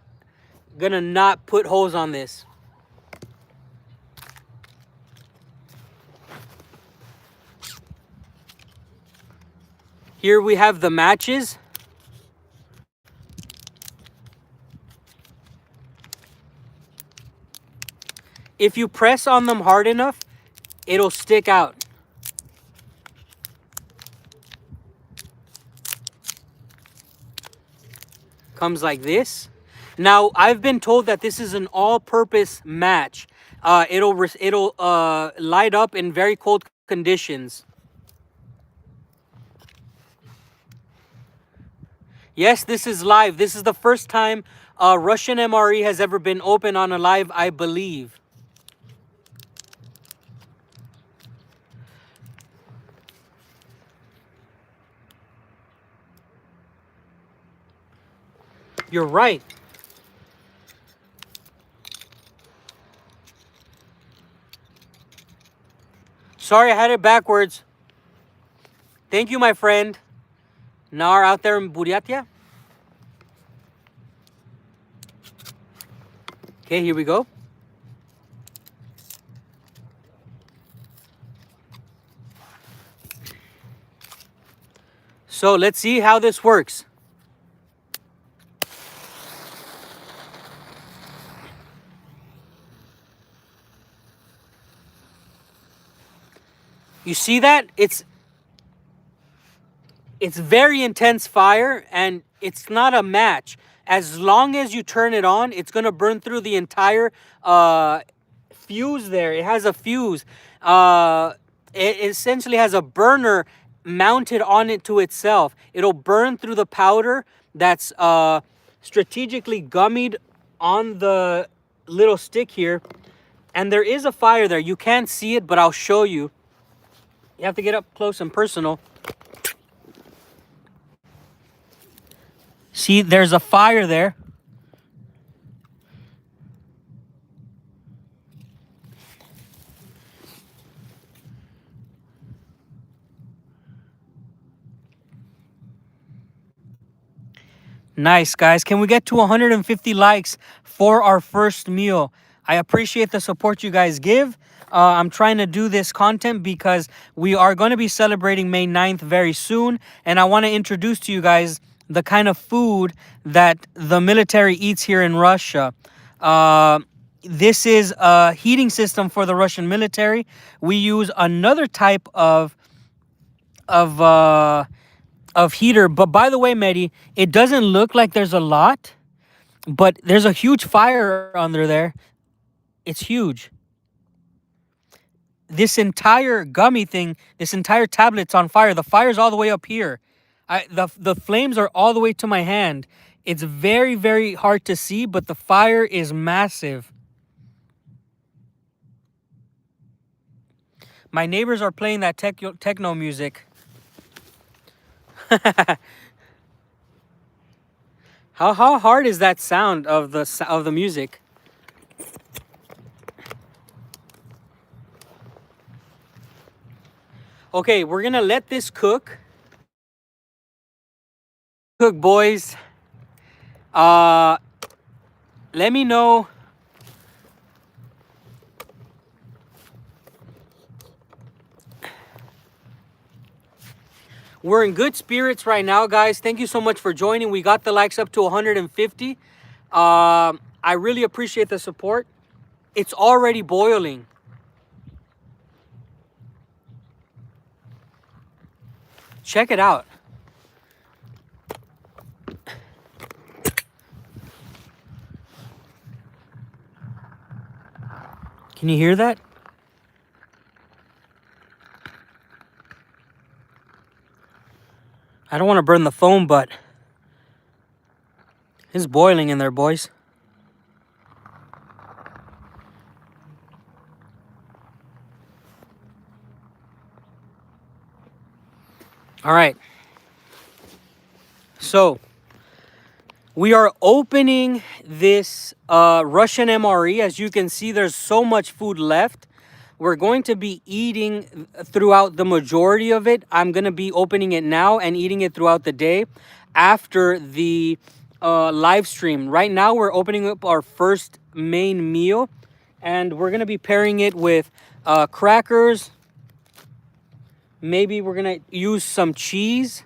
going to not put holes on this. Here we have the matches. If you press on them hard enough, it'll stick out. Comes like this. Now, I've been told that this is an all-purpose match. It'll light up in very cold conditions. Yes, this is live. This is the first time a Russian MRE has ever been open on a live, I believe. You're right. Sorry, I had it backwards. Thank you, my friend. Nar out there in Buryatia. Okay, here we go. So let's see how this works. You see that? It's very intense fire and it's not a match. As long as you turn it on, it's going to burn through the entire fuse there. It has a fuse. It essentially has a burner mounted on it to itself. It'll burn through the powder that's strategically gummied on the little stick here. And there is a fire there. You can't see it, but I'll show you. You have to get up close and personal. See, there's a fire there. Nice, guys. Can we get to 150 likes for our first meal? I appreciate the support you guys give. I'm trying to do this content because we are going to be celebrating May 9th very soon. And I want to introduce to you guys the kind of food that the military eats here in Russia. This is a heating system for the Russian military. We use another type of heater. But by the way, Mehdi, it doesn't look like there's a lot, but there's a huge fire under there. It's huge. This entire gummy thing, this entire tablet's on fire. The fire's all the way up here. The flames are all the way to my hand. It's very, very hard to see, but the fire is massive. My neighbors are playing that techno music. How hard is that sound of the music? Okay, we're gonna let this cook. Cook, boys. Let me know. We're in good spirits right now, guys. Thank you so much for joining. We got the likes up to 150. I really appreciate the support. It's already boiling. Check it out. Can you hear that? I don't want to burn the phone, but it's boiling in there, boys. All right. So we are opening this Russian MRE. As you can see, there's so much food left. We're going to be eating throughout the majority of it. I'm going to be opening it now and eating it throughout the day after the live stream. Right now, we're opening up our first main meal, and we're going to be pairing it with crackers. Maybe we're going to use some cheese.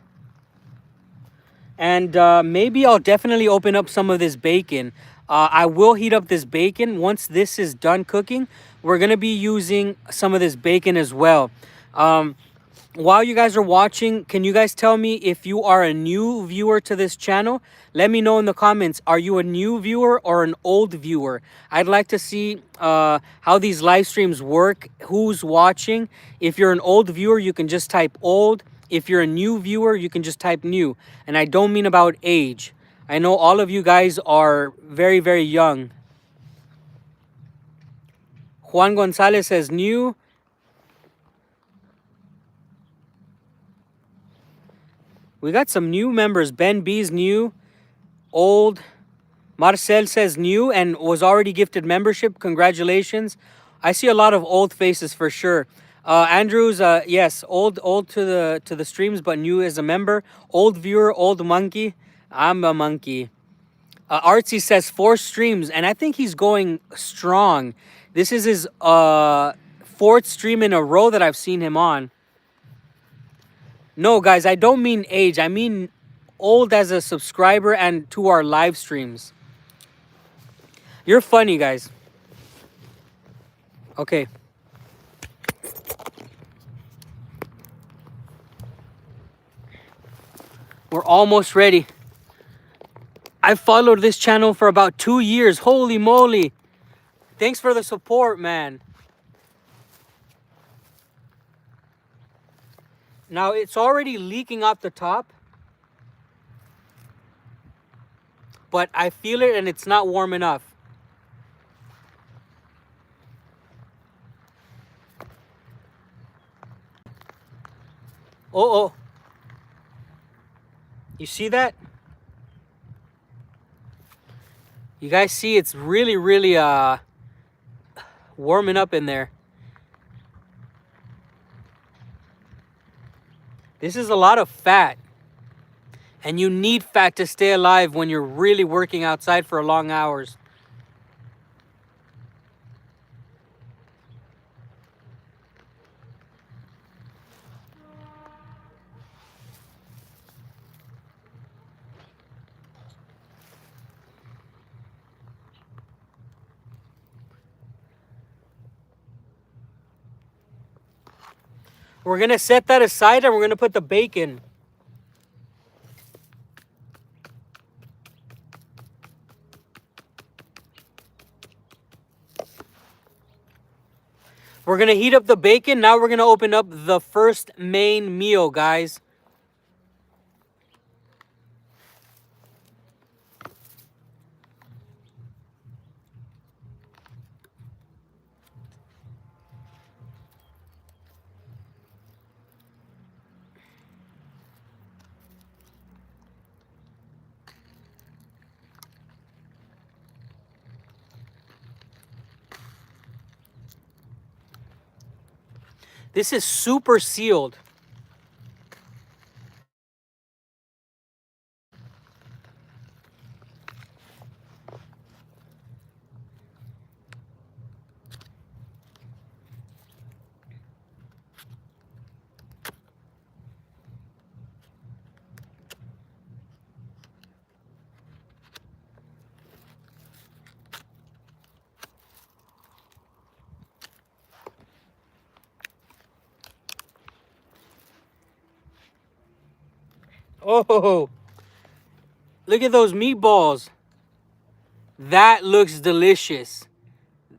And maybe I'll definitely open up some of this bacon. I will heat up this bacon. Once this is done cooking, we're going to be using some of this bacon as well. While you guys are watching, can you guys tell me if you are a new viewer to this channel? Let me know in the comments. Are you a new viewer or an old viewer? I'd like to see how these live streams work, who's watching. If you're an old viewer, you can just type old. If you're a new viewer, you can just type new. And I don't mean about age. I know all of you guys are very, very young. Juan Gonzalez says new. We got some new members. Ben B's new. Old. Marcel says new and was already gifted membership. Congratulations. I see a lot of old faces for sure. Andrews, yes, old to the streams, but new as a member. Old viewer, old monkey. I'm a monkey. Artsy says 4 streams, and I think he's going strong. This is his 4th stream in a row that I've seen him on. No, guys, I don't mean age. I mean old as a subscriber and to our live streams. You're funny, guys. Okay. We're almost ready. I followed this channel for about 2 years. Holy moly. Thanks for the support, man. Now, it's already leaking off the top. But I feel it and it's not warm enough. Oh. You see that? You guys see it's really, really warming up in there. This is a lot of fat. And you need fat to stay alive when you're really working outside for long hours. We're going to set that aside and we're going to put the bacon. We're going to heat up the bacon. Now we're going to open up the first main meal, guys. This is super sealed. Oh, look at those meatballs. That looks delicious.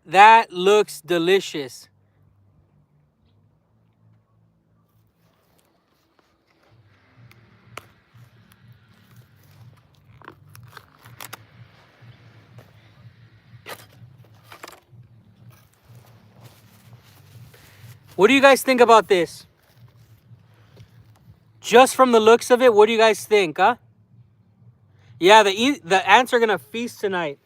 That looks delicious. What do you guys think about this? Just from the looks of it, what do you guys think, huh? Yeah, the ants are gonna feast tonight.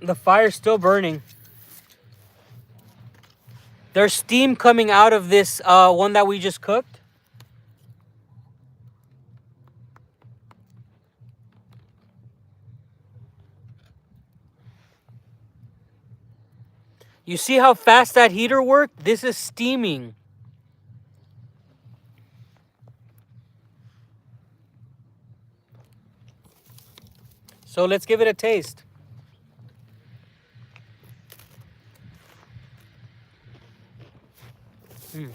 The fire's still burning. There's steam coming out of this one that we just cooked. You see how fast that heater worked? This is steaming. So let's give it a taste. Mm.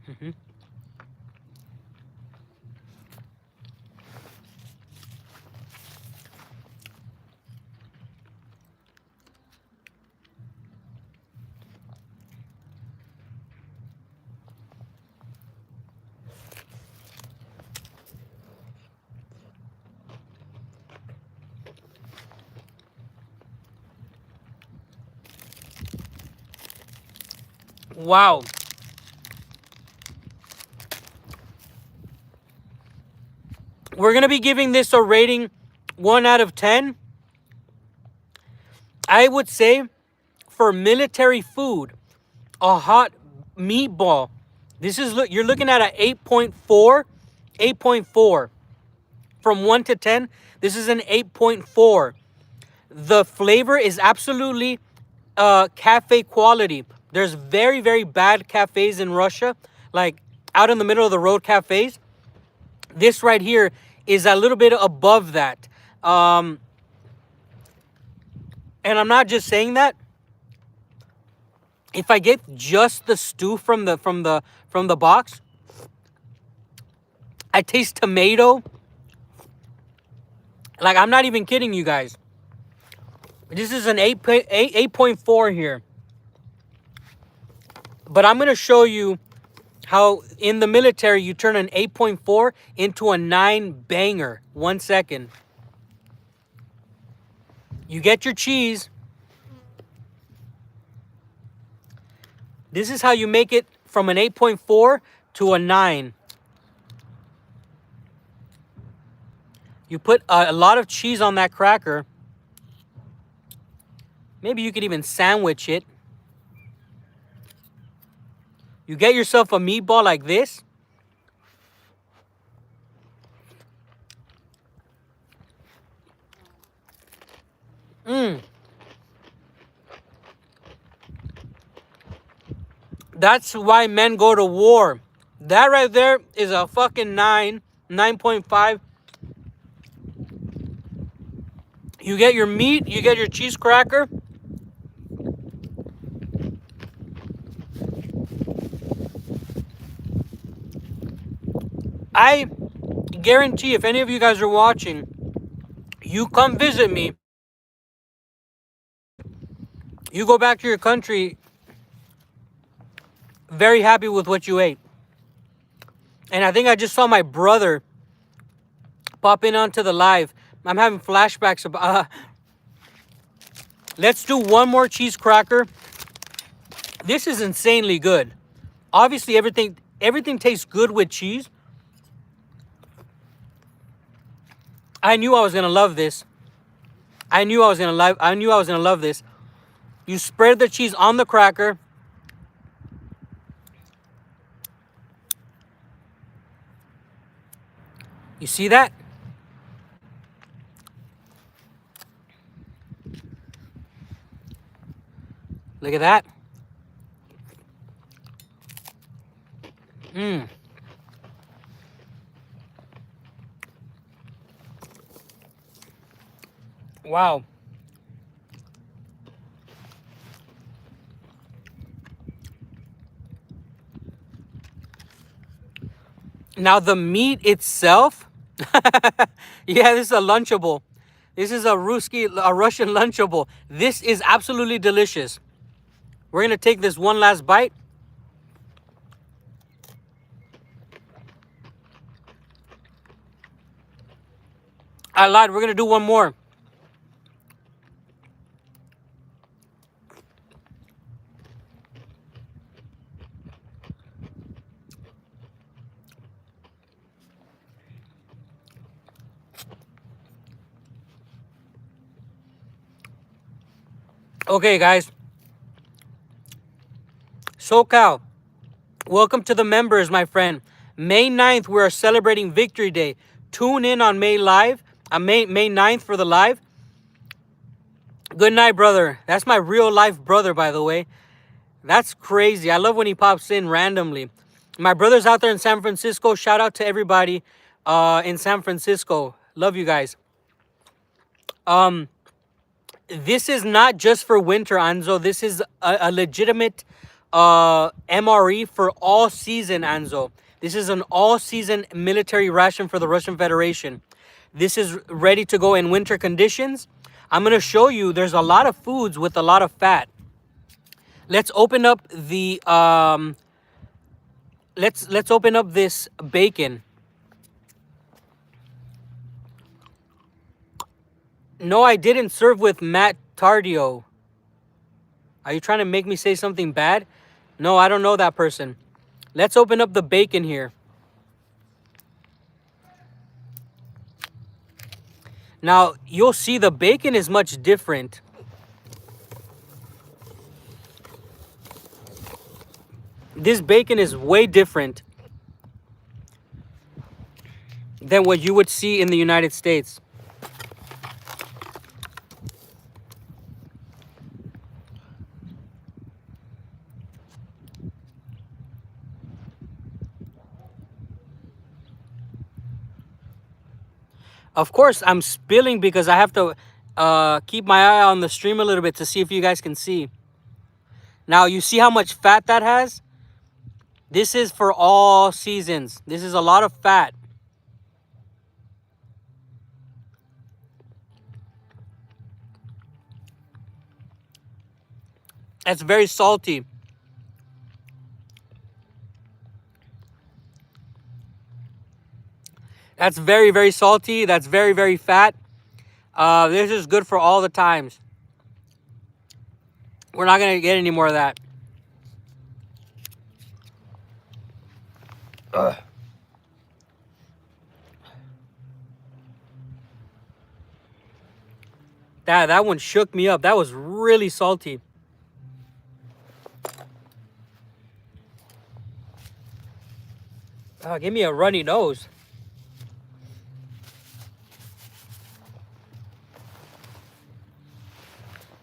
Mm-hmm. Wow. We're going to be giving this a rating 1 out of 10. I would say for military food, a hot meatball, this is you're looking at a 8.4, 8.4. From 1 to 10, this is an 8.4. The flavor is absolutely cafe quality. There's very, very bad cafes in Russia, like out in the middle of the road cafes. This right here is a little bit above that. And I'm not just saying that. If I get just the stew from the box, I taste tomato. Like, I'm not even kidding you guys. This is an 8.4 here. But I'm going to show you how in the military you turn an 8.4 into a 9 banger. 1 second. You get your cheese. This is how you make it from an 8.4 to a 9. You put a lot of cheese on that cracker. Maybe you could even sandwich it. You get yourself a meatball like this. That's why men go to war. That right there is a fucking 9.5. You get your meat, you get your cheese cracker. I guarantee if any of you guys are watching, you come visit me, you go back to your country very happy with what you ate. And I think I just saw my brother pop in onto the live. I'm having flashbacks about... let's do one more cheese cracker. This is insanely good. Obviously, everything tastes good with cheese. I knew I was gonna love this. I knew I was gonna love this. You spread the cheese on the cracker. You see that? Look at that. Mmm. Wow. Now the meat itself, yeah, this is a Lunchable. This is a Russian Lunchable. This is absolutely delicious. We're gonna take this one last bite. I lied, we're gonna do one more. Okay, guys. SoCal, welcome to the members, my friend. May 9th, we are celebrating Victory Day. Tune in on May 9th for the live. Good night, brother. That's my real life brother, by the way. That's crazy. I love when he pops in randomly. My brother's out there in San Francisco. Shout out to everybody in San Francisco. Love you guys. This is not just for winter, Anzo. This is a legitimate MRE for all season, Anzo. This is an all-season military ration for the Russian Federation. This is ready to go in winter conditions. I'm going to show you there's a lot of foods with a lot of fat. Let's open up the let's open up this bacon. No, I didn't serve with Matt Tardio. Are you trying to make me say something bad? No, I don't know that person. Let's open up the bacon here. Now, you'll see the bacon is much different. This bacon is way different than what you would see in the United States. Of course, I'm spilling because I have to keep my eye on the stream a little bit to see if you guys can see. Now, you see how much fat that has? This is for all seasons. This is a lot of fat. That's very salty. That's very, very salty. That's very, very fat. This is good for all the times. We're not going to get any more of that. Ugh. That one shook me up. That was really salty. Oh, give me a runny nose.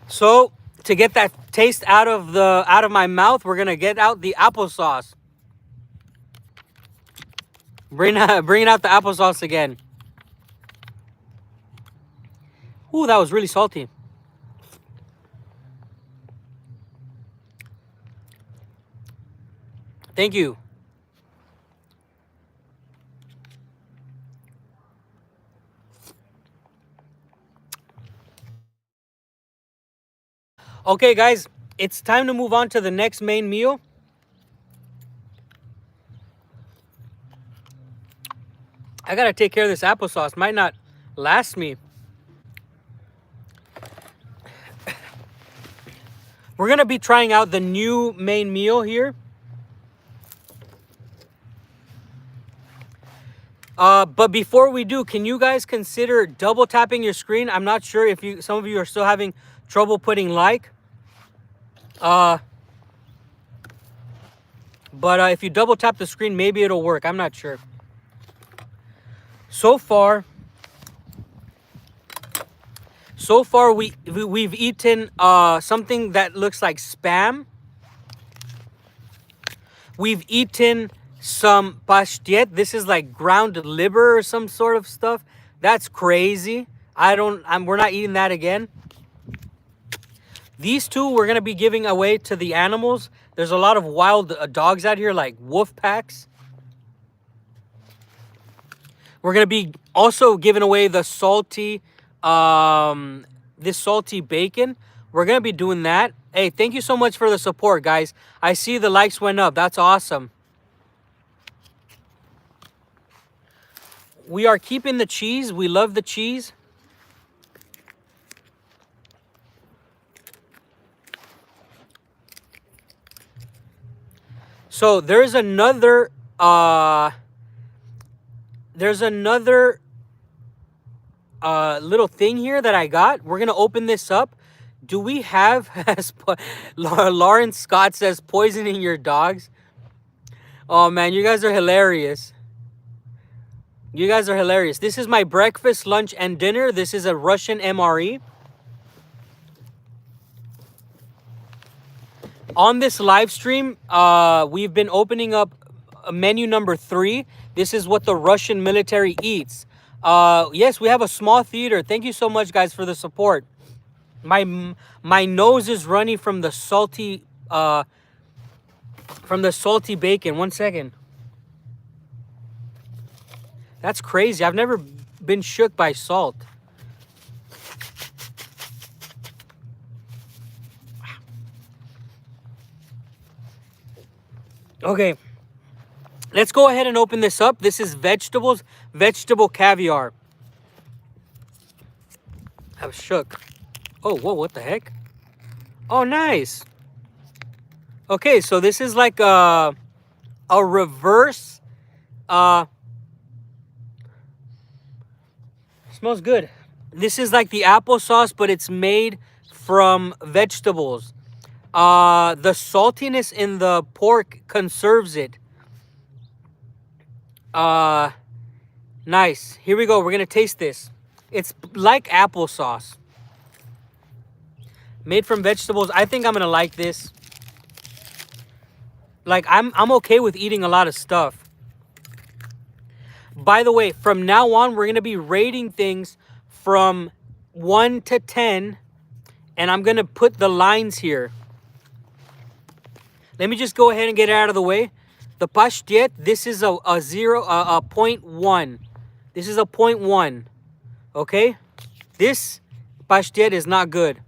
So, To get that taste out of my mouth, we're gonna get out the applesauce. Bringing out the applesauce again. Ooh, that was really salty. Thank you. Okay, guys, it's time to move on to the next main meal. I gotta take care of this applesauce. Might not last me. We're gonna be trying out the new main meal here. But before we do, can you guys consider double tapping your screen? I'm not sure if some of you are still having trouble putting like. But if you double tap the screen, maybe it'll work. I'm not sure. So far we've eaten something that looks like Spam. We've eaten some pashtiet. This is like ground liver or some sort of stuff. That's crazy. We're not eating that again. These two we're gonna be giving away to the animals. There's a lot of wild dogs out here, like wolf packs. We're gonna be also giving away the salty, this salty bacon. We're gonna be doing that. Hey, thank you so much for the support, guys. I see the likes went up. That's awesome. We are keeping the cheese. We love the cheese. So there's another little thing here that I got. We're gonna open this up. Do we have, as Lawrence Scott says, poisoning your dogs? Oh man, you guys are hilarious. You guys are hilarious. This is my breakfast, lunch, and dinner. This is a Russian MRE. On this live stream, we've been opening up menu number 3. This is what the Russian military eats. Yes, we have a small theater. Thank you so much, guys, for the support. My nose is running from the salty bacon. 1 second. That's crazy. I've never been shook by salt. Okay. Let's go ahead and open this up. This is vegetable caviar. I was shook. Oh, whoa, what the heck? Oh, nice. Okay, so this is like a reverse. Smells good. This is like the applesauce, but it's made from vegetables. The saltiness in the pork conserves it. Nice. Here we go. We're gonna taste this. It's like applesauce. Made from vegetables. I think I'm gonna like this. Like I'm okay with eating a lot of stuff. By the way, from now on, we're gonna be rating things from 1 to 10, and I'm gonna put the lines here. Let me just go ahead and get it out of the way. The pashtiet, this is a 0.1. This is a 0.1. Okay? This pashtiet is not good.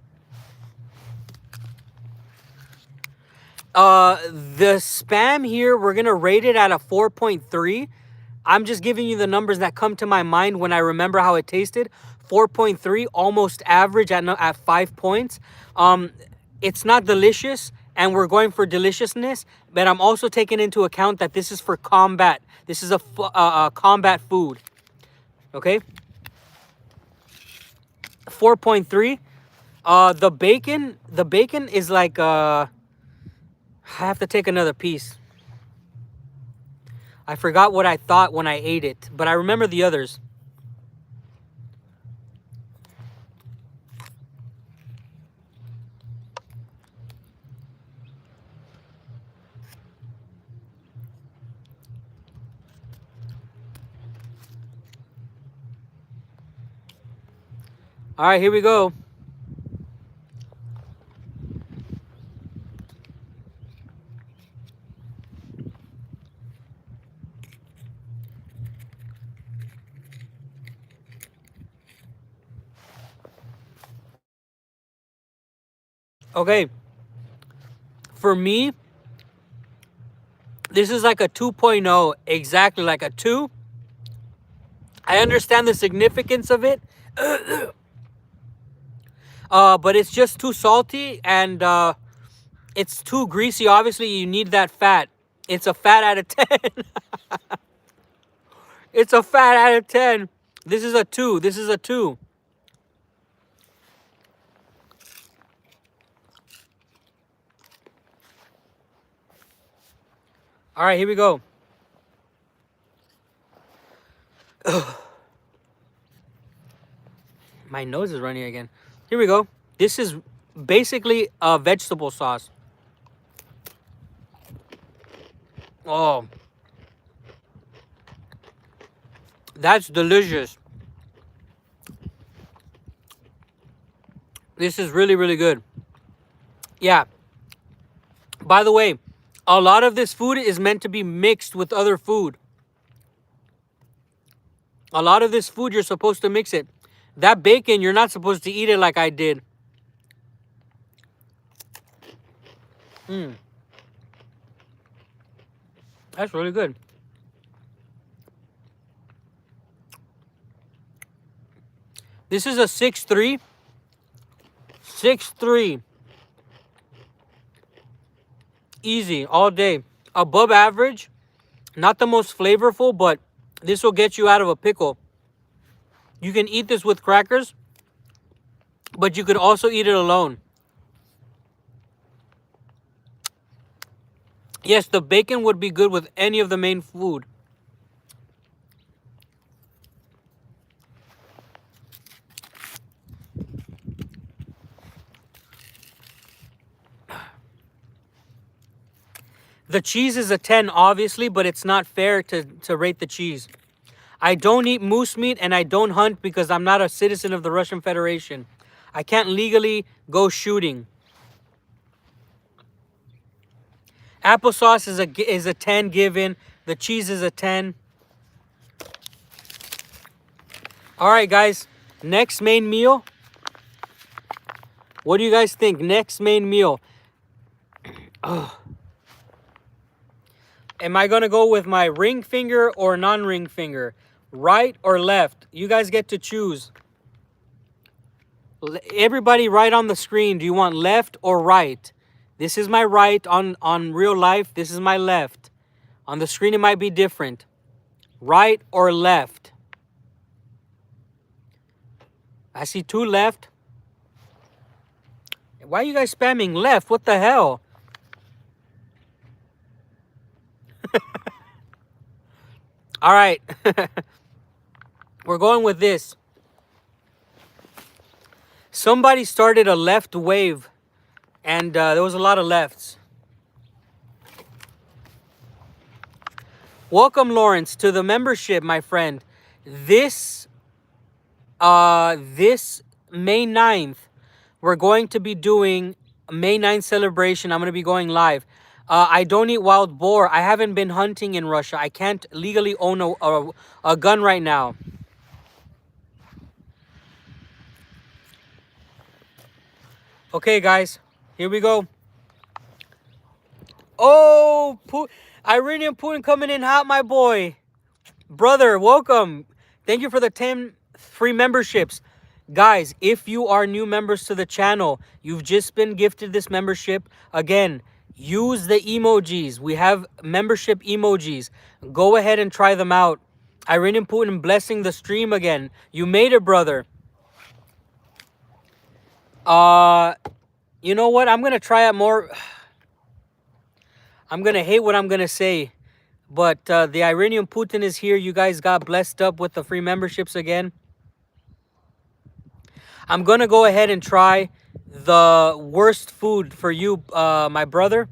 The Spam here, we're going to rate it at a 4.3. I'm just giving you the numbers that come to my mind when I remember how it tasted. 4.3, almost average at 5 points. It's not delicious, and we're going for deliciousness, but I'm also taking into account that this is for combat. This is a combat food. Okay? 4.3. The bacon is like I have to take another piece. I forgot what I thought when I ate it, but I remember the others. All right, here we go. Okay, for me, this is like a 2.0, exactly like a 2. I understand the significance of it, but it's just too salty and it's too greasy. Obviously, you need that fat. It's a fat out of 10. It's a fat out of 10. This is a 2. This is a 2. All right, here we go. My nose is running again. Here we go. This is basically a vegetable sauce. Oh, that's delicious. This is really, really good. Yeah. By the way, a lot of this food is meant to be mixed with other food. A lot of this food, you're supposed to mix it. That bacon, you're not supposed to eat it like I did. That's really good. This is a 6.3. 6.3. Easy, all day. Above average. Not the most flavorful, but this will get you out of a pickle. You can eat this with crackers, but you could also eat it alone. Yes, the bacon would be good with any of the main food. The cheese is a 10, obviously, but it's not fair to rate the cheese. I don't eat moose meat and I don't hunt because I'm not a citizen of the Russian Federation. I can't legally go shooting. Applesauce is a 10 given. The cheese is a 10. All right, guys. Next main meal. What do you guys think? Next main meal. Ugh. Am I going to go with my ring finger or non-ring finger? Right or left? You guys get to choose. Everybody write on the screen. Do you want left or right? This is my right on real life. This is my left. On the screen, it might be different. Right or left? I see 2 left. Why are you guys spamming left? What the hell? All right. We're going with this. Somebody started a left wave, and there was a lot of lefts. Welcome, Lawrence, to the membership, my friend. This May 9th, we're going to be doing a May 9th celebration. I'm going to be going live. I don't eat wild boar. I haven't been hunting in Russia. I can't legally own a gun right now. Okay, guys, here we go. Oh, Iranian Putin coming in hot, my boy. Brother, welcome. Thank you for the 10 free memberships. Guys, if you are new members to the channel, you've just been gifted this membership. Again, use the emojis. We have membership emojis. Go ahead and try them out. Iranian Putin blessing the stream again. You made it, brother. You know what? I'm going to try it more. I'm going to hate what I'm going to say. But the Iranian Putin is here. You guys got blessed up with the free memberships again. I'm going to go ahead and try the worst food for you, my brother.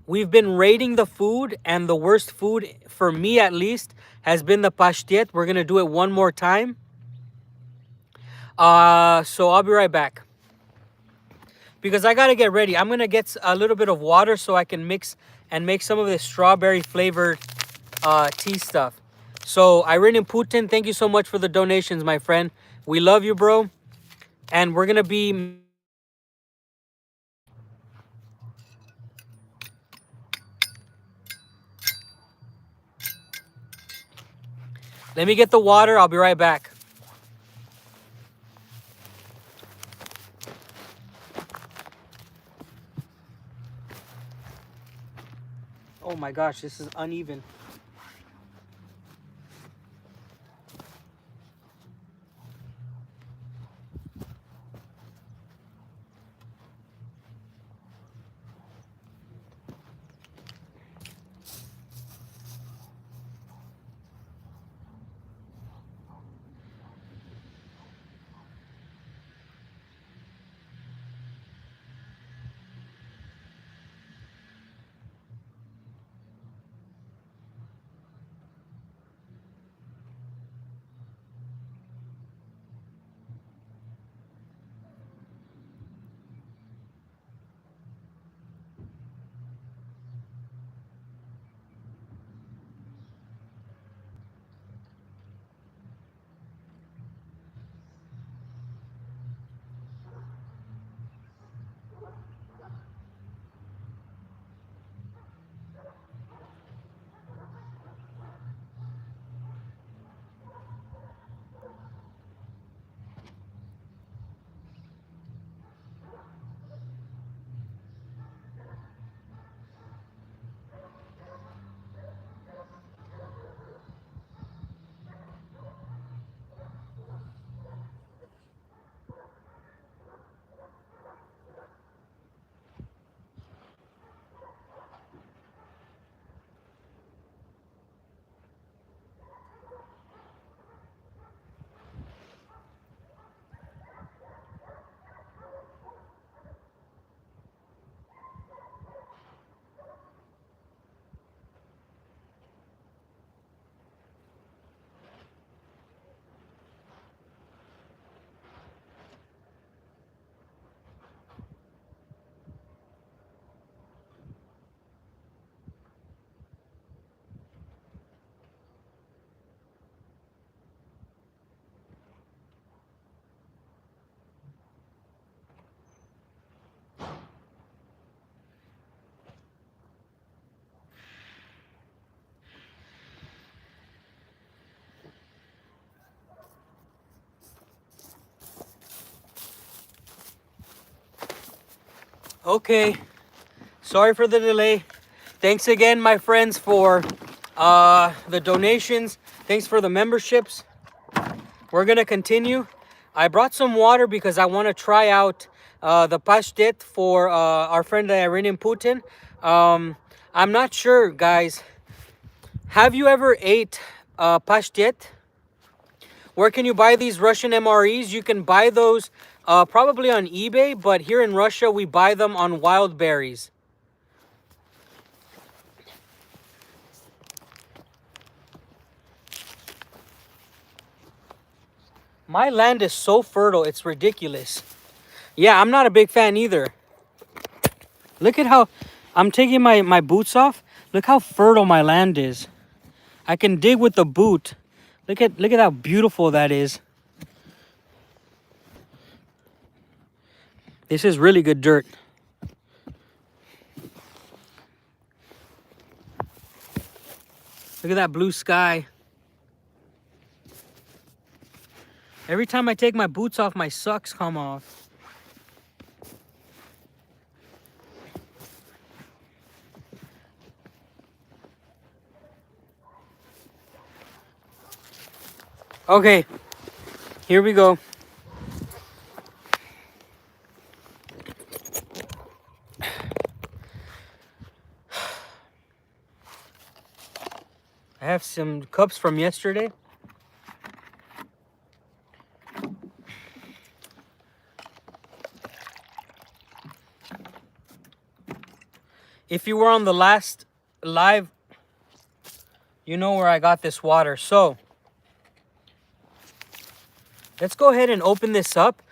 We've been rating the food, and the worst food, for me at least, has been the pashtet. We're going to do it one more time. So I'll be right back because I gotta get ready. I'm gonna get a little bit of water so I can mix and make some of this strawberry flavored tea stuff. So Iranian Putin, thank you so much for the donations, my friend. We love you, bro. And we're gonna be. Let me get the water. I'll be right back. Oh my gosh, this is uneven. Okay, sorry for the delay. Thanks again, my friends, for the donations. Thanks for the memberships. We're gonna continue. I brought some water because I want to try out the pashtet for our friend the Iranian Putin. I'm not sure, guys. Have you ever ate pashtet? Where can you buy these Russian MREs? You can buy those probably on eBay, but here in Russia we buy them on Wild Berries. My land is so fertile, it's ridiculous. Yeah, I'm not a big fan either. Look at how I'm taking my boots off. Look how fertile my land is. I can dig with the boot. Look at how beautiful that is. This is really good dirt. Look at that blue sky. Every time I take my boots off, my socks come off. Okay, here we go. I have some cups from yesterday. If you were on the last live, you know where I got this water. So, Let's go ahead and open this up.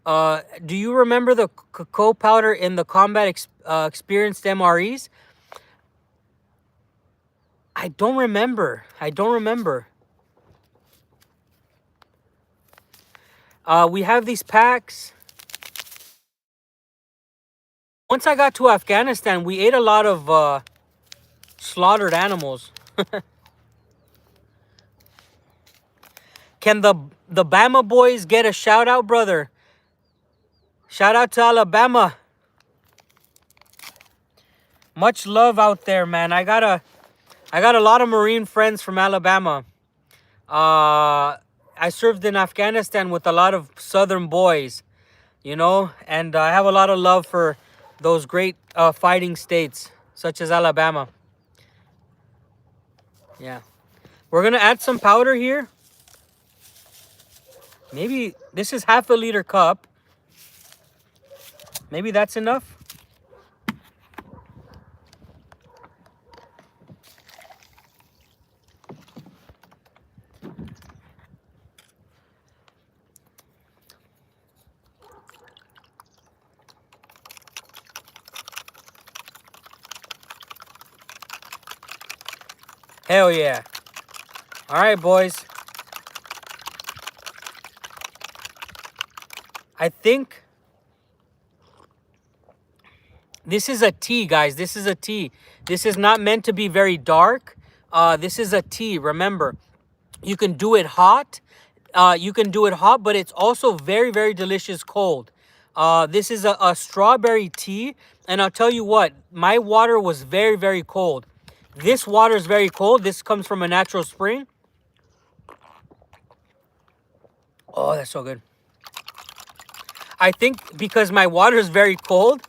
Do you remember the cocoa powder in the combat experienced MREs? I don't remember. We have these packs. Once I got to Afghanistan, we ate a lot of slaughtered animals. Can the Bama boys get a shout out, brother? Shout out to Alabama. Much love out there, man. I got a lot of Marine friends from Alabama. I served in Afghanistan with a lot of Southern boys, you know, and I have a lot of love for those great fighting states, such as Alabama. Yeah. We're going to add some powder here. Maybe this is half a liter cup. Maybe that's enough. Hell yeah. All right, boys. I think this is a tea, guys. This is a tea. This is not meant to be very dark. This is a tea. Remember, you can do it hot. But it's also very, very delicious cold. This is a strawberry tea. And I'll tell you what, my water was very, very cold. This water is very cold. This comes from a natural spring. Oh, that's so good. I think because my water is very cold,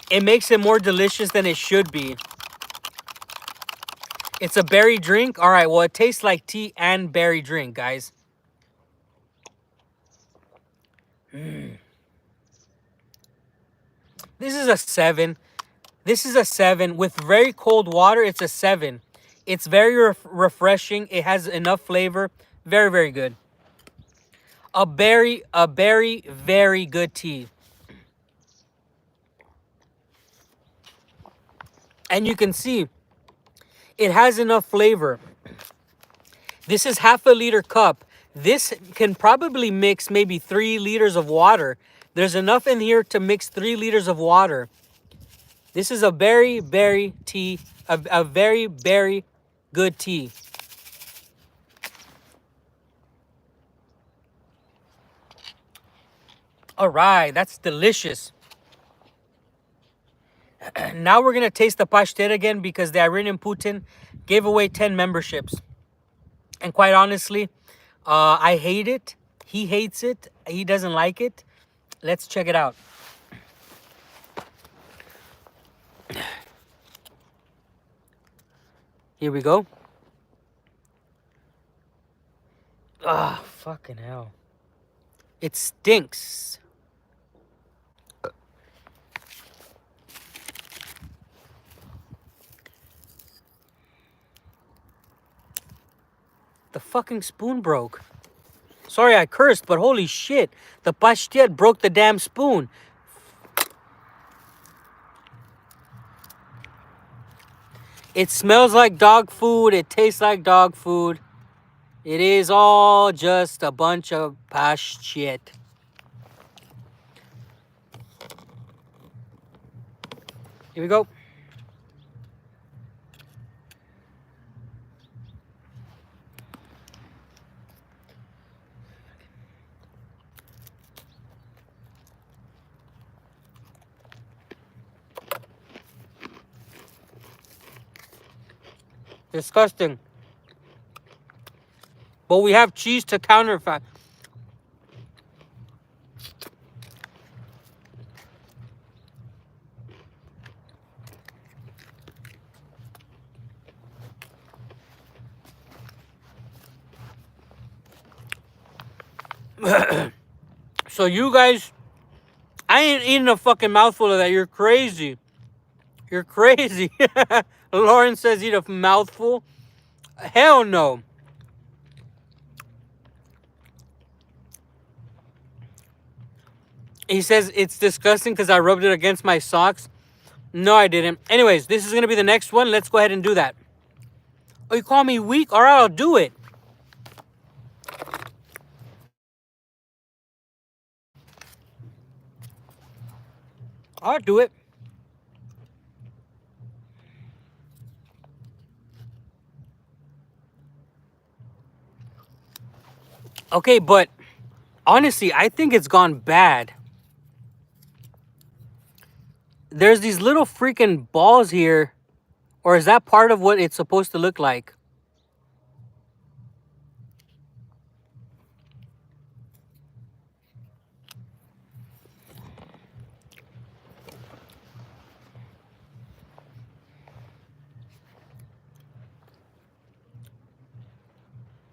it makes it more delicious than it should be. It's a berry drink. All right, well, it tastes like tea and berry drink, guys. This is a 7. This is a 7. With very cold water, it's a 7. It's very refreshing. It has enough flavor. Very, very good. A very, very good tea. And you can see it has enough flavor. This is half a liter cup. This can probably mix maybe 3 liters of water. There's enough in here to mix 3 liters of water. This is a very, very tea, a very, very good tea. All right, that's delicious. Now we're going to taste the pashtet again because the Iranian Putin gave away 10 memberships. And quite honestly, I hate it. He hates it. He doesn't like it. Let's check it out. Here we go. Ah, fucking hell. It stinks. The fucking spoon broke. Sorry I cursed, but holy shit. The pashtet broke the damn spoon. It smells like dog food. It tastes like dog food. It is all just a bunch of pashtet. Here we go. Disgusting. But we have cheese to counterfeit. So you guys, I ain't eating a fucking mouthful of that. You're crazy. You're crazy. Lauren says eat a mouthful. Hell no. He says it's disgusting because I rubbed it against my socks. No, I didn't. Anyways, this is going to be the next one. Let's go ahead and do that. Oh, you call me weak? All right, I'll do it. I'll do it. Okay, but honestly, I think it's gone bad. There's these little freaking balls here. Or is that part of what it's supposed to look like?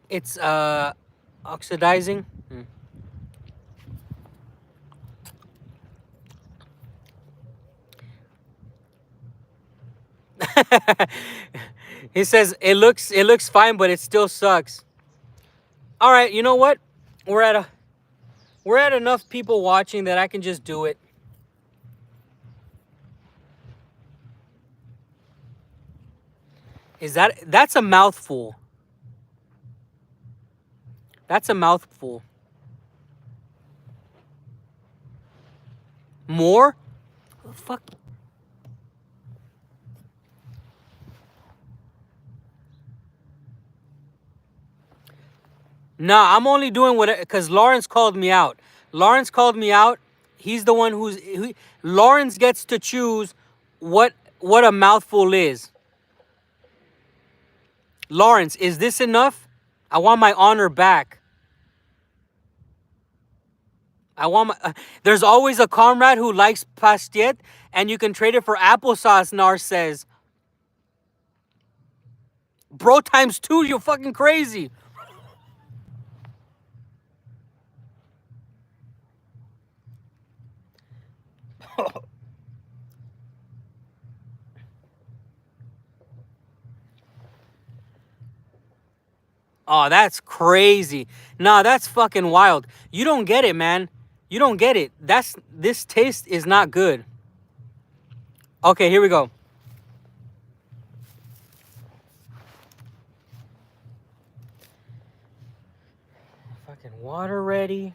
It's oxidizing. He says it looks fine, but it still sucks. All right, you know what? We're at a we're at enough people watching that I can just do it. That's a mouthful. That's a mouthful. More? Fuck. Nah, I'm only doing what because Lawrence called me out. Lawrence called me out. He's the one Lawrence gets to choose what a mouthful is. Lawrence, is this enough? I want my honor back. There's always a comrade who likes pastet, and you can trade it for applesauce. Nar says, bro, times two. You're fucking crazy. Oh, that's crazy. Nah, that's fucking wild. You don't get it, man. You don't get it. This taste is not good. Okay, here we go. Fucking water ready.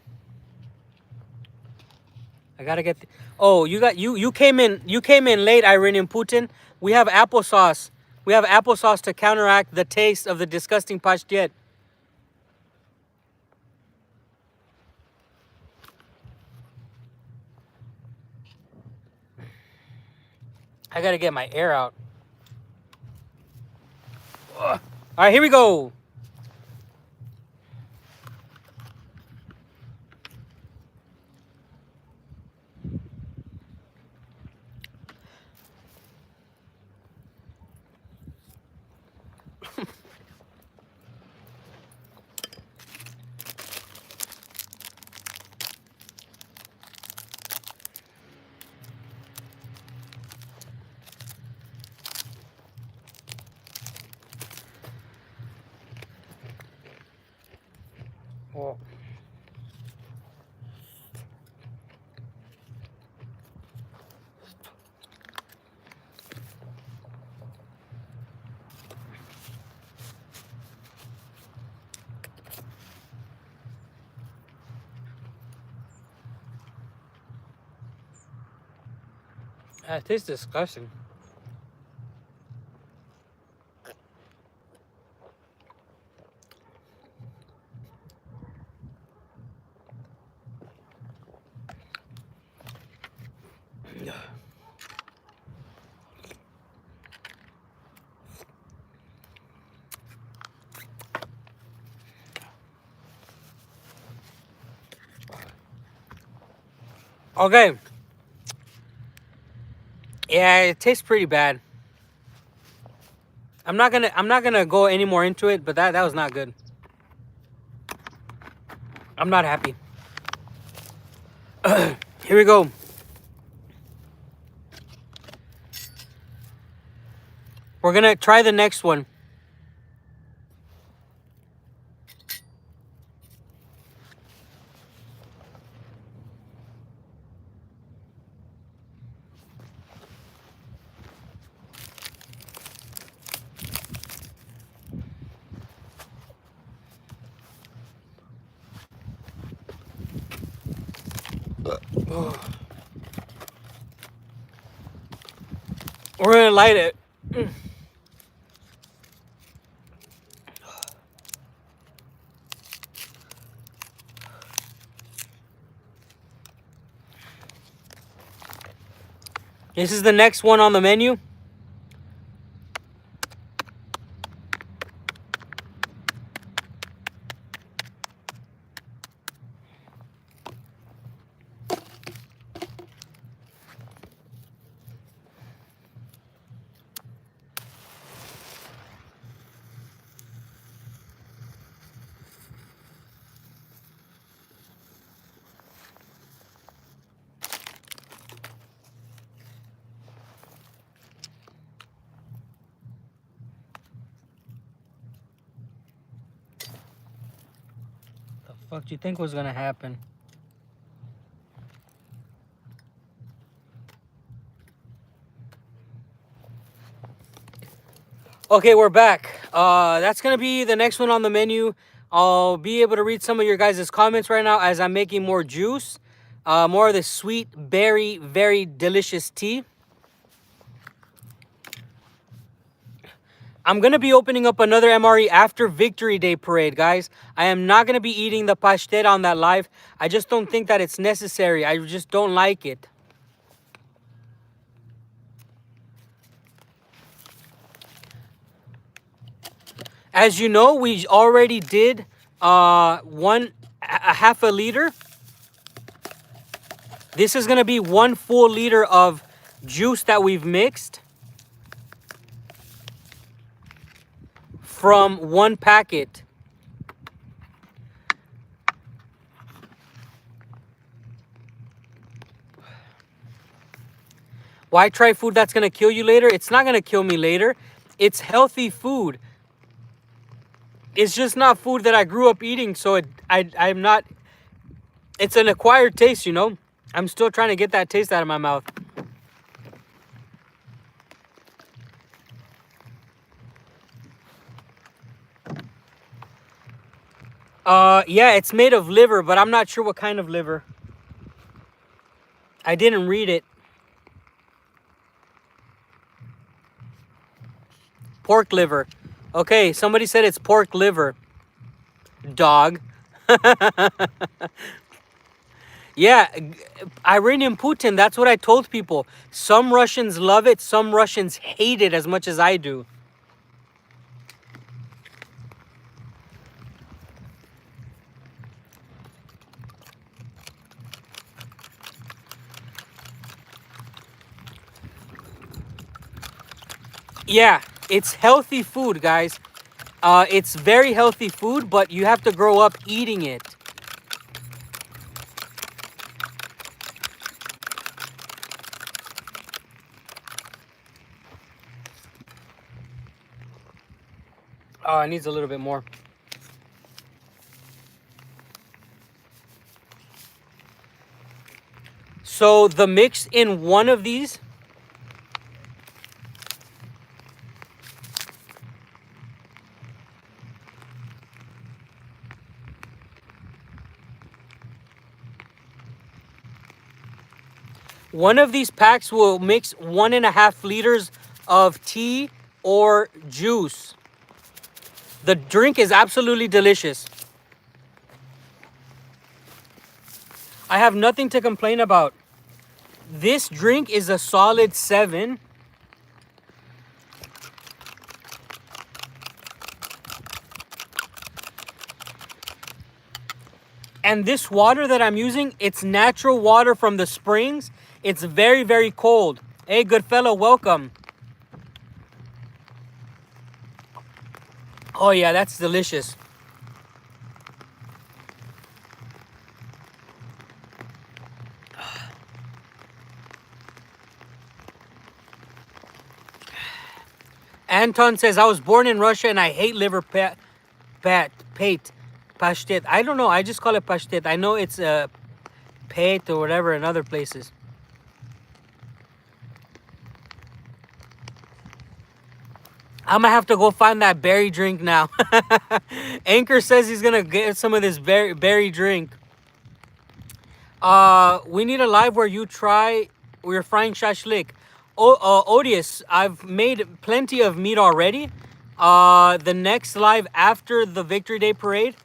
I gotta get. Oh, you came in late, Iranian Putin. We have applesauce. We have applesauce to counteract the taste of the disgusting pashtet. I gotta get my air out. Ugh. All right, here we go. Oh. That tastes disgusting. Okay. Yeah, it tastes pretty bad. I'm not gonna go any more into it, but that was not good. I'm not happy. Here we go. We're gonna try the next one. We're gonna light it. This is the next one on the menu. The fuck do you think was gonna happen? Okay, we're back. That's gonna be the next one on the menu. I'll be able to read some of your guys' comments right now as I'm making more juice. More of this sweet berry, very delicious tea. I'm going to be opening up another MRE after Victory Day Parade, guys. I am not going to be eating the pastel on that live. I just don't think that it's necessary. I just don't like it. As you know, we already did a half a liter. This is going to be 1 full liter of juice that we've mixed from 1 packet. Why try food that's going to kill you later? It's not going to kill me later. It's healthy food. It's just not food that I grew up eating, so I'm not... It's an acquired taste, you know? I'm still trying to get that taste out of my mouth. Yeah, it's made of liver, but I'm not sure what kind of liver. I didn't read it. Pork liver. Okay, somebody said it's pork liver. Dog. Yeah, Iranian Putin, that's what I told people. Some Russians love it, some Russians hate it as much as I do. Yeah, it's healthy food, guys. It's very healthy food, but you have to grow up eating it. Oh, it needs a little bit more. So the mix in one of these packs will mix 1.5 liters of tea or juice. The drink is absolutely delicious. I have nothing to complain about. This drink is a solid 7. And this water that I'm using, it's natural water from the springs. It's very, very cold. Hey, good fellow, welcome. Oh yeah, that's delicious. Anton says, I was born in Russia and I hate liver pate. Pashtet. I don't know. I just call it pashtet. I know it's pate or whatever in other places. I'm gonna have to go find that berry drink now. Anchor says he's gonna get some of this berry drink. We need a live where you try. We're frying shashlik. Odious, I've made plenty of meat already. The next live after the Victory Day parade,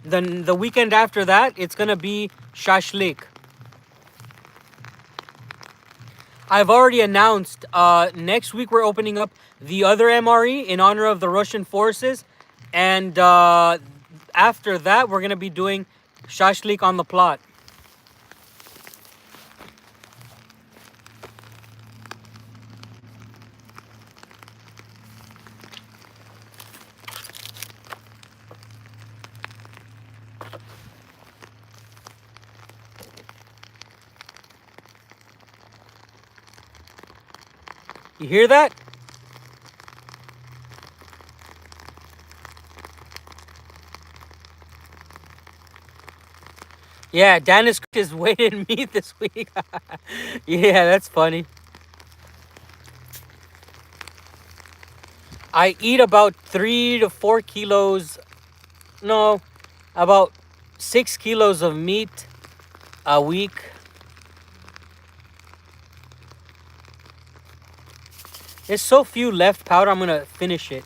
then the weekend after that, it's gonna be shashlik. I've already announced next week we're opening up the other MRE in honor of the Russian forces, and after that we're gonna be doing shashlik on the plot. You hear that? Yeah, Dennis is weighted meat this week. Yeah, that's funny. I eat about 3 to 4 kilos. No, about 6 kilos of meat a week. There's so few left powder, I'm gonna finish it.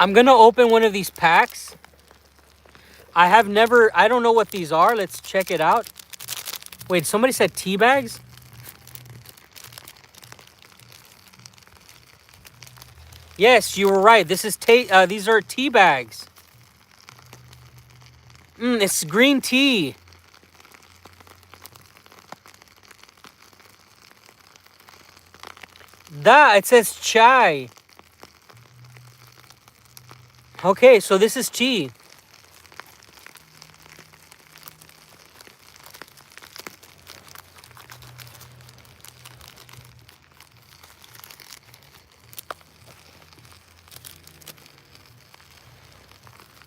I'm gonna open one of these packs. I don't know what these are. Let's check it out. Wait, somebody said tea bags? Yes, you were right. These are tea bags. It's green tea. It says chai. Okay, so this is tea.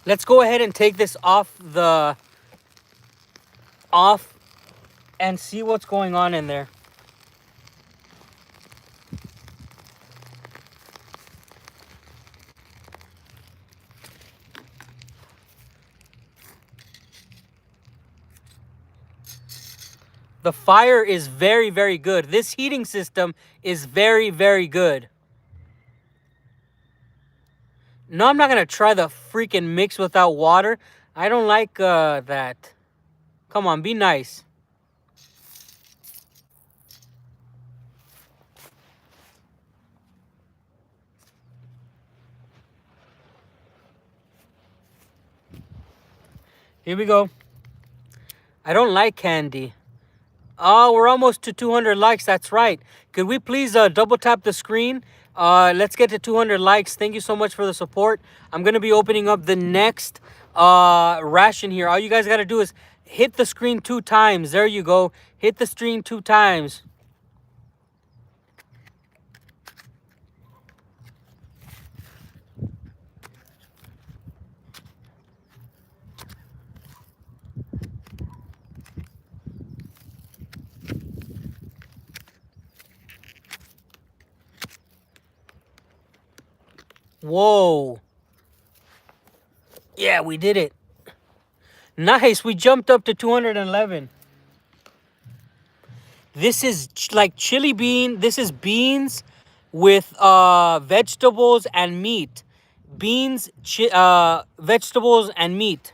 Let's go ahead and take this off and see what's going on in there. The fire is very, very good. This heating system is very, very good. No, I'm not going to try the freaking mix without water. I don't like that. Come on, be nice. Here we go. I don't like candy. Oh, we're almost to 200 likes. That's right. Could we please double tap the screen? Let's get to 200 likes. Thank you so much for the support. I'm going to be opening up the next ration here. All you guys got to do is hit the screen 2 times. There you go. Hit the screen 2 times. Whoa. Yeah, we did it. Nice. We jumped up to 211. This is like chili bean. This is beans with vegetables and meat. Beans, vegetables, and meat.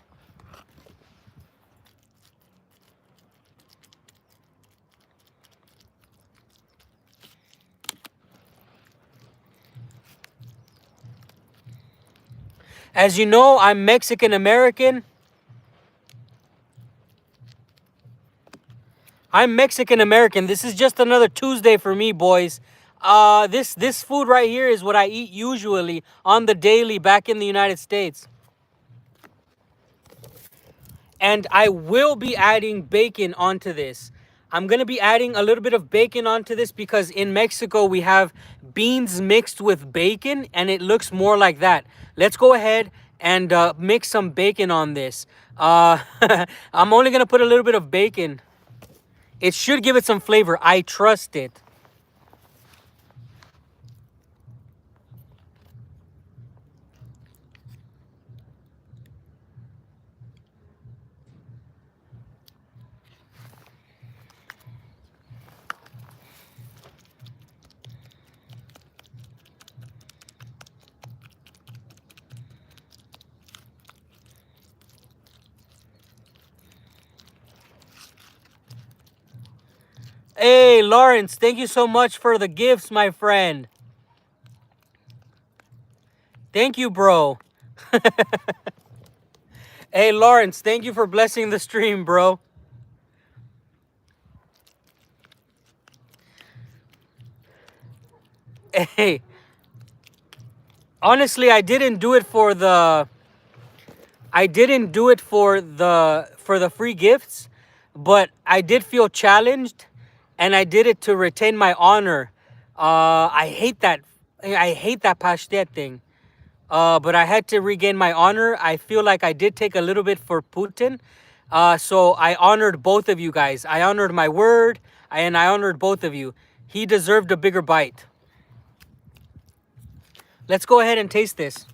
As you know, I'm Mexican American. I'm Mexican American. This is just another Tuesday for me, boys. This food right here is what I eat usually on the daily back in the United States. And I will be adding bacon onto this. I'm going to be adding a little bit of bacon onto this because in Mexico we have beans mixed with bacon and it looks more like that. Let's go ahead and mix some bacon on this. I'm only going to put a little bit of bacon. It should give it some flavor. I trust it. Hey, Lawrence, thank you so much for the gifts, my friend. Thank you, bro. Hey, Lawrence, thank you for blessing the stream, bro. Hey, honestly, I didn't do it for the free gifts, but I did feel challenged and I did it to retain my honor. I hate that pastet thing. But I had to regain my honor. I feel like I did take a little bit for Putin. So I honored both of you guys. I honored my word and I honored both of you. He deserved a bigger bite. Let's go ahead and taste this.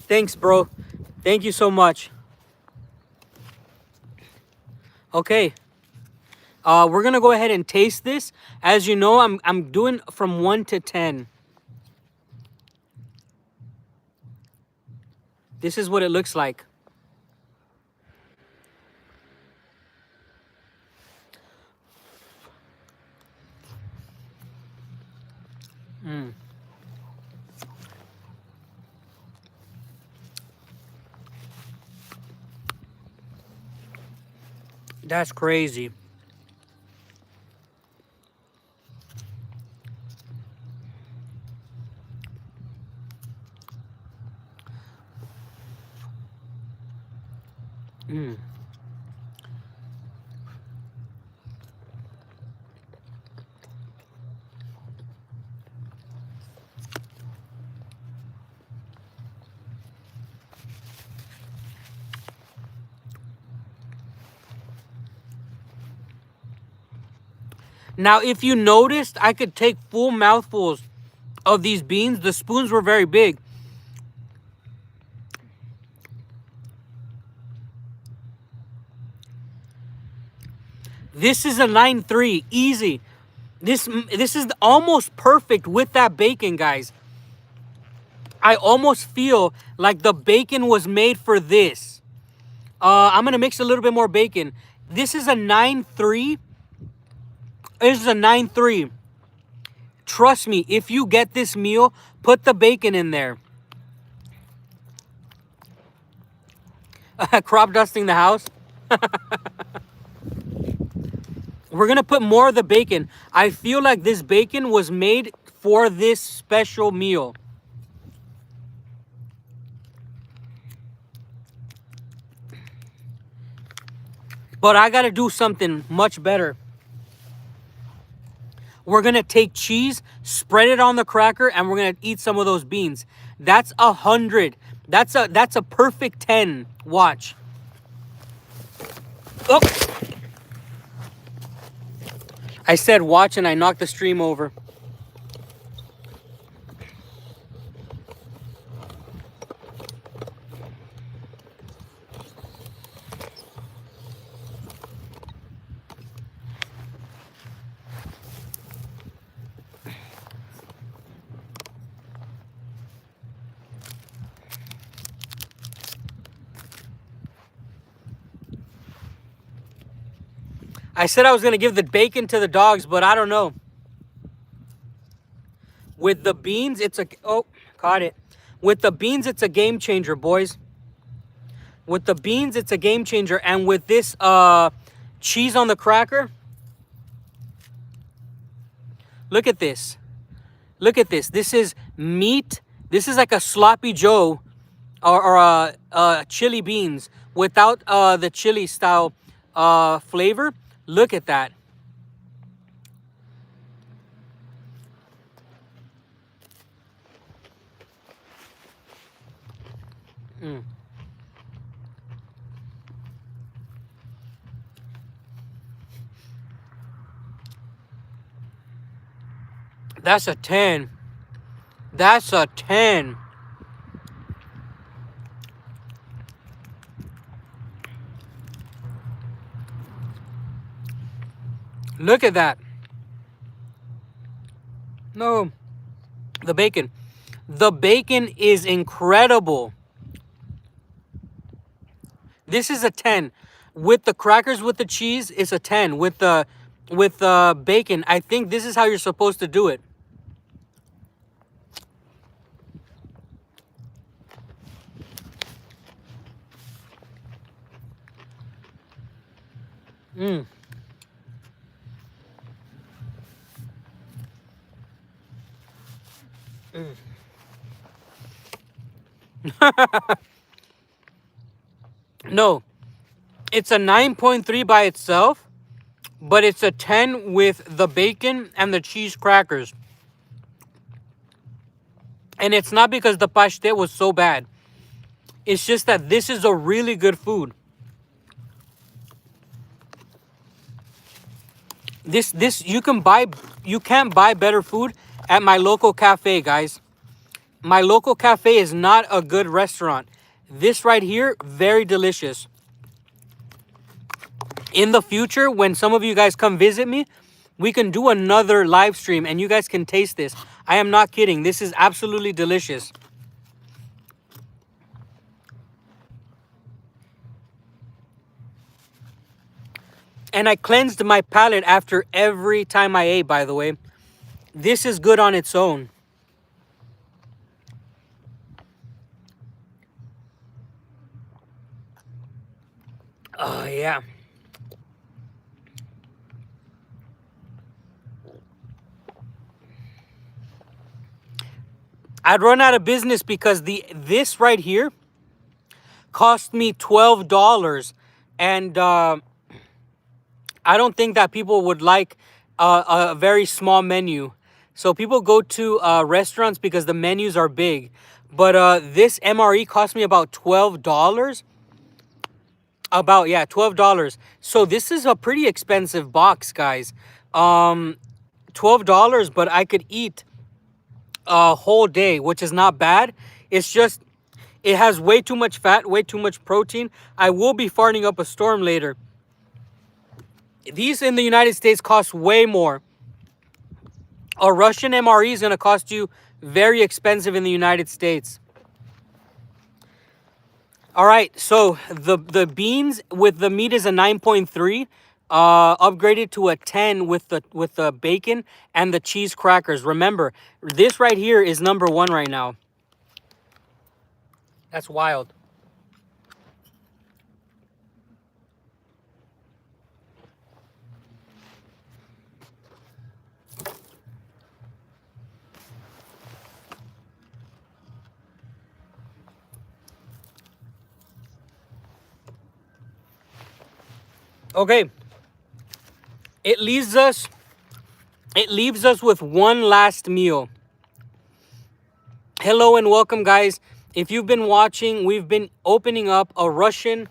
Thanks, bro. Thank you so much. Okay. We're gonna go ahead and taste this. As you know, I'm doing from 1 to 10. This is what it looks like. That's crazy. Now, if you noticed, I could take full mouthfuls of these beans. The spoons were very big. This is a 9.3, easy. This is almost perfect with that bacon, guys. I almost feel like the bacon was made for this. I'm gonna mix a little bit more bacon. This is a 9.3. This is a 9.3. Trust me, if you get this meal, put the bacon in there. Crop dusting the house. We're gonna put more of the bacon. I feel like this bacon was made for this special meal. But I gotta do something much better. We're gonna take cheese, spread it on the cracker, and we're gonna eat some of those beans. That's 100. That's a perfect 10. Watch. Oh. I said watch and I knocked the stream over. I said I was going to give the bacon to the dogs, but I don't know. With the beans, it's a... Oh, caught it. With the beans, it's a game changer, boys. With the beans, it's a game changer. And with this cheese on the cracker, look at this. Look at this. This is meat. This is like a sloppy Joe or chili beans without the chili style flavor. Look at that. Mm. That's a 10. That's a 10. Look at that. No, the bacon. The bacon is incredible. This is a 10. With the crackers, with the cheese, it's a 10. With the bacon, I think this is how you're supposed to do it. Mm. No, it's a 9.3 by itself, but it's a 10 with the bacon and the cheese crackers. And it's not because the pastel was so bad. It's just that this is a really good food. This you can't buy better food at my local cafe, guys. My local cafe is not a good restaurant. This right here, very delicious. In the future, when some of you guys come visit me, we can do another live stream and you guys can taste this. I am not kidding. This is absolutely delicious. And I cleansed my palate after every time I ate, by the way. This is good on its own. Oh, yeah. I'd run out of business because this right here cost me $12. And I don't think that people would like a very small menu. So people go to restaurants because the menus are big. But this MRE cost me about $12. About, yeah, $12. So this is a pretty expensive box, guys. $12, but I could eat a whole day, which is not bad. It's just, it has way too much fat, way too much protein. I will be farting up a storm later. These in the United States cost way more. A Russian MRE is going to cost you very expensive in the United States. All right, so the beans with the meat is a 9.3, upgraded to a 10 with the bacon and the cheese crackers. Remember, this right here is number 1 right now. That's wild. Okay. It leaves us with one last meal. Hello and welcome, guys. If you've been watching, we've been opening up a Russian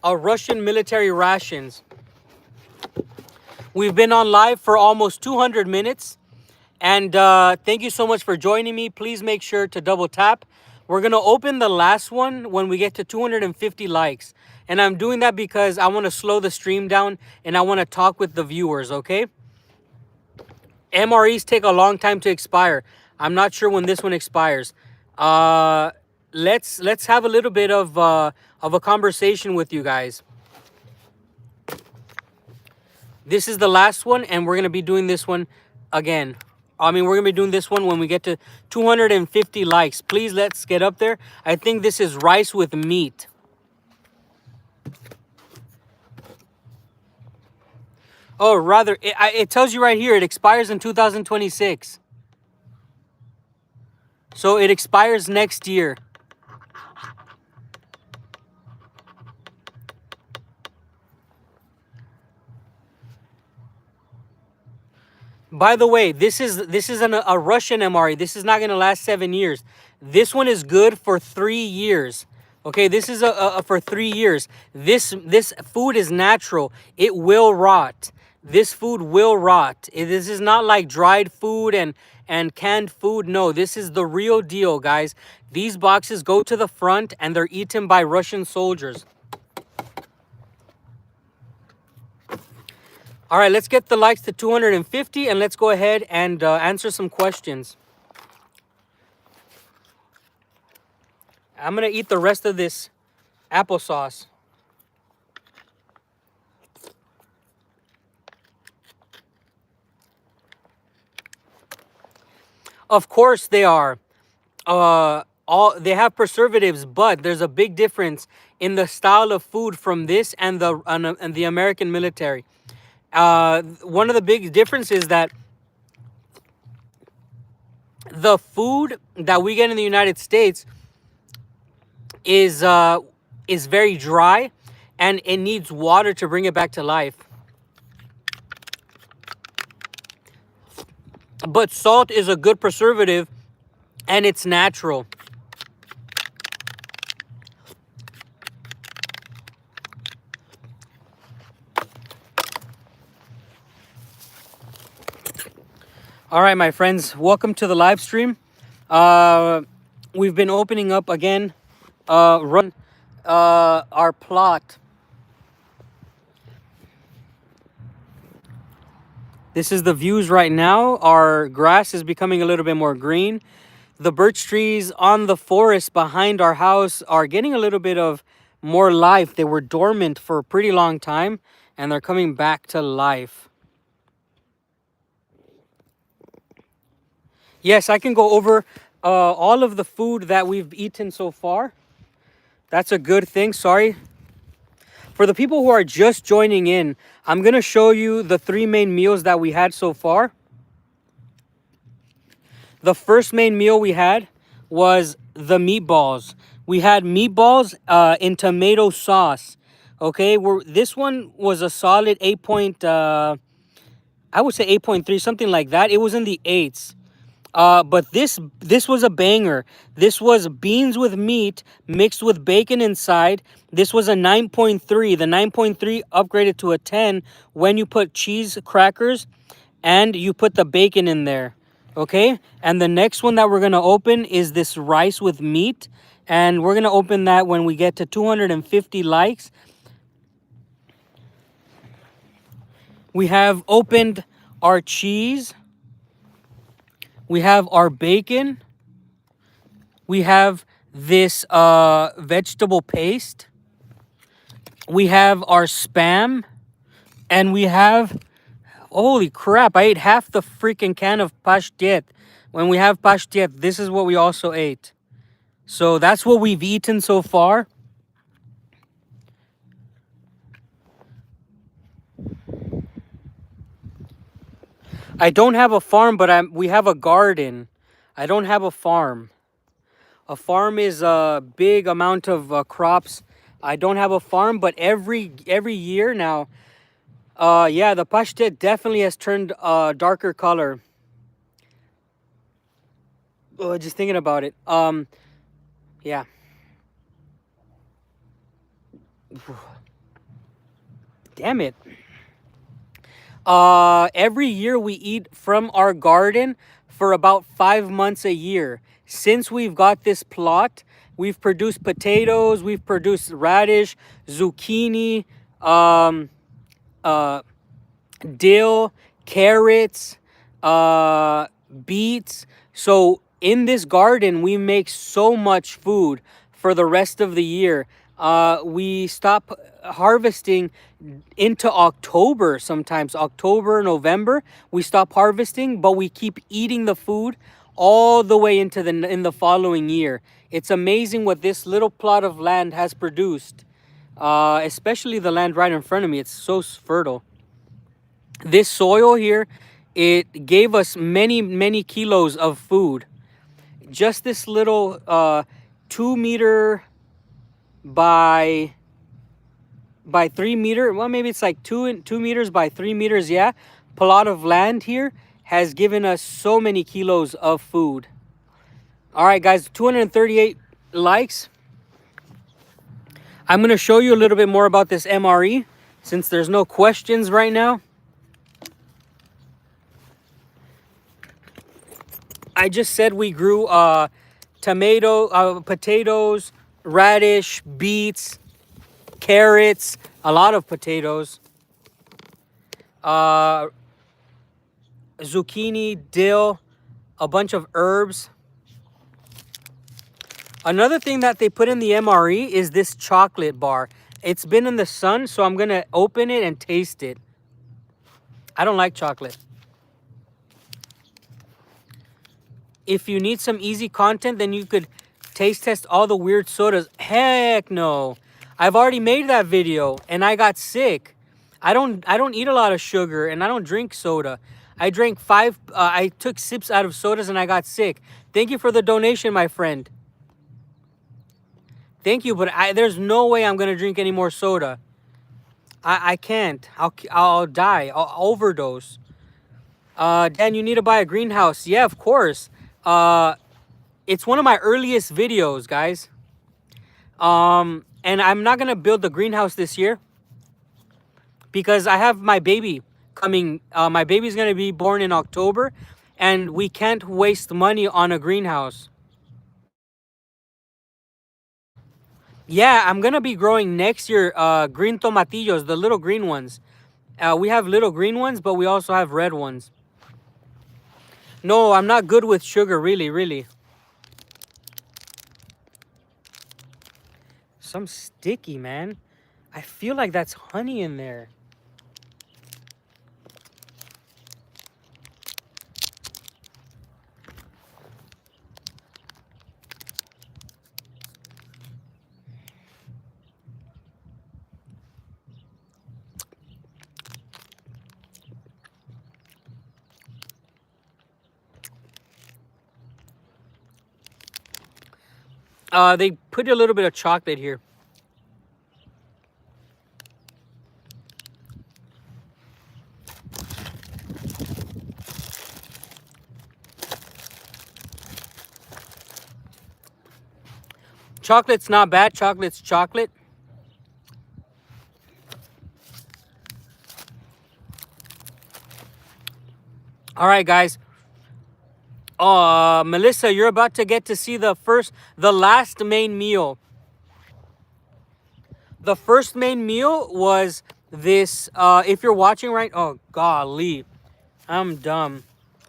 military rations. We've been on live for almost 200 minutes. And thank you so much for joining me. Please make sure to double tap. We're going to open the last one when we get to 250 likes. And I'm doing that because I want to slow the stream down and I want to talk with the viewers, okay? MREs take a long time to expire. I'm not sure when this one expires. Let's have a little bit of a conversation with you guys. This is the last one, and we're going to be doing this one again. I mean, we're going to be doing this one when we get to 250 likes. Please, let's get up there. I think this is rice with meat. Oh, rather, it tells you right here it expires in 2026. So it expires next year. By the way, this is a Russian MRE. This is not going to last 7 years. This one is good for 3 years. Okay, this is a for 3 years. This food is natural. It will rot. This food will rot. This is not like dried food and canned food. No, this is the real deal, guys. These boxes go to the front and they're eaten by Russian soldiers. All right, let's get the likes to 250 and let's go ahead and answer some questions. I'm going to eat the rest of this applesauce. Of course they are. All they have preservatives, but there's a big difference in the style of food from this and the American military. One of the big differences is that the food that we get in the United States is very dry, and it needs water to bring it back to life. But salt is a good preservative, and it's natural. All right, my friends, welcome to the live stream. We've been opening up again, run our plot. This is the views right now. Our grass is becoming a little bit more green. The birch trees on the forest behind our house are getting a little bit of more life. They were dormant for a pretty long time, and they're coming back to life. Yes, I can go over all of the food that we've eaten so far. That's a good thing. Sorry. For the people who are just joining in, I'm going to show you the 3 main meals that we had so far. The first main meal we had was the meatballs. We had meatballs in tomato sauce. Okay, this one was a solid 8 I would say 8.3, something like that. It was in the 8s. But this was a banger. This was beans with meat mixed with bacon inside. This was a 9.3. The 9.3 upgraded to a 10 when you put cheese crackers and you put the bacon in there. Okay? And the next one that we're going to open is this rice with meat. And we're going to open that when we get to 250 likes. We have opened our cheese. We have our bacon. We have this vegetable paste. We have our Spam. And we have, holy crap, I ate half the freaking can of pashtet. When we have pashtet, this is what we also ate. So that's what we've eaten so far. I don't have a farm, but we have a garden. I don't have a farm. A farm is a big amount of crops. I don't have a farm, but every year now, yeah, the pashtet definitely has turned a darker color. Oh, just thinking about it. Yeah. Damn it. Every year we eat from our garden for about 5 months a year. Since we've got this plot, we've produced potatoes, we've produced radish, zucchini, dill, carrots, beets. So in this garden, we make so much food for the rest of the year. We stop harvesting into October sometimes. October, November, we stop harvesting, but we keep eating the food all the way into in the following year. It's amazing what this little plot of land has produced, especially the land right in front of me. It's so fertile. This soil here, it gave us many kilos of food. Just this little 2 meter by 3 meter, well, maybe it's like 2 meters by 3 meters, yeah, plot of land here has given us so many kilos of food. All right, guys, 238 likes. I'm going to show you a little bit more about this MRE since there's no questions right now. I just said we grew potatoes, radish, beets, carrots, a lot of potatoes, uh, zucchini, dill, a bunch of herbs. Another thing that they put in the MRE is this chocolate bar. It's been in the sun, so I'm going to open it and taste it. I don't like chocolate. If you need some easy content, then you could taste test all the weird sodas. Heck no. I've already made that video and I got sick. I don't eat a lot of sugar and I don't drink soda. I drank I took sips out of sodas and I got sick. Thank you for the donation, my friend. Thank you, but there's no way I'm going to drink any more soda. I can't. I'll die. I'll overdose. Dan, you need to buy a greenhouse. Yeah, of course. It's one of my earliest videos, guys. And I'm not going to build the greenhouse this year because I have my baby coming. My baby's going to be born in October and we can't waste money on a greenhouse. Yeah, I'm going to be growing next year green tomatillos, the little green ones. We have little green ones, but we also have red ones. No, I'm not good with sugar, really. Some sticky, man. I feel like that's honey in there. They put a little bit of chocolate here. Chocolate's not bad. Chocolate's chocolate. All right, guys. Melissa, you're about to get to see the last main meal. The first main meal was this. If you're watching right, oh golly, I'm dumb.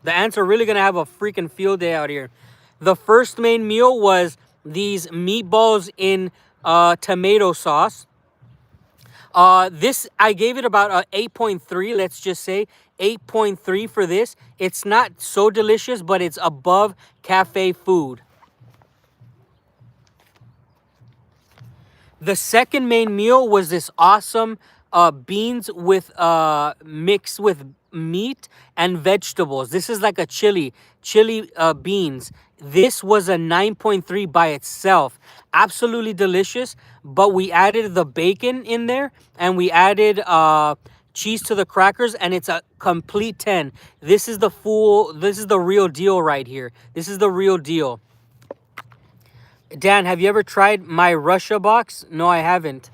The ants are really gonna have a freaking field day out here. The first main meal was these meatballs in tomato sauce. This, I gave it about a 8.3, let's just say 8.3 for this. It's not so delicious, but it's above cafe food. The second main meal was this awesome beans with mixed with meat and vegetables. This is like a chili beans. This was a 9.3 by itself. Absolutely delicious, but we added the bacon in there and we added cheese to the crackers and it's a complete 10. This is the real deal right here. This is the real deal. Dan, have you ever tried my Russia box? No, I haven't.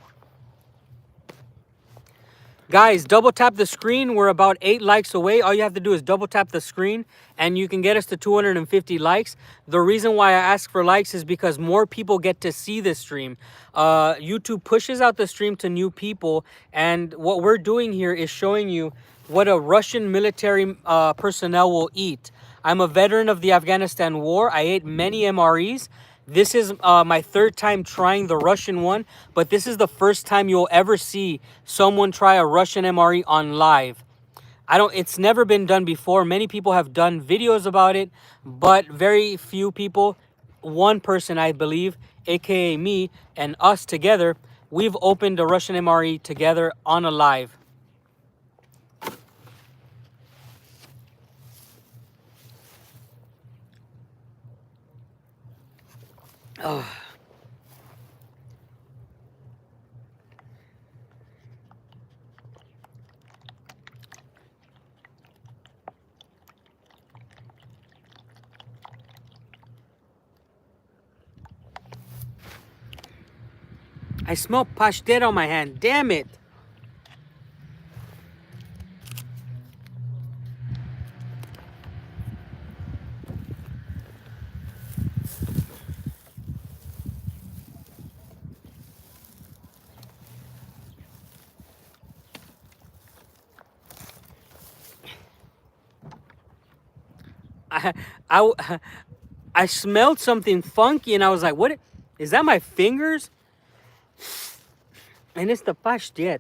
Guys, double tap the screen. We're about 8 likes away. All you have to do is double tap the screen and you can get us to 250 likes. The reason why I ask for likes is because more people get to see this stream. YouTube pushes out the stream to new people. And what we're doing here is showing you what a Russian military personnel will eat. I'm a veteran of the Afghanistan war. I ate many MREs. This is my third time trying the Russian one, but this is the first time you'll ever see someone try a Russian MRE on live. It's never been done before. Many people have done videos about it, but very few people, one person, I believe, aka me and us together, we've opened a Russian MRE together on a live. Ugh. I smell pashtet on my hand. Damn it. I, I, I smelled something funky and I was like, what? Is that my fingers? And it's the pashtet.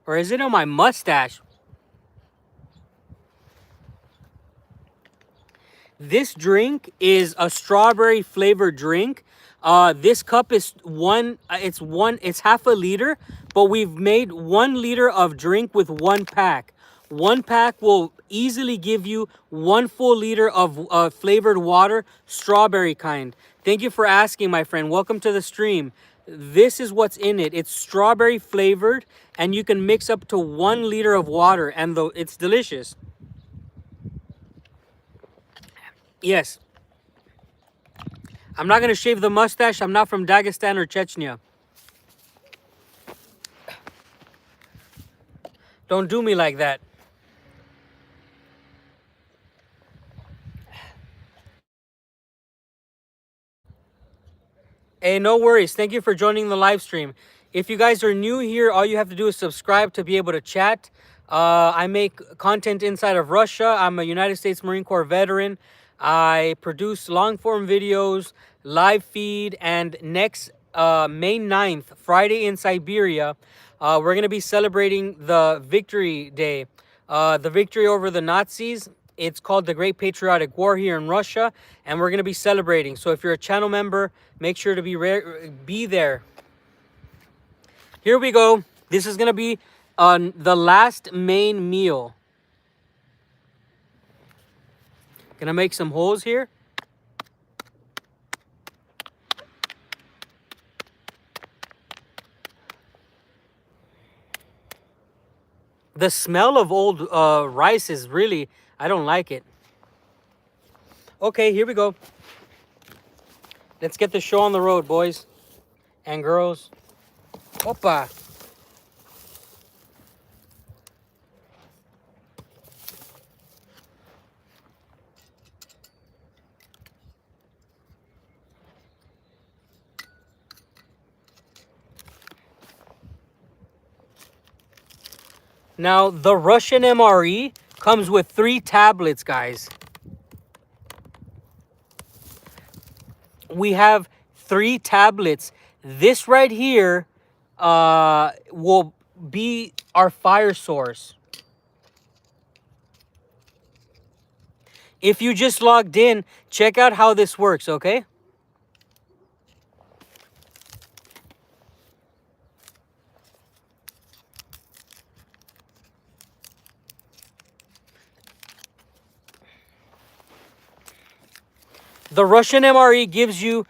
Or is it on my mustache? This drink is a strawberry flavored drink. This cup is it's half a liter, but we've made 1 liter of drink with 1 pack. 1 pack will easily give you 1 full liter of flavored water, strawberry kind. Thank you for asking, my friend. Welcome to the stream. This is what's in it. It's strawberry flavored, and you can mix up to 1 liter of water, and it's delicious. Yes. I'm not going to shave the mustache. I'm not from Dagestan or Chechnya. Don't do me like that. Hey, no worries. Thank you for joining the live stream. If you guys are new here, all you have to do is subscribe to be able to chat. I make content inside of Russia. I'm a United States Marine Corps veteran. I produce long form videos, live feed, and next May 9th, Friday in Siberia, we're going to be celebrating the Victory Day, the victory over the Nazis. It's called the Great Patriotic War here in Russia, and we're going to be celebrating. So if you're a channel member, make sure to be there. Here we go. This is going to be the last main meal. Gonna make some holes here. The smell of old rice is really, I don't like it. Okay, here we go. Let's get the show on the road, boys and girls. Opa. Now, the Russian MRE comes with 3 tablets, guys. We have 3 tablets. This right here will be our fire source. If you just logged in, check out how this works, okay? The Russian MRE gives you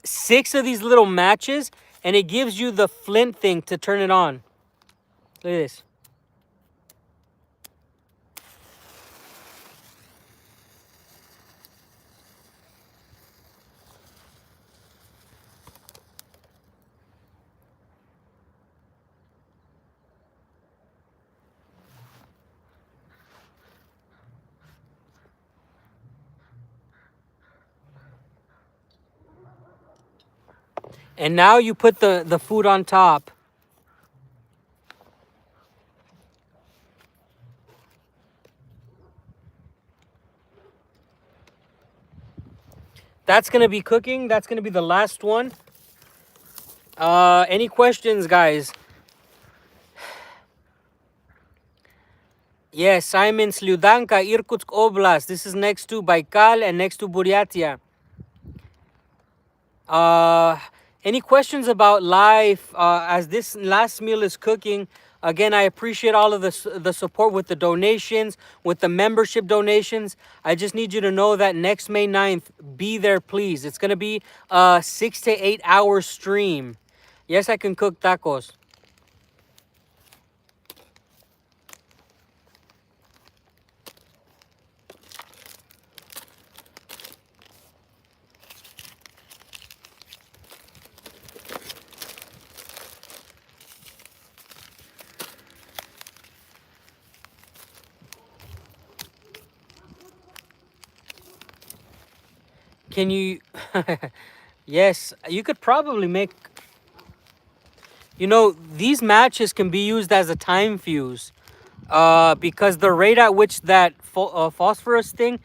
6 of these little matches, and it gives you the flint thing to turn it on. Look at this. And now you put the food on top. That's going to be cooking. That's going to be the last one. Any questions, guys? Yes, Simon, Slyudanka, Irkutsk Oblast. This is next to Baikal and next to Buryatia. Any questions about life as this last meal is cooking? Again, I appreciate all of the support with the donations, with the membership donations. I just need you to know that next May 9th, be there, please. It's going to be a 6 to 8 hour stream. Yes, I can cook tacos. Can you... Yes, you could probably make... You know, these matches can be used as a time fuse. Because the rate at which that phosphorus thing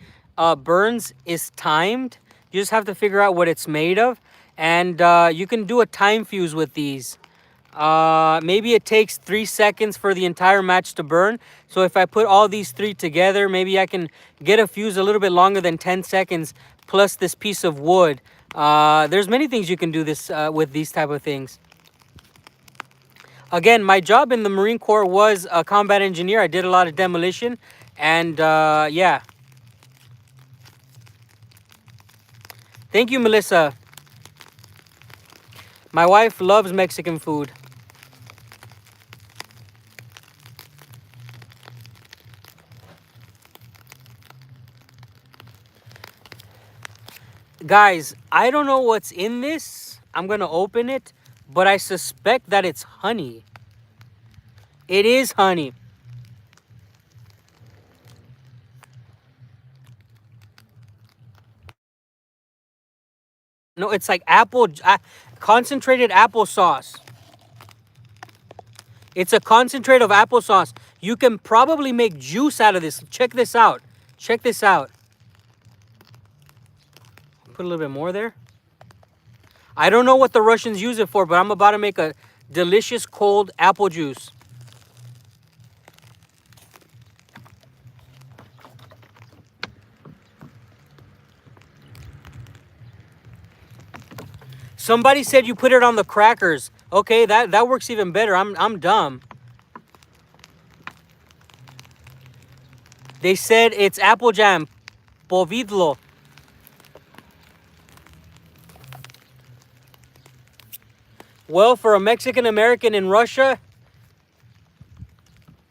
burns is timed. You just have to figure out what it's made of. And you can do a time fuse with these. Maybe it takes 3 seconds for the entire match to burn. So if I put all these three together, maybe I can get a fuse a little bit longer than 10 seconds plus this piece of wood. There's many things you can do this with these type of things. Again, my job in the Marine Corps was a combat engineer. I did a lot of demolition. And yeah. Thank you, Melissa. My wife loves Mexican food. Guys, I don't know what's in this. I'm going to open it. But I suspect that it's honey. It is honey. No, it's like concentrated applesauce. It's a concentrate of applesauce. You can probably make juice out of this. Check this out. Check this out. Put a little bit more there. I don't know what the Russians use it for, but I'm about to make a delicious cold apple juice. Somebody said you put it on the crackers. Okay, that works even better. I'm dumb. They said it's apple jam. Povidlo. Well, for a Mexican American in Russia,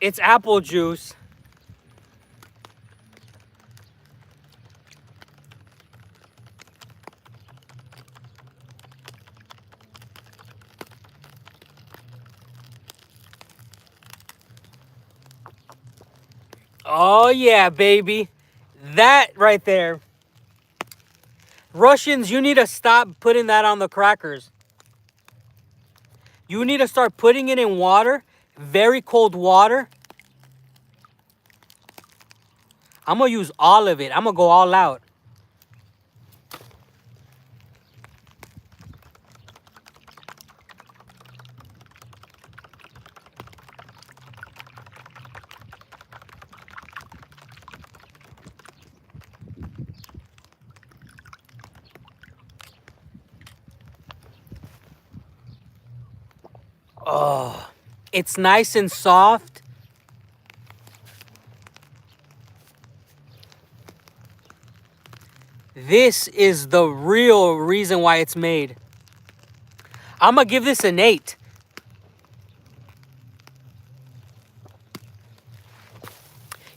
it's apple juice. Oh yeah, baby. That right there. Russians, you need to stop putting that on the crackers. You need to start putting it in water, very cold water. I'm going to use all of it. I'm going to go all out. Oh, it's nice and soft. This is the real reason why it's made. I'm going to give this an 8.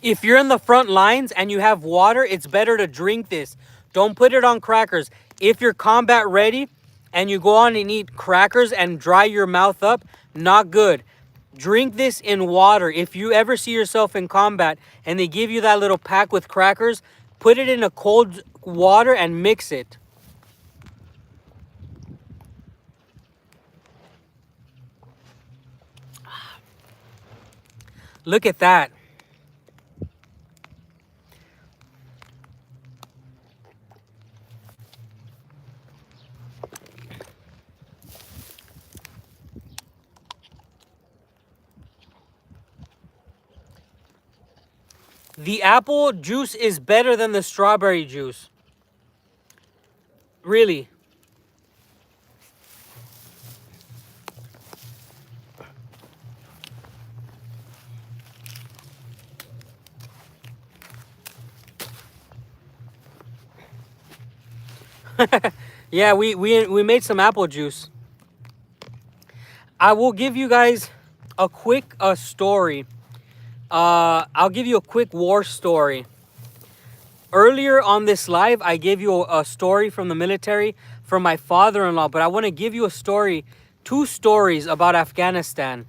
If you're in the front lines and you have water, it's better to drink this. Don't put it on crackers. If you're combat ready and you go on and eat crackers and dry your mouth up, not good. Drink this in water. If you ever see yourself in combat and they give you that little pack with crackers, put it in a cold water and mix it. Look at that. The apple juice is better than the strawberry juice. Really. Yeah, we made some apple juice. I will give you guys a quick story. I'll give you a quick war story. Earlier on this live, I gave you a story from the military from my father-in-law, but I want to give you a story, two stories about Afghanistan.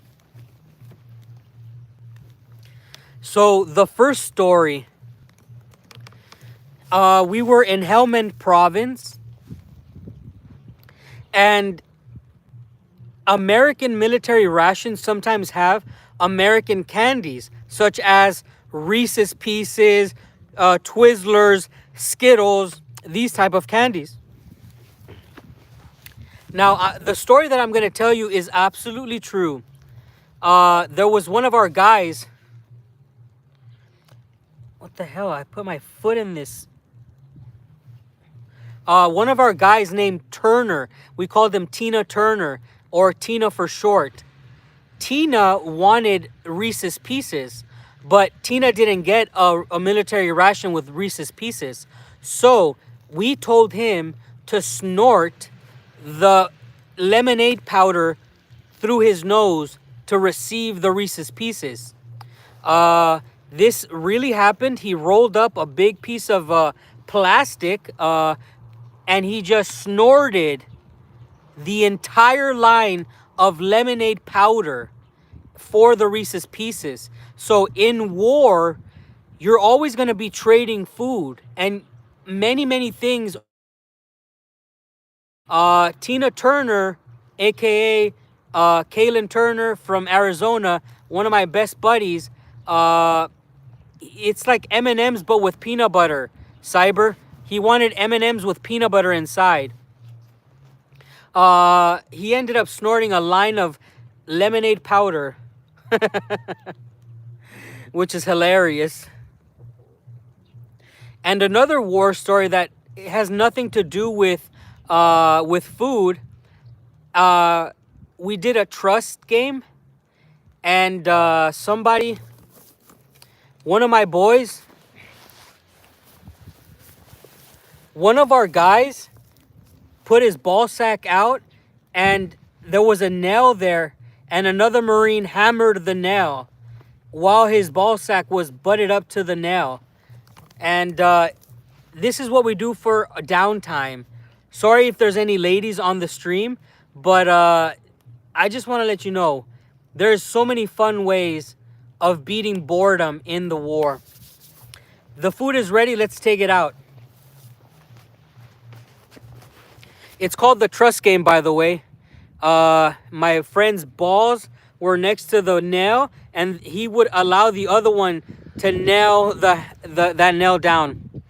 So the first story, we were in Helmand province, and American military rations sometimes have American candies, such as Reese's Pieces, Twizzlers, Skittles, these type of candies. Now, the story that I'm going to tell you is absolutely true. There was one of our guys. What the hell? I put my foot in this. One of our guys named Turner. We called him Tina Turner, or Tina for short. Tina wanted Reese's Pieces, but Tina didn't get a military ration with Reese's Pieces. So we told him to snort the lemonade powder through his nose to receive the Reese's Pieces. This really happened. He rolled up a big piece of plastic and he just snorted the entire line of lemonade powder for the Reese's Pieces. So in war, you're always going to be trading food and many things. Tina Turner, aka Kaylin Turner from Arizona, one of my best buddies. It's like M&Ms but with peanut butter. Cyber. He wanted M&Ms with peanut butter inside. He ended up snorting a line of lemonade powder, which is hilarious. And another war story that has nothing to do with food. We did a trust game, and one of my boys, one of our guys, put his ball sack out, and there was a nail there, and another Marine hammered the nail while his ball sack was butted up to the nail. And this is what we do for a downtime. Sorry if there's any ladies on the stream, but I just want to let you know there's so many fun ways of beating boredom in the war. The food is ready. Let's take it out. It's called the trust game, by the way. My friend's balls were next to the nail, and he would allow the other one to nail that nail down.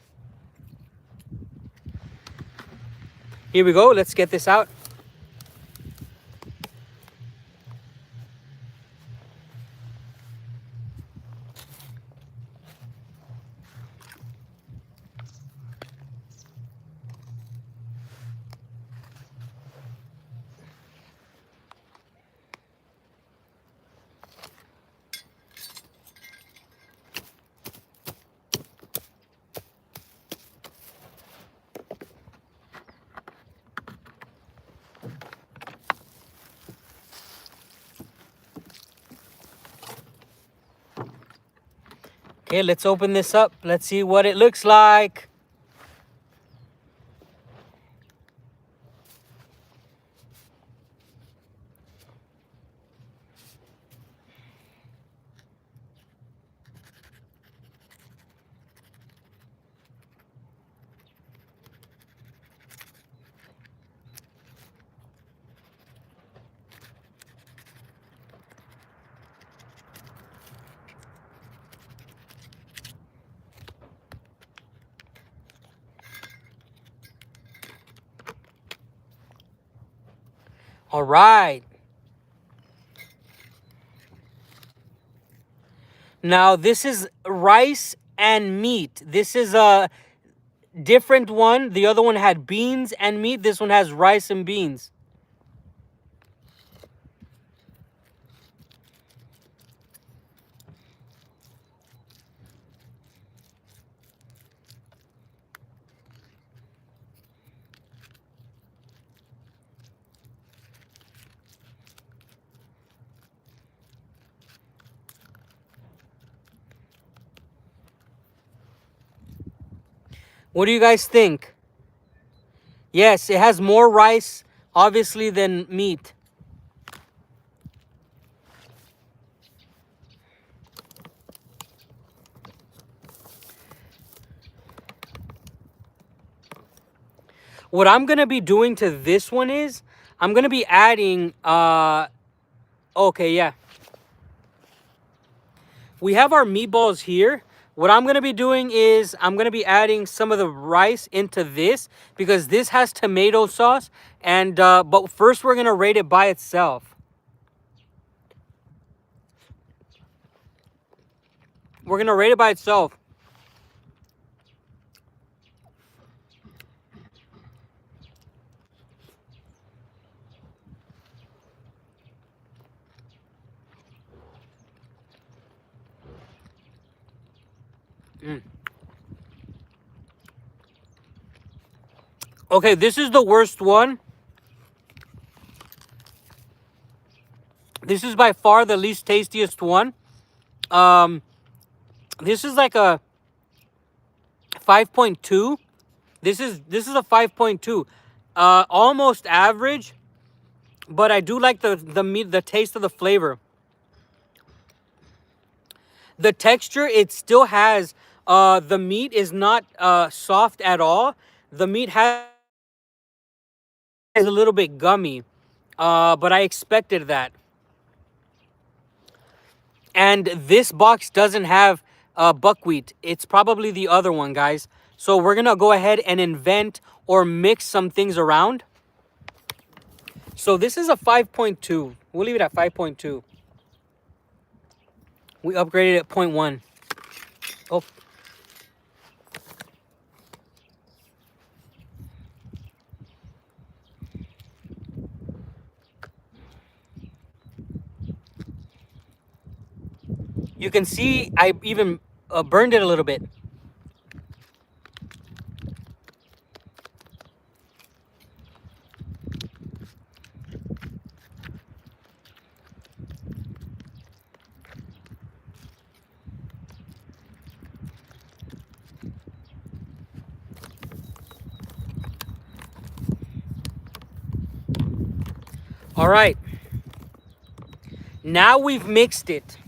Here we go. Let's get this out. Okay, let's open this up. Let's see what it looks like. All right. Now, this is rice and meat. This is a different one. The other one had beans and meat. This one has rice and beans. What do you guys think? Yes, it has more rice, obviously, than meat. What I'm going to be doing to this one is, I'm going to be adding, okay, yeah. We have our meatballs here. What I'm going to be doing is I'm going to be adding some of the rice into this because this has tomato sauce. And but first we're going to rate it by itself. We're going to rate it by itself. Mm. Okay, this is the worst one. This is by far the least tastiest one. Um, this is like a 5.2. This is a 5.2. Almost average, but I do like the meat, the taste of the flavor. The texture, it still has, the meat is not soft at all. The meat has a little bit gummy, but I expected that. And this box doesn't have buckwheat. It's probably the other one, guys. So we're gonna go ahead and invent or mix some things around. So this is a 5.2. We'll leave it at 5.2. We upgraded it 0.1. Oh, you can see I even burned it a little bit. All right. Now we've mixed it.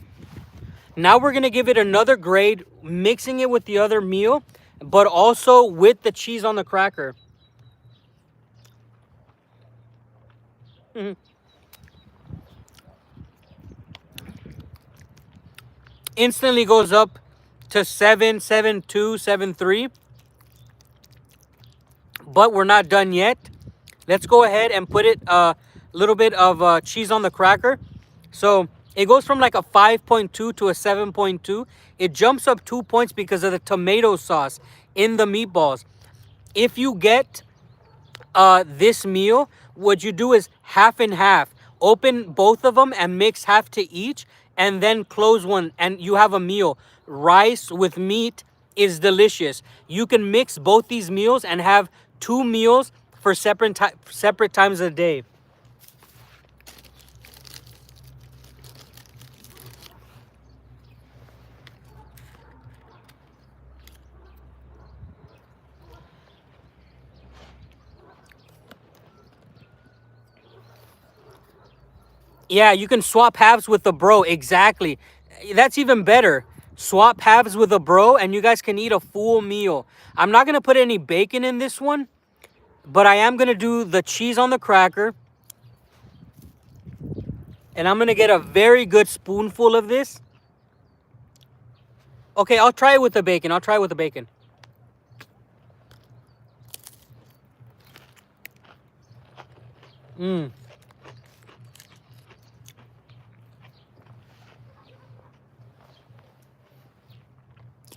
Now we're going to give it another grade, mixing it with the other meal, but also with the cheese on the cracker. Mhm. Instantly goes up to 7, 7.2, 7.3. But we're not done yet. Let's go ahead and put it a little bit of cheese on the cracker. So it goes from like a 5.2 to a 7.2. It jumps up 2 points because of the tomato sauce in the meatballs. If you get this meal, what you do is half and half. Open both of them and mix half to each, and then close one, and you have a meal. Rice with meat is delicious. You can mix both these meals and have two meals for separate times a day. Yeah, you can swap halves with the bro. Exactly. That's even better. Swap halves with a bro, and you guys can eat a full meal. I'm not gonna put any bacon in this one, but I am gonna do the cheese on the cracker, and I'm gonna get a very good spoonful of this. Okay, I'll try it with the bacon. I'll try it with the bacon. Mmm.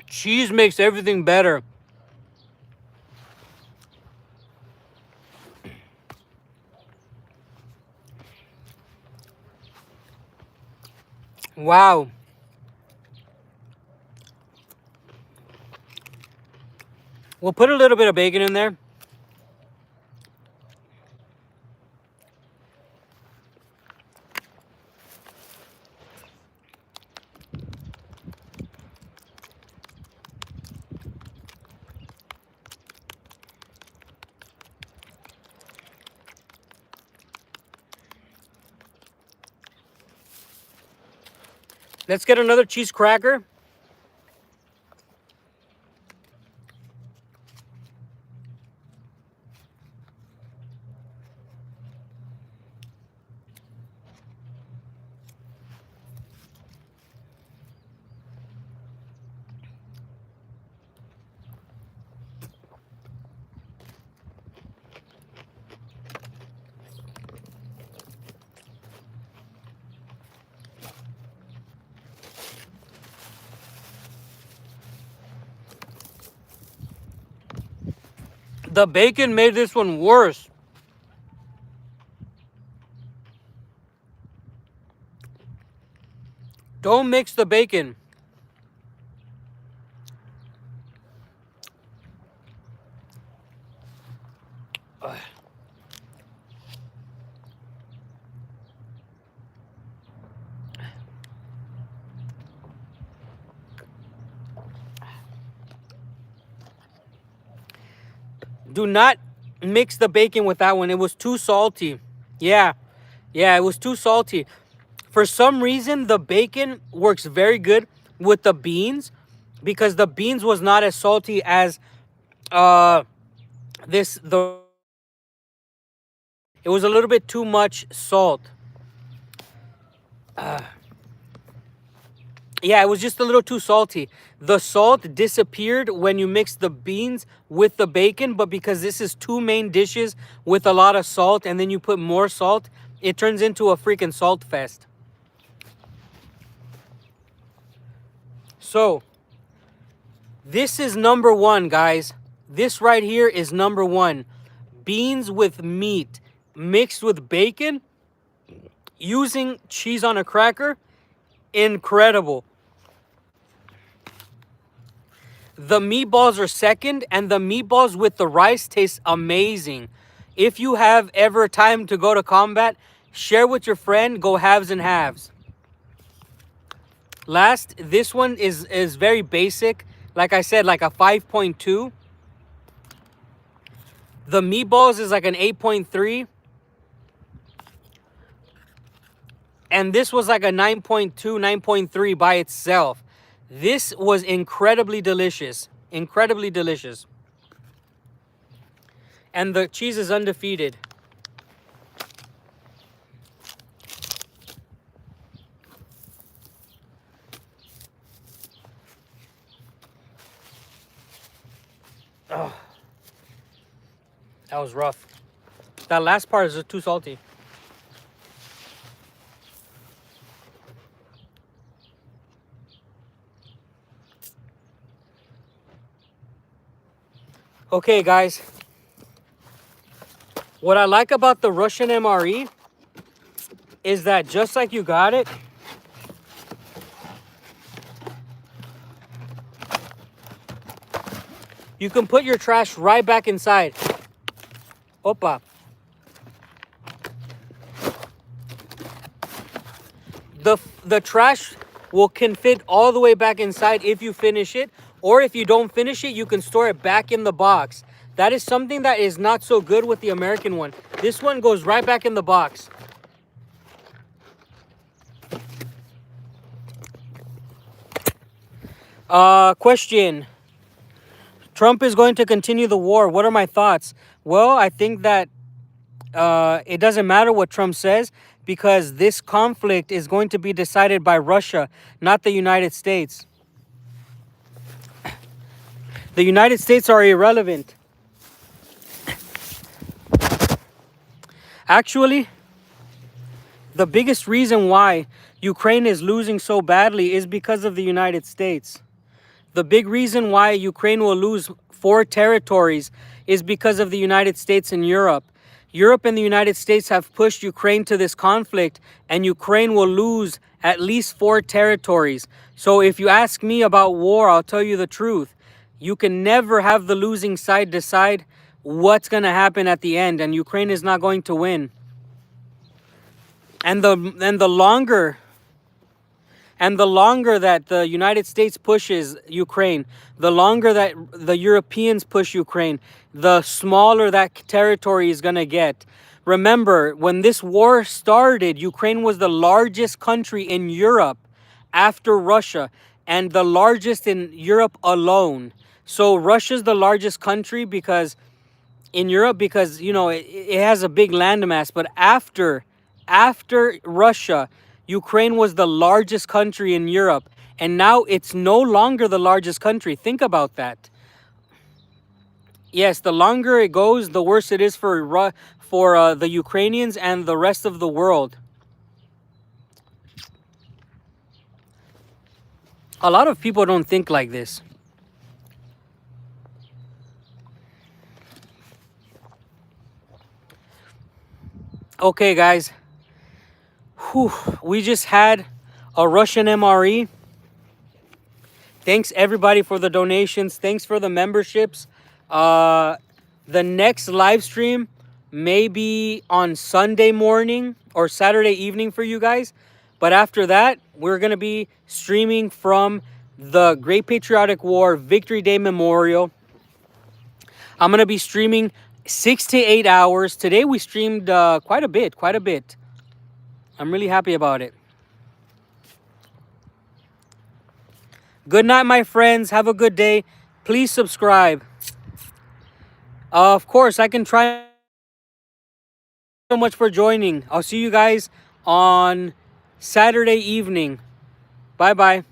Cheese makes everything better. Wow. We'll put a little bit of bacon in there. Let's get another cheese cracker. The bacon made this one worse. Don't mix the bacon. Do not mix the bacon with that one. It was too salty. Yeah. Yeah, it was too salty. For some reason, the bacon works very good with the beans because the beans was not as salty as uh this the it was a little bit too much salt. Yeah, it was just a little too salty. The salt disappeared when you mix the beans with the bacon, but because this is two main dishes with a lot of salt and then you put more salt, it turns into a freaking salt fest. So, this is number one, guys. This right here is number one. Beans with meat mixed with bacon using cheese on a cracker. Incredible. The meatballs are second, and the meatballs with the rice taste amazing. If you have ever time to go to combat, share with your friend, go halves and halves. Last, this one is very basic. Like I said, like a 5.2. The meatballs is like an 8.3. And this was like a 9.2, 9.3 by itself. This was incredibly delicious. Incredibly delicious. And the cheese is undefeated. Oh, that was rough. That last part is just too salty. Okay, guys. What I like about the Russian MRE is that just like you got it, you can put your trash right back inside. Opa. The trash can fit all the way back inside if you finish it, or if you don't finish it, you can store it back in the box. That is something that is not so good with the American one. This one goes right back in the box. Question. Trump is going to continue the war. What are my thoughts? Well, I think that it doesn't matter what Trump says because this conflict is going to be decided by Russia, not the United States. The United States are irrelevant. Actually, the biggest reason why Ukraine is losing so badly is because of the United States. The big reason why Ukraine will lose 4 territories is because of the United States and Europe. Europe and the United States have pushed Ukraine to this conflict, and Ukraine will lose at least 4 territories. So if you ask me about war, I'll tell you the truth. You can never have the losing side decide what's going to happen at the end, and Ukraine is not going to win. And the longer that the United States pushes Ukraine, the longer that the Europeans push Ukraine, the smaller that territory is going to get. Remember, when this war started, Ukraine was the largest country in Europe. after Russia, and the largest in Europe alone. So Russia's the largest country because in Europe, because it has a big landmass. But after Russia, Ukraine was the largest country in Europe, and now it's no longer the largest country. Think about that. Yes, the longer it goes, the worse it is for the Ukrainians and the rest of the world. A lot of people don't think like this. Okay, guys. Whew, we just had a Russian MRE. Thanks everybody for the donations. Thanks for the memberships. The next live stream may be on Sunday morning or Saturday evening for you guys. But after that, we're going to be streaming from the Great Patriotic War Victory Day Memorial. I'm going to be streaming 6 to 8 hours. Today we streamed quite a bit. I'm really happy about it. Good night, my friends. Have a good day. Please subscribe. Of course, I can try. So much for joining. I'll see you guys on Saturday evening. Bye-bye.